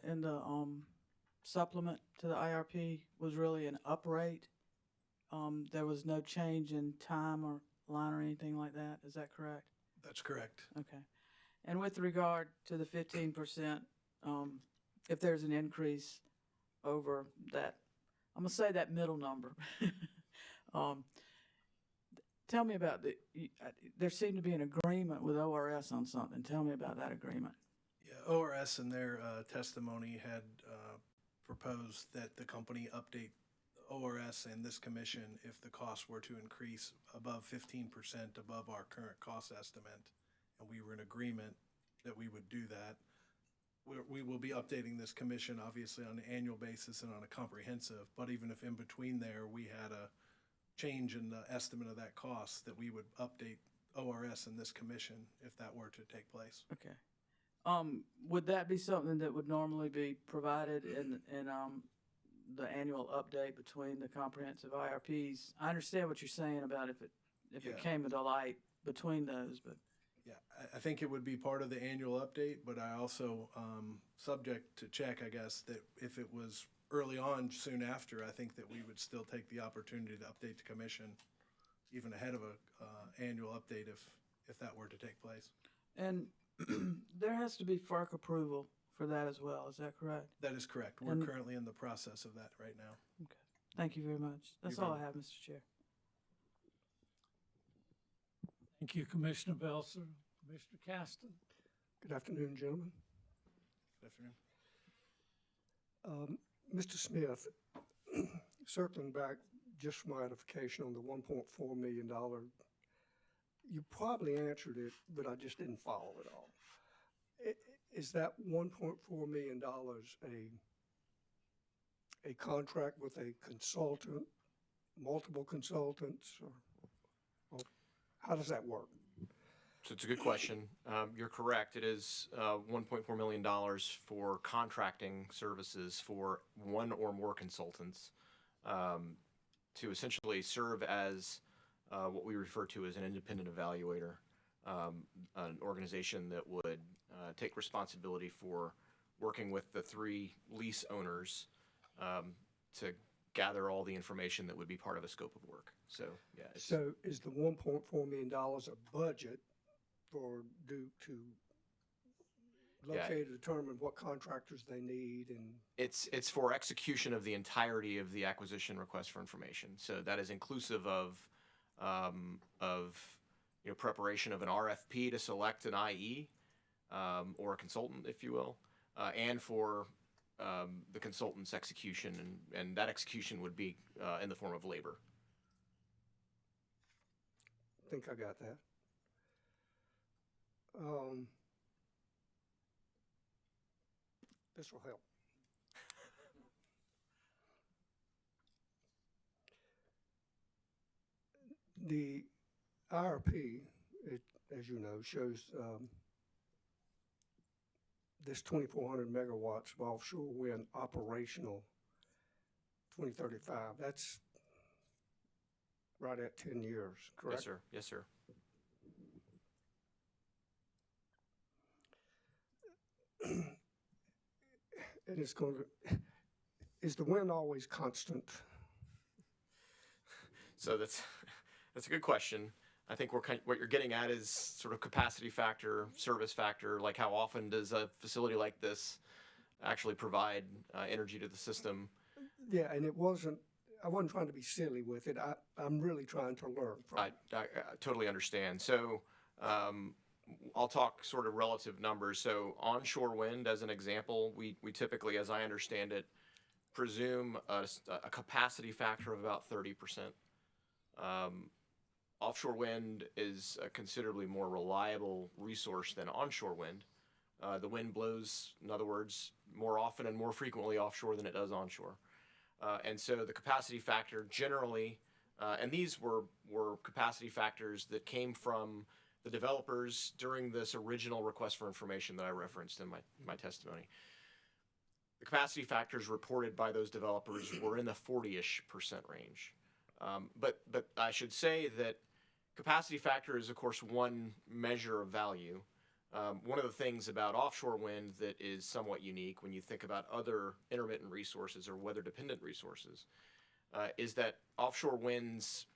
supplement to the IRP was really an uprate. There was no change in time or line or anything like that. Is that correct? That's correct. Okay. And with regard to the 15%, if there's an increase over that, I'm gonna say that middle number. Tell me about there seemed to be an agreement with ORS on something. Tell me about that agreement. Yeah, ORS in their testimony had proposed that the company update ORS and this commission if the costs were to increase above 15% above our current cost estimate. And we were in agreement that we would do that. We will be updating this commission obviously on an annual basis and on a comprehensive, but even if in between there we had a change in the estimate of that cost, that we would update ORS and this commission if that were to take place. Okay. Would that be something that would normally be provided in the annual update between the comprehensive IRPs? I understand what you're saying about if it came to light between those, but. Yeah, I think it would be part of the annual update, but I also, subject to check, I guess, that if it was early on, soon after, I think that we would still take the opportunity to update the commission even ahead of a annual update if that were to take place. And there has to be FERC approval for that as well, is that correct? That is correct. We're currently in the process of that right now. Okay. Thank you very much. That's all I have, Mr. Chair. Thank you, Commissioner Belser. Commissioner Caston. Good afternoon, gentlemen. Good afternoon. Mr. Smith, circling back just for my edification on the $1.4 million, you probably answered it, but I just didn't follow it all. Is that $1.4 million a contract with a consultant, multiple consultants, or how does that work? So it's a good question. You're correct. It is $1.4 million for contracting services for one or more consultants to essentially serve as what we refer to as an independent evaluator, an organization that would take responsibility for working with the 3 lease owners to gather all the information that would be part of a scope of work. So, yeah. So is the $1.4 million a budget for Duke to locate and determine what contractors they need? And it's for execution of the entirety of the acquisition request for information. So that is inclusive of preparation of an RFP to select an IE or a consultant, if you will, and for the consultant's execution, and that execution would be in the form of labor. I think I got that. This will help. The IRP, as you know, shows this 2,400 megawatts of offshore wind operational 2035. That's right at 10 years, correct? Yes, sir. Yes, sir. And it's going to, is the wind always constant? So that's a good question. I think what you're getting at is sort of capacity factor, service factor, like how often does a facility like this actually provide energy to the system? Yeah, and I wasn't trying to be silly with it. I'm really trying to learn from it. I totally understand. So I'll talk sort of relative numbers. So onshore wind, as an example, we typically, as I understand it, presume a capacity factor of about 30%. Offshore wind is a considerably more reliable resource than onshore wind. The wind blows, in other words, more often and more frequently offshore than it does onshore. And so the capacity factor generally, and these were capacity factors that came from the developers during this original request for information that I referenced in my testimony. The capacity factors reported by those developers were in the 40-ish% range. But I should say that capacity factor is, of course, one measure of value. One of the things about offshore wind that is somewhat unique when you think about other intermittent resources or weather-dependent resources is that offshore wind's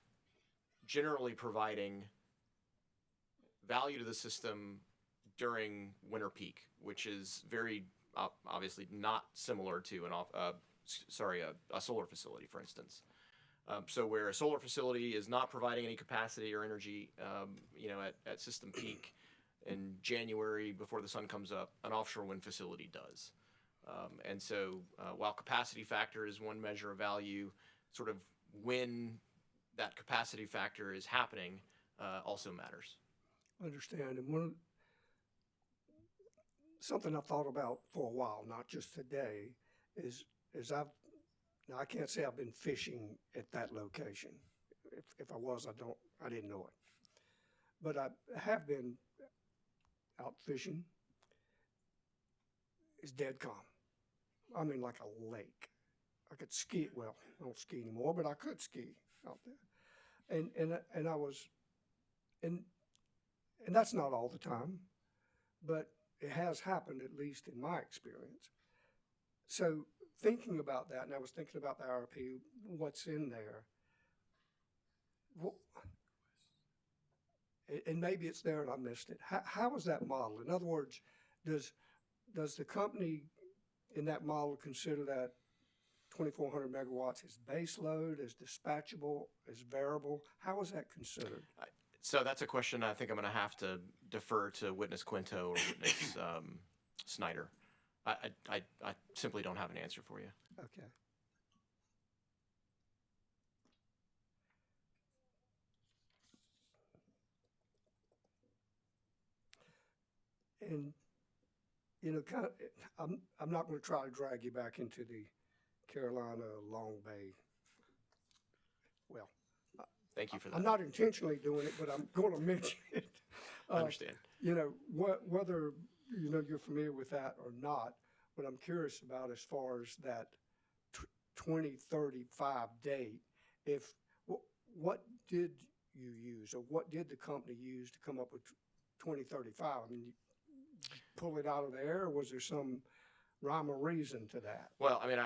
generally providing value to the system during winter peak, which is very obviously not similar to a solar facility, for instance. So where a solar facility is not providing any capacity or energy, at system peak in January before the sun comes up, an offshore wind facility does. And so while capacity factor is one measure of value, sort of when that capacity factor is happening also matters. Understand. And something I've thought about for a while, not just today, is now I can't say I've been fishing at that location. If I was, I didn't know it. But I have been out fishing. It's dead calm. I mean, like a lake. I could ski. Well, I don't ski anymore, but I could ski out there. And I was, and that's not all the time, but it has happened, at least in my experience. So thinking about that, and I was thinking about the IRP, what's in there, and maybe it's there and I missed it. How is that modeled? In other words, does the company in that model consider that 2,400 megawatts as base load, as dispatchable, as variable? How is that considered? So that's a question I think I'm going to have to defer to witness Quinto or witness Snyder. I simply don't have an answer for you. Okay. And, you know, kind of, I'm not going to try to drag you back into the Carolina Long Bay. Well, Thank you for that. I'm not intentionally doing it, but I'm going to mention it. I understand. You know, whether, you know, you're familiar with that or not, what I'm curious about as far as that 2035 date, what did you use or what did the company use to come up with 2035? I mean, you pull it out of the air, or was there some rhyme or reason to that? Well, I mean,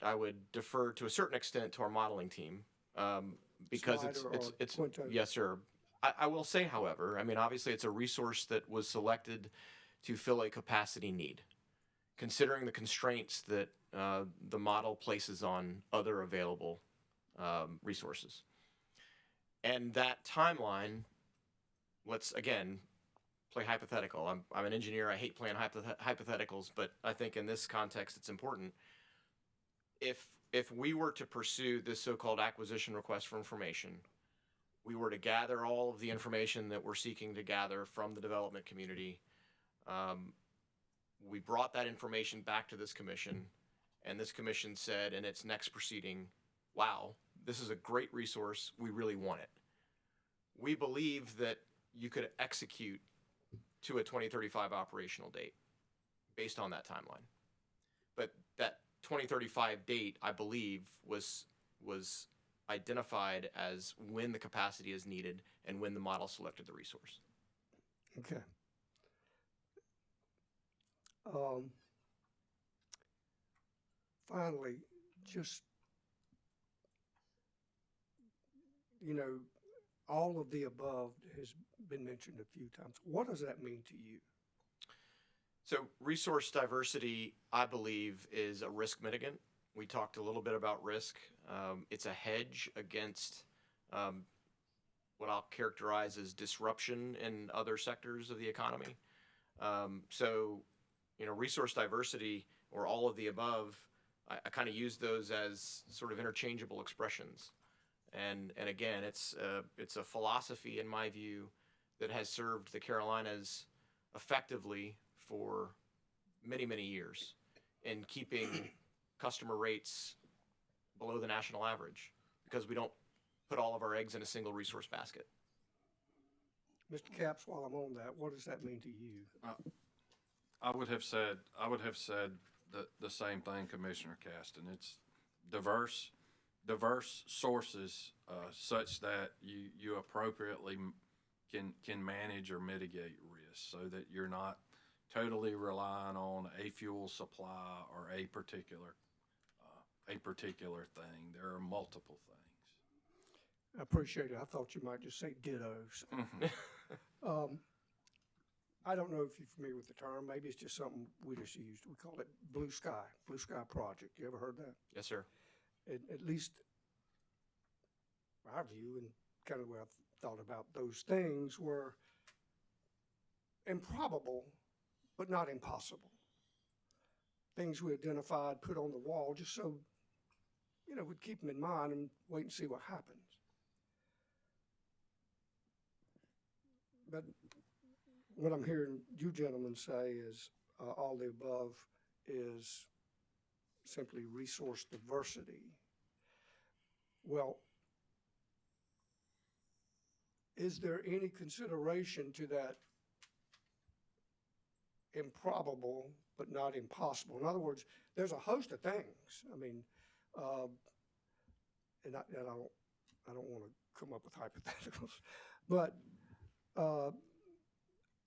I would defer to a certain extent to our modeling team because it's Quinto? yes, sir. I will say, however, I mean, obviously it's a resource that was selected to fill a capacity need, considering the constraints that the model places on other available resources. And that timeline, let's again play hypothetical. I'm an engineer. I hate playing hypotheticals, but I think in this context it's important. If we were to pursue this so-called acquisition request for information, we were to gather all of the information that we're seeking to gather from the development community. We brought that information back to this commission, and this commission said in its next proceeding, wow, this is a great resource. We really want it. We believe that you could execute to a 2035 operational date based on that timeline. But that 2035 date, I believe, was identified as when the capacity is needed and when the model selected the resource. Okay. Finally, just, you know, all of the above has been mentioned a few times. What does that mean to you? So resource diversity, I believe, is a risk mitigant. We talked a little bit about risk. It's a hedge against what I'll characterize as disruption in other sectors of the economy. So, you know, resource diversity or all of the above, I kind of use those as sort of interchangeable expressions. And again, it's a philosophy, in my view, that has served the Carolinas effectively for many, many years in keeping customer rates below the national average because we don't put all of our eggs in a single resource basket. Mr. Capps, while I'm on that, what does that mean to you? I would have said the same thing, Commissioner Caston. It's diverse sources such that you appropriately can manage or mitigate risk so that you're not totally relying on a fuel supply or a particular thing. There are multiple things. I appreciate it. I thought you might just say dittos. I don't know if you're familiar with the term. Maybe it's just something we just used. We call it blue sky project. You ever heard that? Yes, sir. At least our view and kind of where I've thought about those things were improbable, but not impossible. Things we identified, put on the wall, just so, you know, we'd keep them in mind and wait and see what happens. But what I'm hearing you gentlemen say is all the above is simply resource diversity. Well, is there any consideration to that improbable but not impossible? In other words, there's a host of things. I mean, and I don't want to come up with hypotheticals, but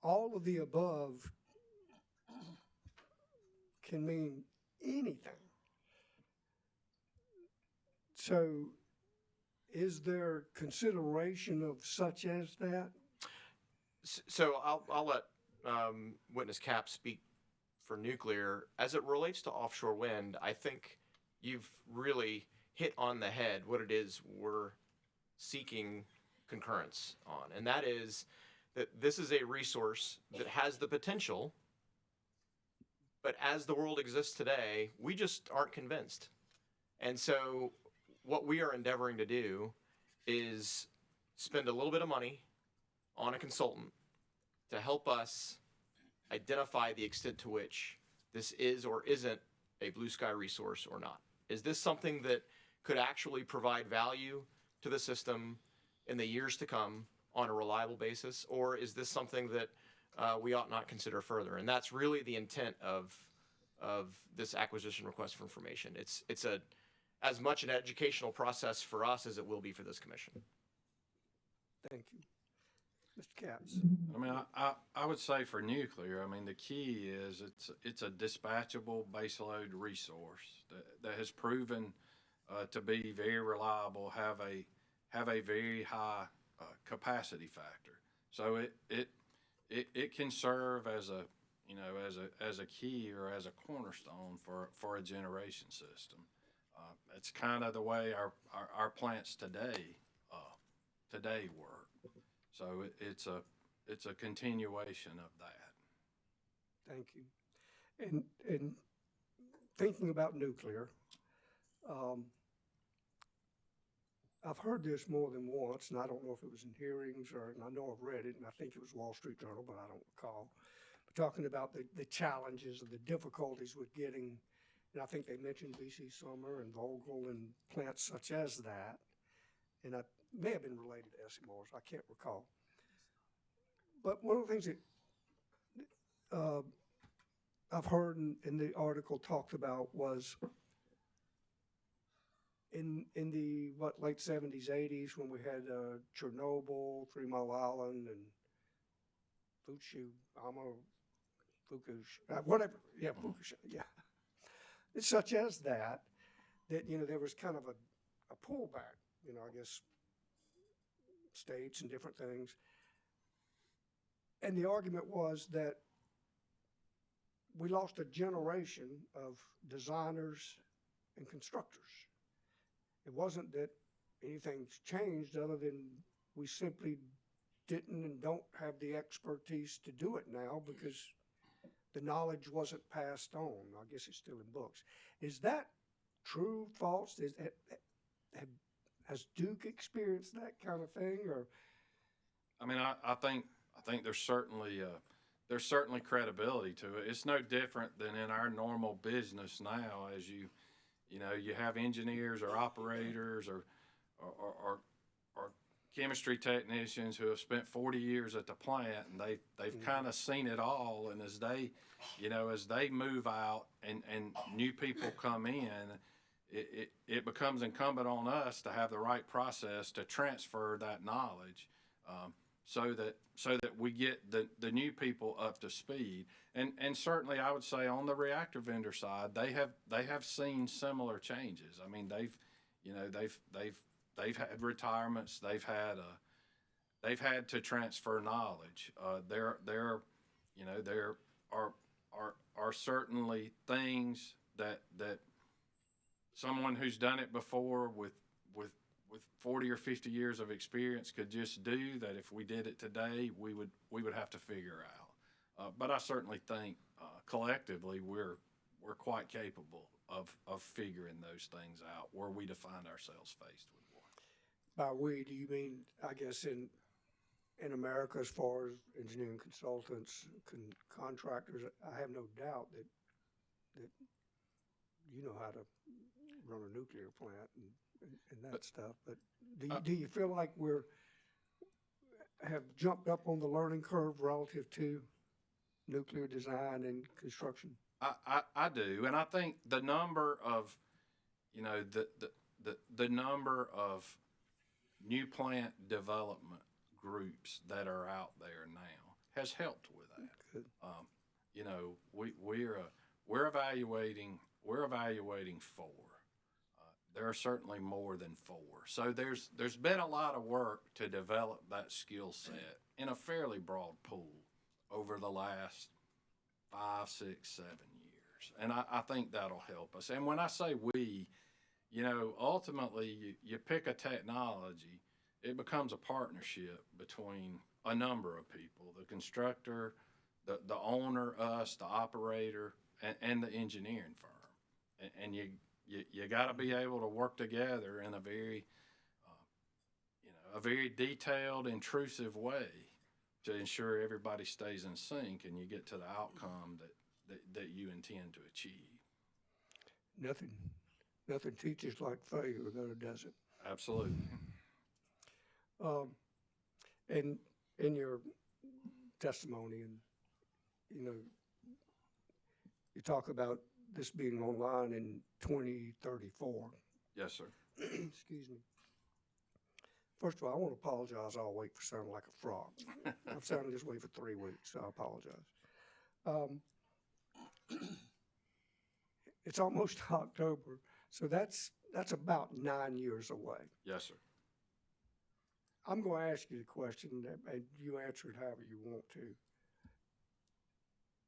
all of the above can mean anything. So is there consideration of such as that? So I'll let witness Capps speak for nuclear. As it relates to offshore wind, I think you've really hit on the head what it is we're seeking concurrence on, and that is that this is a resource that has the potential, but as the world exists today, we just aren't convinced. And so what we are endeavoring to do is spend a little bit of money on a consultant to help us identify the extent to which this is or isn't a blue sky resource or not. Is this something that could actually provide value to the system in the years to come on a reliable basis, or is this something that we ought not consider further? And that's really the intent of this acquisition request for information. It's as much an educational process for us as it will be for this commission. Thank you. Mr. Capps. I mean, I would say for nuclear, I mean, the key is it's a dispatchable baseload resource that has proven to be very reliable, have a very high capacity factor. So it can serve as a as a key or as a cornerstone for a generation system. It's kind of the way our plants today work. So it's a continuation of that. Thank you. And thinking about nuclear, I've heard this more than once, and I don't know if it was in hearings and I know I've read it, and I think it was Wall Street Journal, but I don't recall. But talking about the challenges and the difficulties with getting, and I think they mentioned VC Summer and Vogel and plants such as that, and I may have been related to SMRs, I can't recall. But one of the things that I've heard in the article talked about was in the late 70s, 80s, when we had Chernobyl, 3 Mile Island, and Fukushima, whatever, yeah, Fukushima, yeah. It's such as that there was kind of a pullback, I guess, states and different things. And the argument was that we lost a generation of designers and constructors. It wasn't that anything's changed other than we simply didn't and don't have the expertise to do it now because the knowledge wasn't passed on. I guess it's still in books. Is that true, false? Has Duke experienced that kind of thing? Or I mean, I think there's certainly credibility to it. It's no different than in our normal business now, as you have engineers or operators or chemistry technicians who have spent 40 years at the plant, and they've kind of seen it all. And as they move out and new people come in, it becomes incumbent on us to have the right process to transfer that knowledge, so that we get the new people up to speed. And certainly I would say on the reactor vendor side, they have seen similar changes. I mean, they've had retirements, they've had to transfer knowledge. There are certainly things that someone who's done it before with 40 or 50 years of experience could just do that. If we did it today, we would have to figure out. But I certainly think collectively we're quite capable of figuring those things out where we define ourselves faced with one. by we, do you mean, I guess, in America as far as engineering consultants, contractors? I have no doubt that you know how to run a nuclear plant and that stuff. But do you feel like have jumped up on the learning curve relative to nuclear design and construction? I do, and I think the number of, the number of new plant development groups that are out there now has helped with that. We're evaluating 4. There are certainly more than 4. So there's been a lot of work to develop that skill set in a fairly broad pool over the last 5, 6, 7 years. And I think that'll help us. And when I say we, ultimately you pick a technology it becomes a partnership between a number of people, the constructor, the owner, us, the operator, and the engineering firm. And you got to be able to work together in a very, a very detailed, intrusive way to ensure everybody stays in sync and you get to the outcome that you intend to achieve. Nothing teaches like failure, though, does it? Absolutely. And in your testimony, and you talk about this being online in 2034. Yes, sir. Excuse me. First of all, I want to apologize all week for sounding like a frog. I've sounded this way for 3 weeks, so I apologize. It's almost October, so that's about 9 years away. Yes, sir. I'm going to ask you the question, and you answer it however you want to.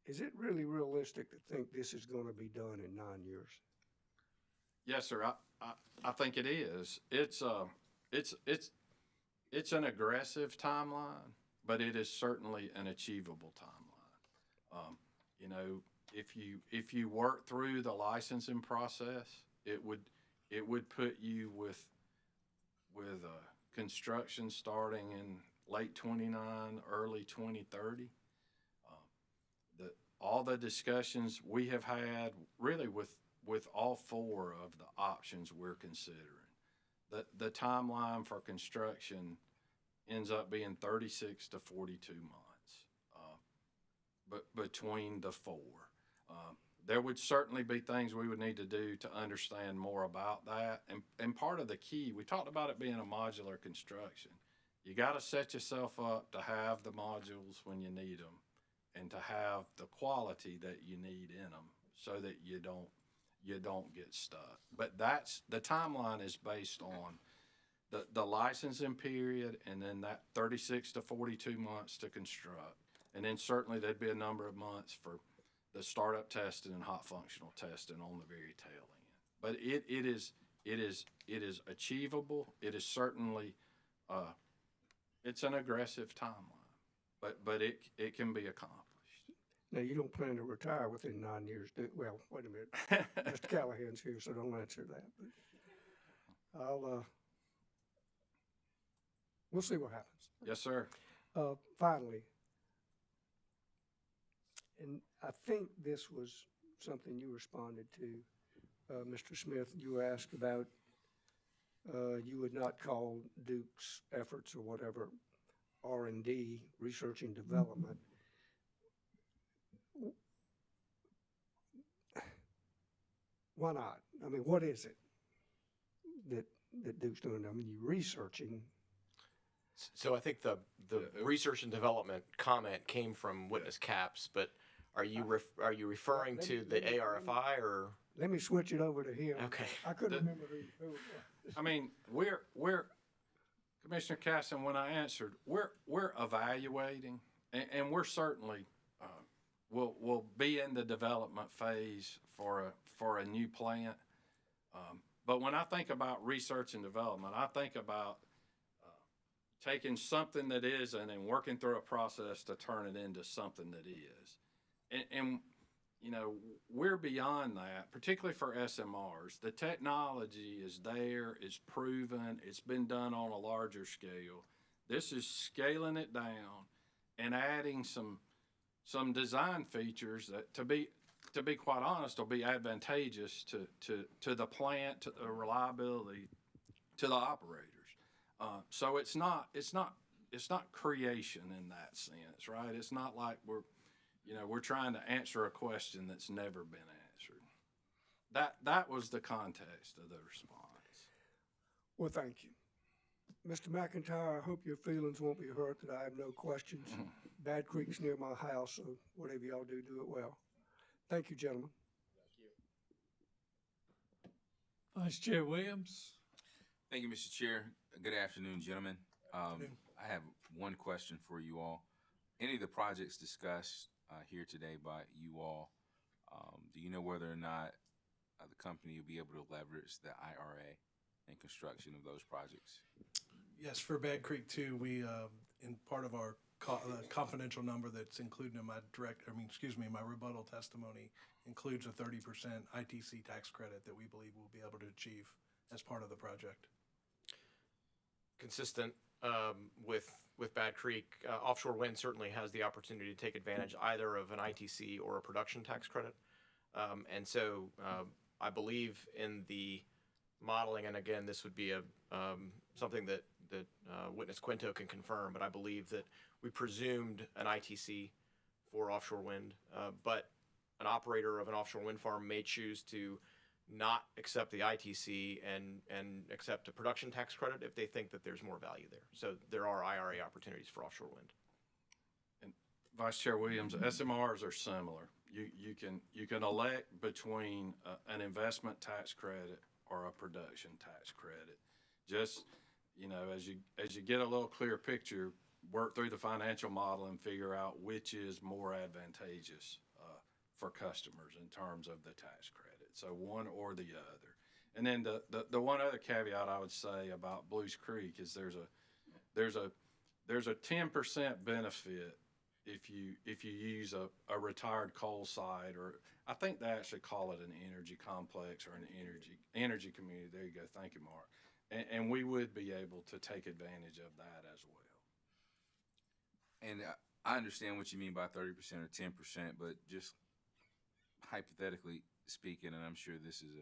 Is it really realistic to think this is going to be done in 9 years? Yes, sir. I think it is. It's an aggressive timeline, but it is certainly an achievable timeline. If you work through the licensing process, it would put you with construction starting in late 29, early 2030. All the discussions we have had really with all 4 of the options we're considering. The timeline for construction ends up being 36 to 42 months, but between the 4. There would certainly be things we would need to do to understand more about that. And part of the key, we talked about it being a modular construction. You got to set yourself up to have the modules when you need them and to have the quality that you need in them so that you don't get stuck. But the timeline is based on the licensing period and then that 36 to 42 months to construct. And then certainly there'd be a number of months for the startup testing and hot functional testing on the very tail end. But it is achievable. It is certainly it's an aggressive timeline, but it can be accomplished. Now, you don't plan to retire within 9 years, do you? Well, wait a minute. Mr. Callahan's here, so don't answer that. But we'll see what happens. Yes, sir. Finally, and I think this was something you responded to, Mr. Smith. You were asked about you would not call Duke's efforts or whatever R&D, research and development. Why not? I mean, what is it that Duke's doing? I mean, you're researching. So I think the research and development comment came from witness Capps, but are you referring to the ARFI or? Let me switch it over to him. Okay. I couldn't remember who it was. I mean, we're Commissioner Casson. When I answered, we're evaluating, and we're certainly we'll be in the development phase for a new plant. But when I think about research and development, I think about taking something that isn't and working through a process to turn it into something that is. And we're beyond that, particularly for SMRs. The technology is there, it's proven, it's been done on a larger scale. This is scaling it down and adding some design features that, to be quite honest, will be advantageous to the plant, to the reliability, to the operators. So it's not creation in that sense, right? It's not like we're trying to answer a question that's never been answered. That was the context of the response. Well, thank you. Mr. McIntyre, I hope your feelings won't be hurt that I have no questions. Bad Creek's near my house, so whatever y'all do it well. Thank you, gentlemen. Vice Chair Williams. Thank you, Mr. Chair. Good afternoon, gentlemen. I have one question for you all. Any of the projects discussed here today by you all, do you know whether or not the company will be able to leverage the IRA in construction of those projects? Yes, for Bad Creek 2, we, in part of our confidential number that's included in my my rebuttal testimony includes a 30% ITC tax credit that we believe we'll be able to achieve as part of the project. Consistent with Bad Creek, offshore wind certainly has the opportunity to take advantage either of an ITC or a production tax credit. And so I believe in the modeling, and again, this would be something that witness Quinto can confirm, but I believe that we presumed an ITC for offshore wind, but an operator of an offshore wind farm may choose to not accept the ITC and accept a production tax credit if they think that there's more value there. So there are IRA opportunities for offshore wind. And Vice Chair Williams, SMRs are similar. You can elect between an investment tax credit or a production tax credit. Just, as you get a little clearer picture, work through the financial model and figure out which is more advantageous for customers in terms of the tax credit. So one or the other. And then the one other caveat I would say about Blues Creek is there's a 10% benefit if you use a retired coal site, or I think they actually call it an energy complex or an energy community. There you go. Thank you, Mark. And we would be able to take advantage of that as well. And I understand what you mean by 30% or 10%, but just hypothetically speaking, and I'm sure this is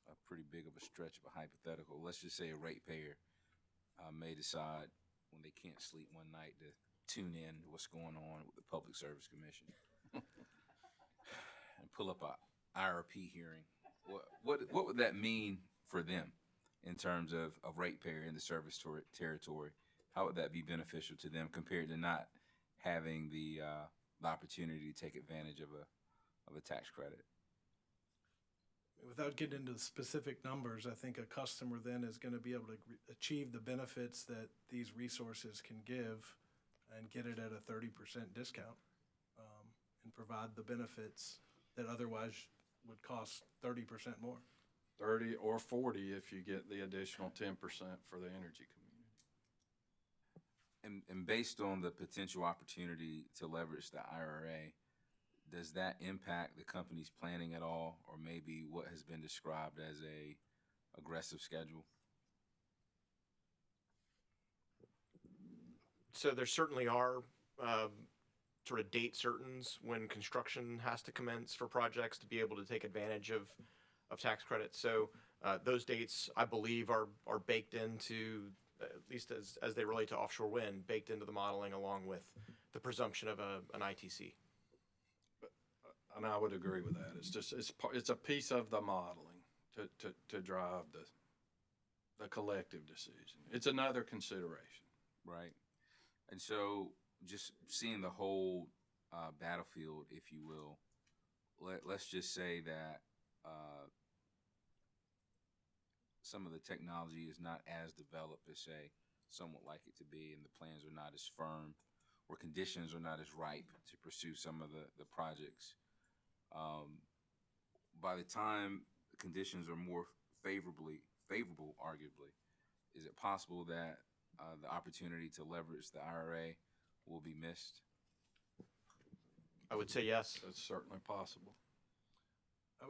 a pretty big of a stretch of a hypothetical, let's just say a ratepayer may decide when they can't sleep one night to tune in to what's going on with the Public Service Commission and pull up a IRP hearing. What would that mean for them in terms of ratepayer in the service territory? How would that be beneficial to them compared to not having the opportunity to take advantage of a tax credit? Without getting into the specific numbers, I think a customer then is going to be able to achieve the benefits that these resources can give and get it at a 30% discount and provide the benefits that otherwise would cost 30% more. 30 or 40 if you get the additional 10% for the energy community. And based on the potential opportunity to leverage the IRA, does that impact the company's planning at all, or maybe what has been described as a aggressive schedule? So there certainly are sort of date certains when construction has to commence for projects to be able to take advantage of tax credits. So those dates, I believe, are baked into, at least as they relate to offshore wind, baked into the modeling along with the presumption of an ITC. And I would agree with that. It's a piece of the modeling to drive the collective decision. It's another consideration. Right. And so just seeing the whole battlefield, if you will, let's just say that some of the technology is not as developed as, say, some would like it to be, and the plans are not as firm, or conditions are not as ripe to pursue some of the projects. By the time the conditions are more favorable, arguably, is it possible that the opportunity to leverage the IRA will be missed? I would say yes. That's certainly possible.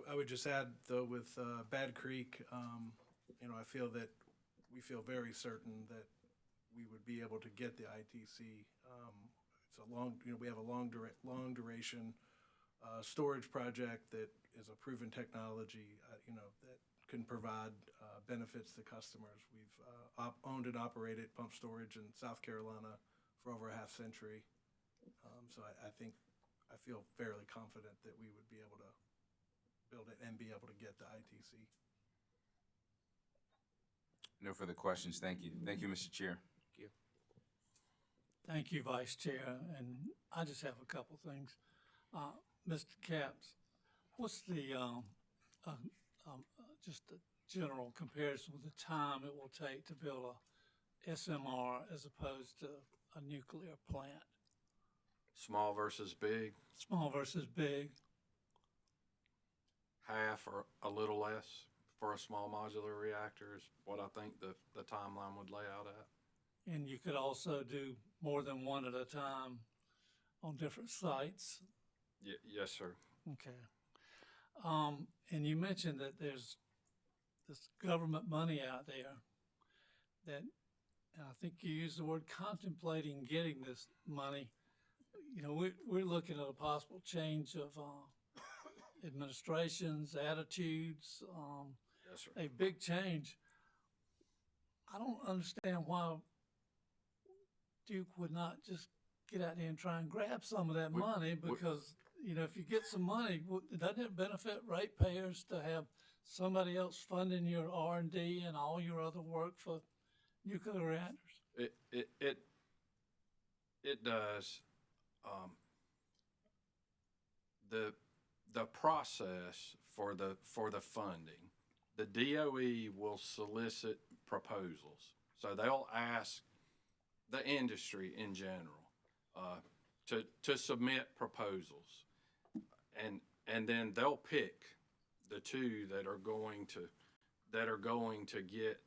I would just add, though, with Bad Creek, I feel that we feel very certain that we would be able to get the ITC. It's a long, we have a long duration storage project that is a proven technology, that can provide benefits to customers. We've owned and operated pump storage in South Carolina for over a half century. So I feel fairly confident that we would be able to build it and be able to get the ITC. No further questions. Thank you. Thank you, Mr. Chair. Thank you. Thank you, Vice Chair. And I just have a couple things. Mr. Capps, what's the just a general comparison with the time it will take to build a SMR as opposed to a nuclear plant? Small versus big? Small versus big. Half or a little less for a small modular reactor is what I think the timeline would lay out at. And you could also do more than one at a time on different sites. Yes, sir. Okay. And you mentioned that there's this government money out there that, and I think you used the word contemplating getting this money. You know, we're looking at a possible change of administrations, attitudes, Yes, sir. a big change. I don't understand why Duke would not just get out there and try and grab some of that money, because, you know, if you get some money, doesn't it benefit ratepayers to have somebody else funding your R&D and all your other work for nuclear reactors? It does. The process for the funding, the DOE will solicit proposals. So they'll ask the industry in general to submit proposals, and then they'll pick the two that are going to get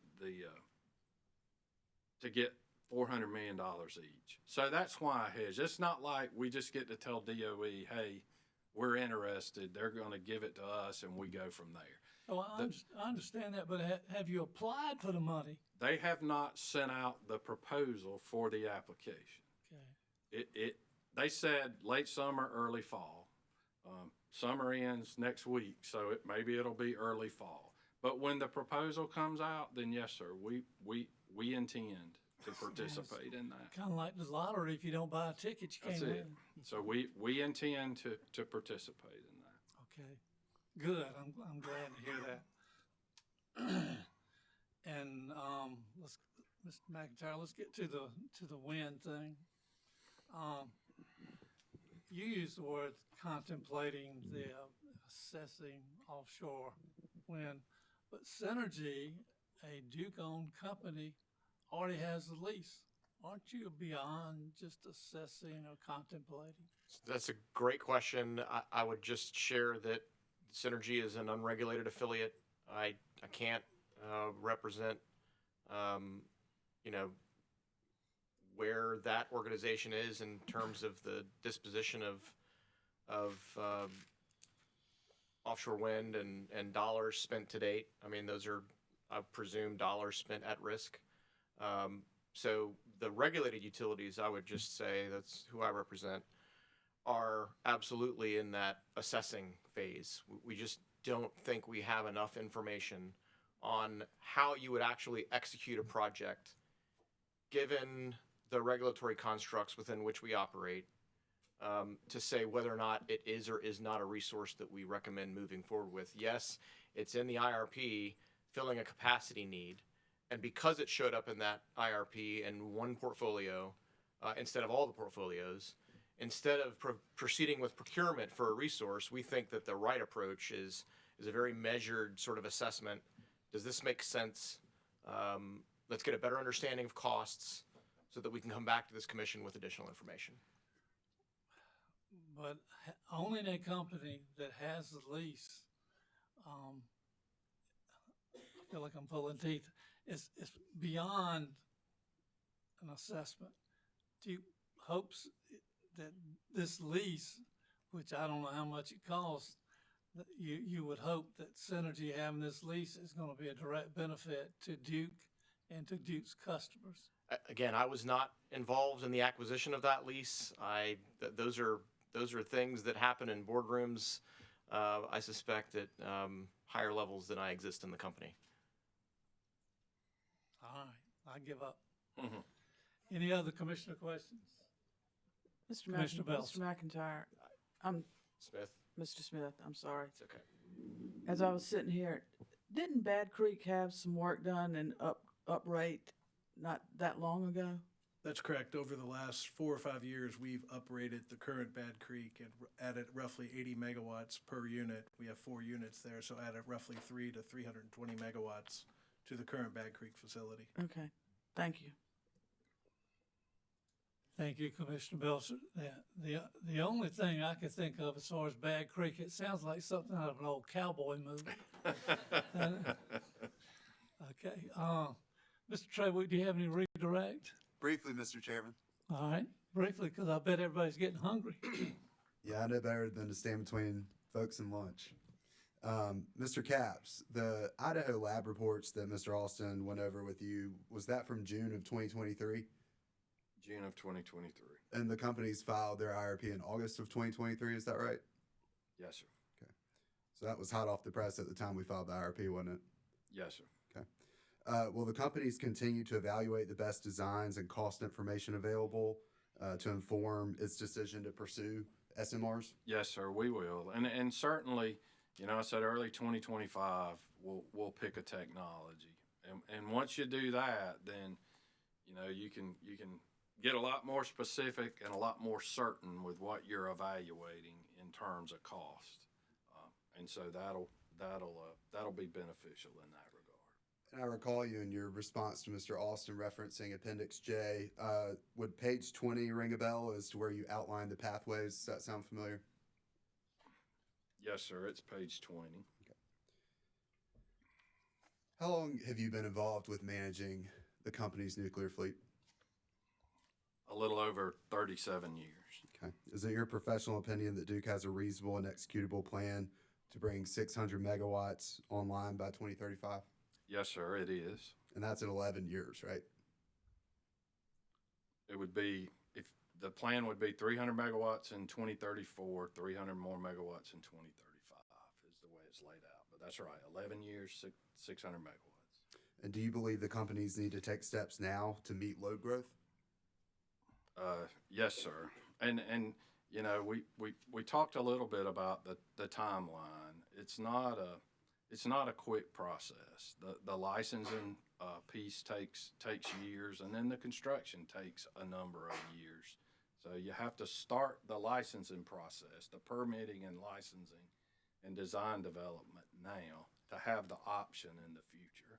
to get $400 million each. So that's why I hedge. It's not like we just get to tell DOE, hey, we're interested. They're going to give it to us, and we go from there. Oh, I understand that, but have you applied for the money? They have not sent out the proposal for the application. Okay. They said late summer, early fall. Summer ends next week, so maybe it'll be early fall. But when the proposal comes out, then yes, sir, we intend to participate in that. Kind of like the lottery. If you don't buy a ticket, you can't That's win. it. So we intend to participate in that. Okay, good. I'm glad to hear that. And Mr. McIntyre, let's get to the wind thing. You used the word contemplating the assessing offshore wind, but Synergy, a Duke-owned company, already has the lease. Aren't you beyond just assessing or contemplating? That's a great question. I would just share that Synergy is an unregulated affiliate. I can't represent, where that organization is in terms of the disposition of offshore wind and dollars spent to date. I mean, those are, I presume, dollars spent at risk. So the regulated utilities, I would just say, that's who I represent, are absolutely in that assessing phase. We just don't think we have enough information on how you would actually execute a project given the regulatory constructs within which we operate, to say whether or not it is or is not a resource that we recommend moving forward with. Yes, it's in the IRP filling a capacity need. And because it showed up in that IRP in one portfolio, instead of all the portfolios, instead of proceeding with procurement for a resource, we think that the right approach is a very measured sort of assessment. Does this make sense? Let's get a better understanding of costs so that we can come back to this commission with additional information. But owning a company that has the lease, I feel like I'm pulling teeth. It's beyond an assessment. Duke hopes that this lease, which I don't know how much it costs, that you would hope that Synergy having this lease is going to be a direct benefit to Duke and to Duke's customers. Again, I was not involved in the acquisition of that lease. Those are things that happen in boardrooms, I suspect, at higher levels than I exist in the company. All right, I give up. Mm-hmm. Any other commissioner questions? Mr. Commissioner Bells. Mr. McIntyre, Smith. Mr. Smith, I'm sorry. It's okay. As I was sitting here, didn't Bad Creek have some work done and uprate not that long ago? That's correct. Over the last 4 or 5 years, we've uprated the current Bad Creek and added roughly 80 megawatts per unit. We have 4 units there, so added roughly 3 to 320 megawatts to the current Bad Creek facility. Okay, thank you. Thank you, Commissioner Belcher. The only thing I could think of as far as Bad Creek, it sounds like something out of an old cowboy movie. Okay. Mr. Treywick, do you have any redirect? Briefly, Mr. Chairman. All right, briefly, because I bet everybody's getting hungry. Yeah, I know better than to stand between folks and lunch. Mr. Capps, the Idaho lab reports that Mr. Austin went over with you, was that from June of 2023? June of 2023. And the companies filed their IRP in August of 2023, is that right? Yes, sir. Okay. So that was hot off the press at the time we filed the IRP, wasn't it? Yes, sir. Okay. Will the companies continue to evaluate the best designs and cost information available to inform its decision to pursue SMRs? Yes, sir, we will. And certainly, you know, I said early 2025, we'll pick a technology. And once you do that, then, you know, you can get a lot more specific and a lot more certain with what you're evaluating in terms of cost. And so that'll be beneficial in that regard. And I recall you in your response to Mr. Austin referencing Appendix J. Would page 20 ring a bell as to where you outline the pathways? Does that sound familiar? Yes, sir, it's page 20. Okay. How long have you been involved with managing the company's nuclear fleet? A little over 37 years. Okay. Is it your professional opinion that Duke has a reasonable and executable plan to bring 600 megawatts online by 2035? Yes, sir, it is. And that's in 11 years, right? It would be, if the plan would be 300 megawatts in 2034, 300 more megawatts in 2035 is the way it's laid out. But that's right, 11 years, 600 megawatts. And do you believe the companies need to take steps now to meet load growth? Yes, sir. And you know, we talked a little bit about the timeline. It's not a quick process. The licensing piece takes years, and then the construction takes a number of years. So you have to start the licensing process, the permitting and licensing and design development now to have the option in the future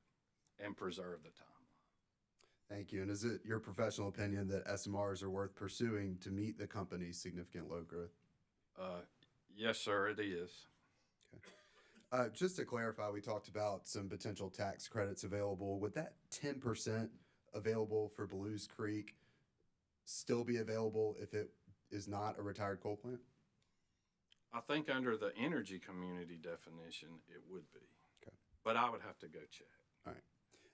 and preserve the timeline. Thank you. And is it your professional opinion that SMRs are worth pursuing to meet the company's significant load growth? Yes, sir, it is. Okay. Just to clarify, we talked about some potential tax credits available. Would that 10% available for Blues Creek still be available if it is not a retired coal plant? I think under the energy community definition, it would be. Okay. But I would have to go check. All right.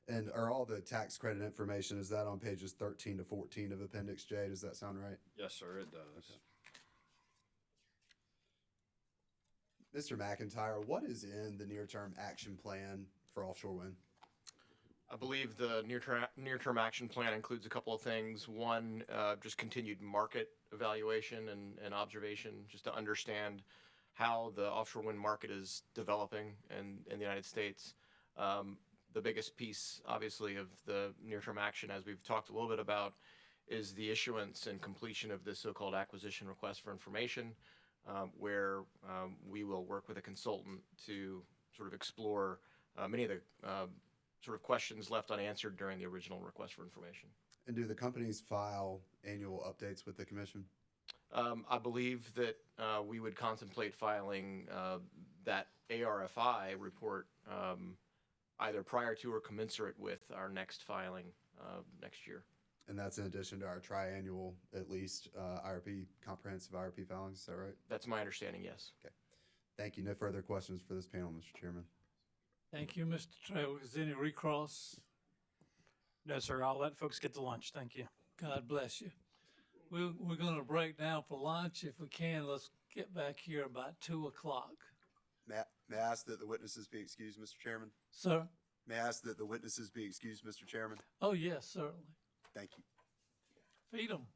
And are all the tax credit information, is that on pages 13 to 14 of Appendix J? Does that sound right? Yes, sir, it does. Okay. Mr. McIntyre, what is in the near-term action plan for offshore wind? I believe the near-term action plan includes a couple of things. One, just continued market evaluation and observation, just to understand how the offshore wind market is developing in the United States. The biggest piece, obviously, of the near-term action, as we've talked a little bit about, is the issuance and completion of the so-called acquisition request for information, where we will work with a consultant to sort of explore many of the sort of questions left unanswered during the original request for information. And do the companies file annual updates with the commission? I believe that we would contemplate filing that ARFI report either prior to or commensurate with our next filing next year. And that's in addition to our triannual, at least, IRP, comprehensive IRP filings, is that right? That's my understanding, yes. Okay. Thank you. No further questions for this panel, Mr. Chairman. Thank you, Mr. Trail. Is there any recross? No, sir. I'll let folks get to lunch. Thank you. God bless you. We're going to break down for lunch. If we can, let's get back here about 2 o'clock. May I ask that the witnesses be excused, Mr. Chairman? Sir? May I ask that the witnesses be excused, Mr. Chairman? Oh, yes, certainly. Thank you. Feed them.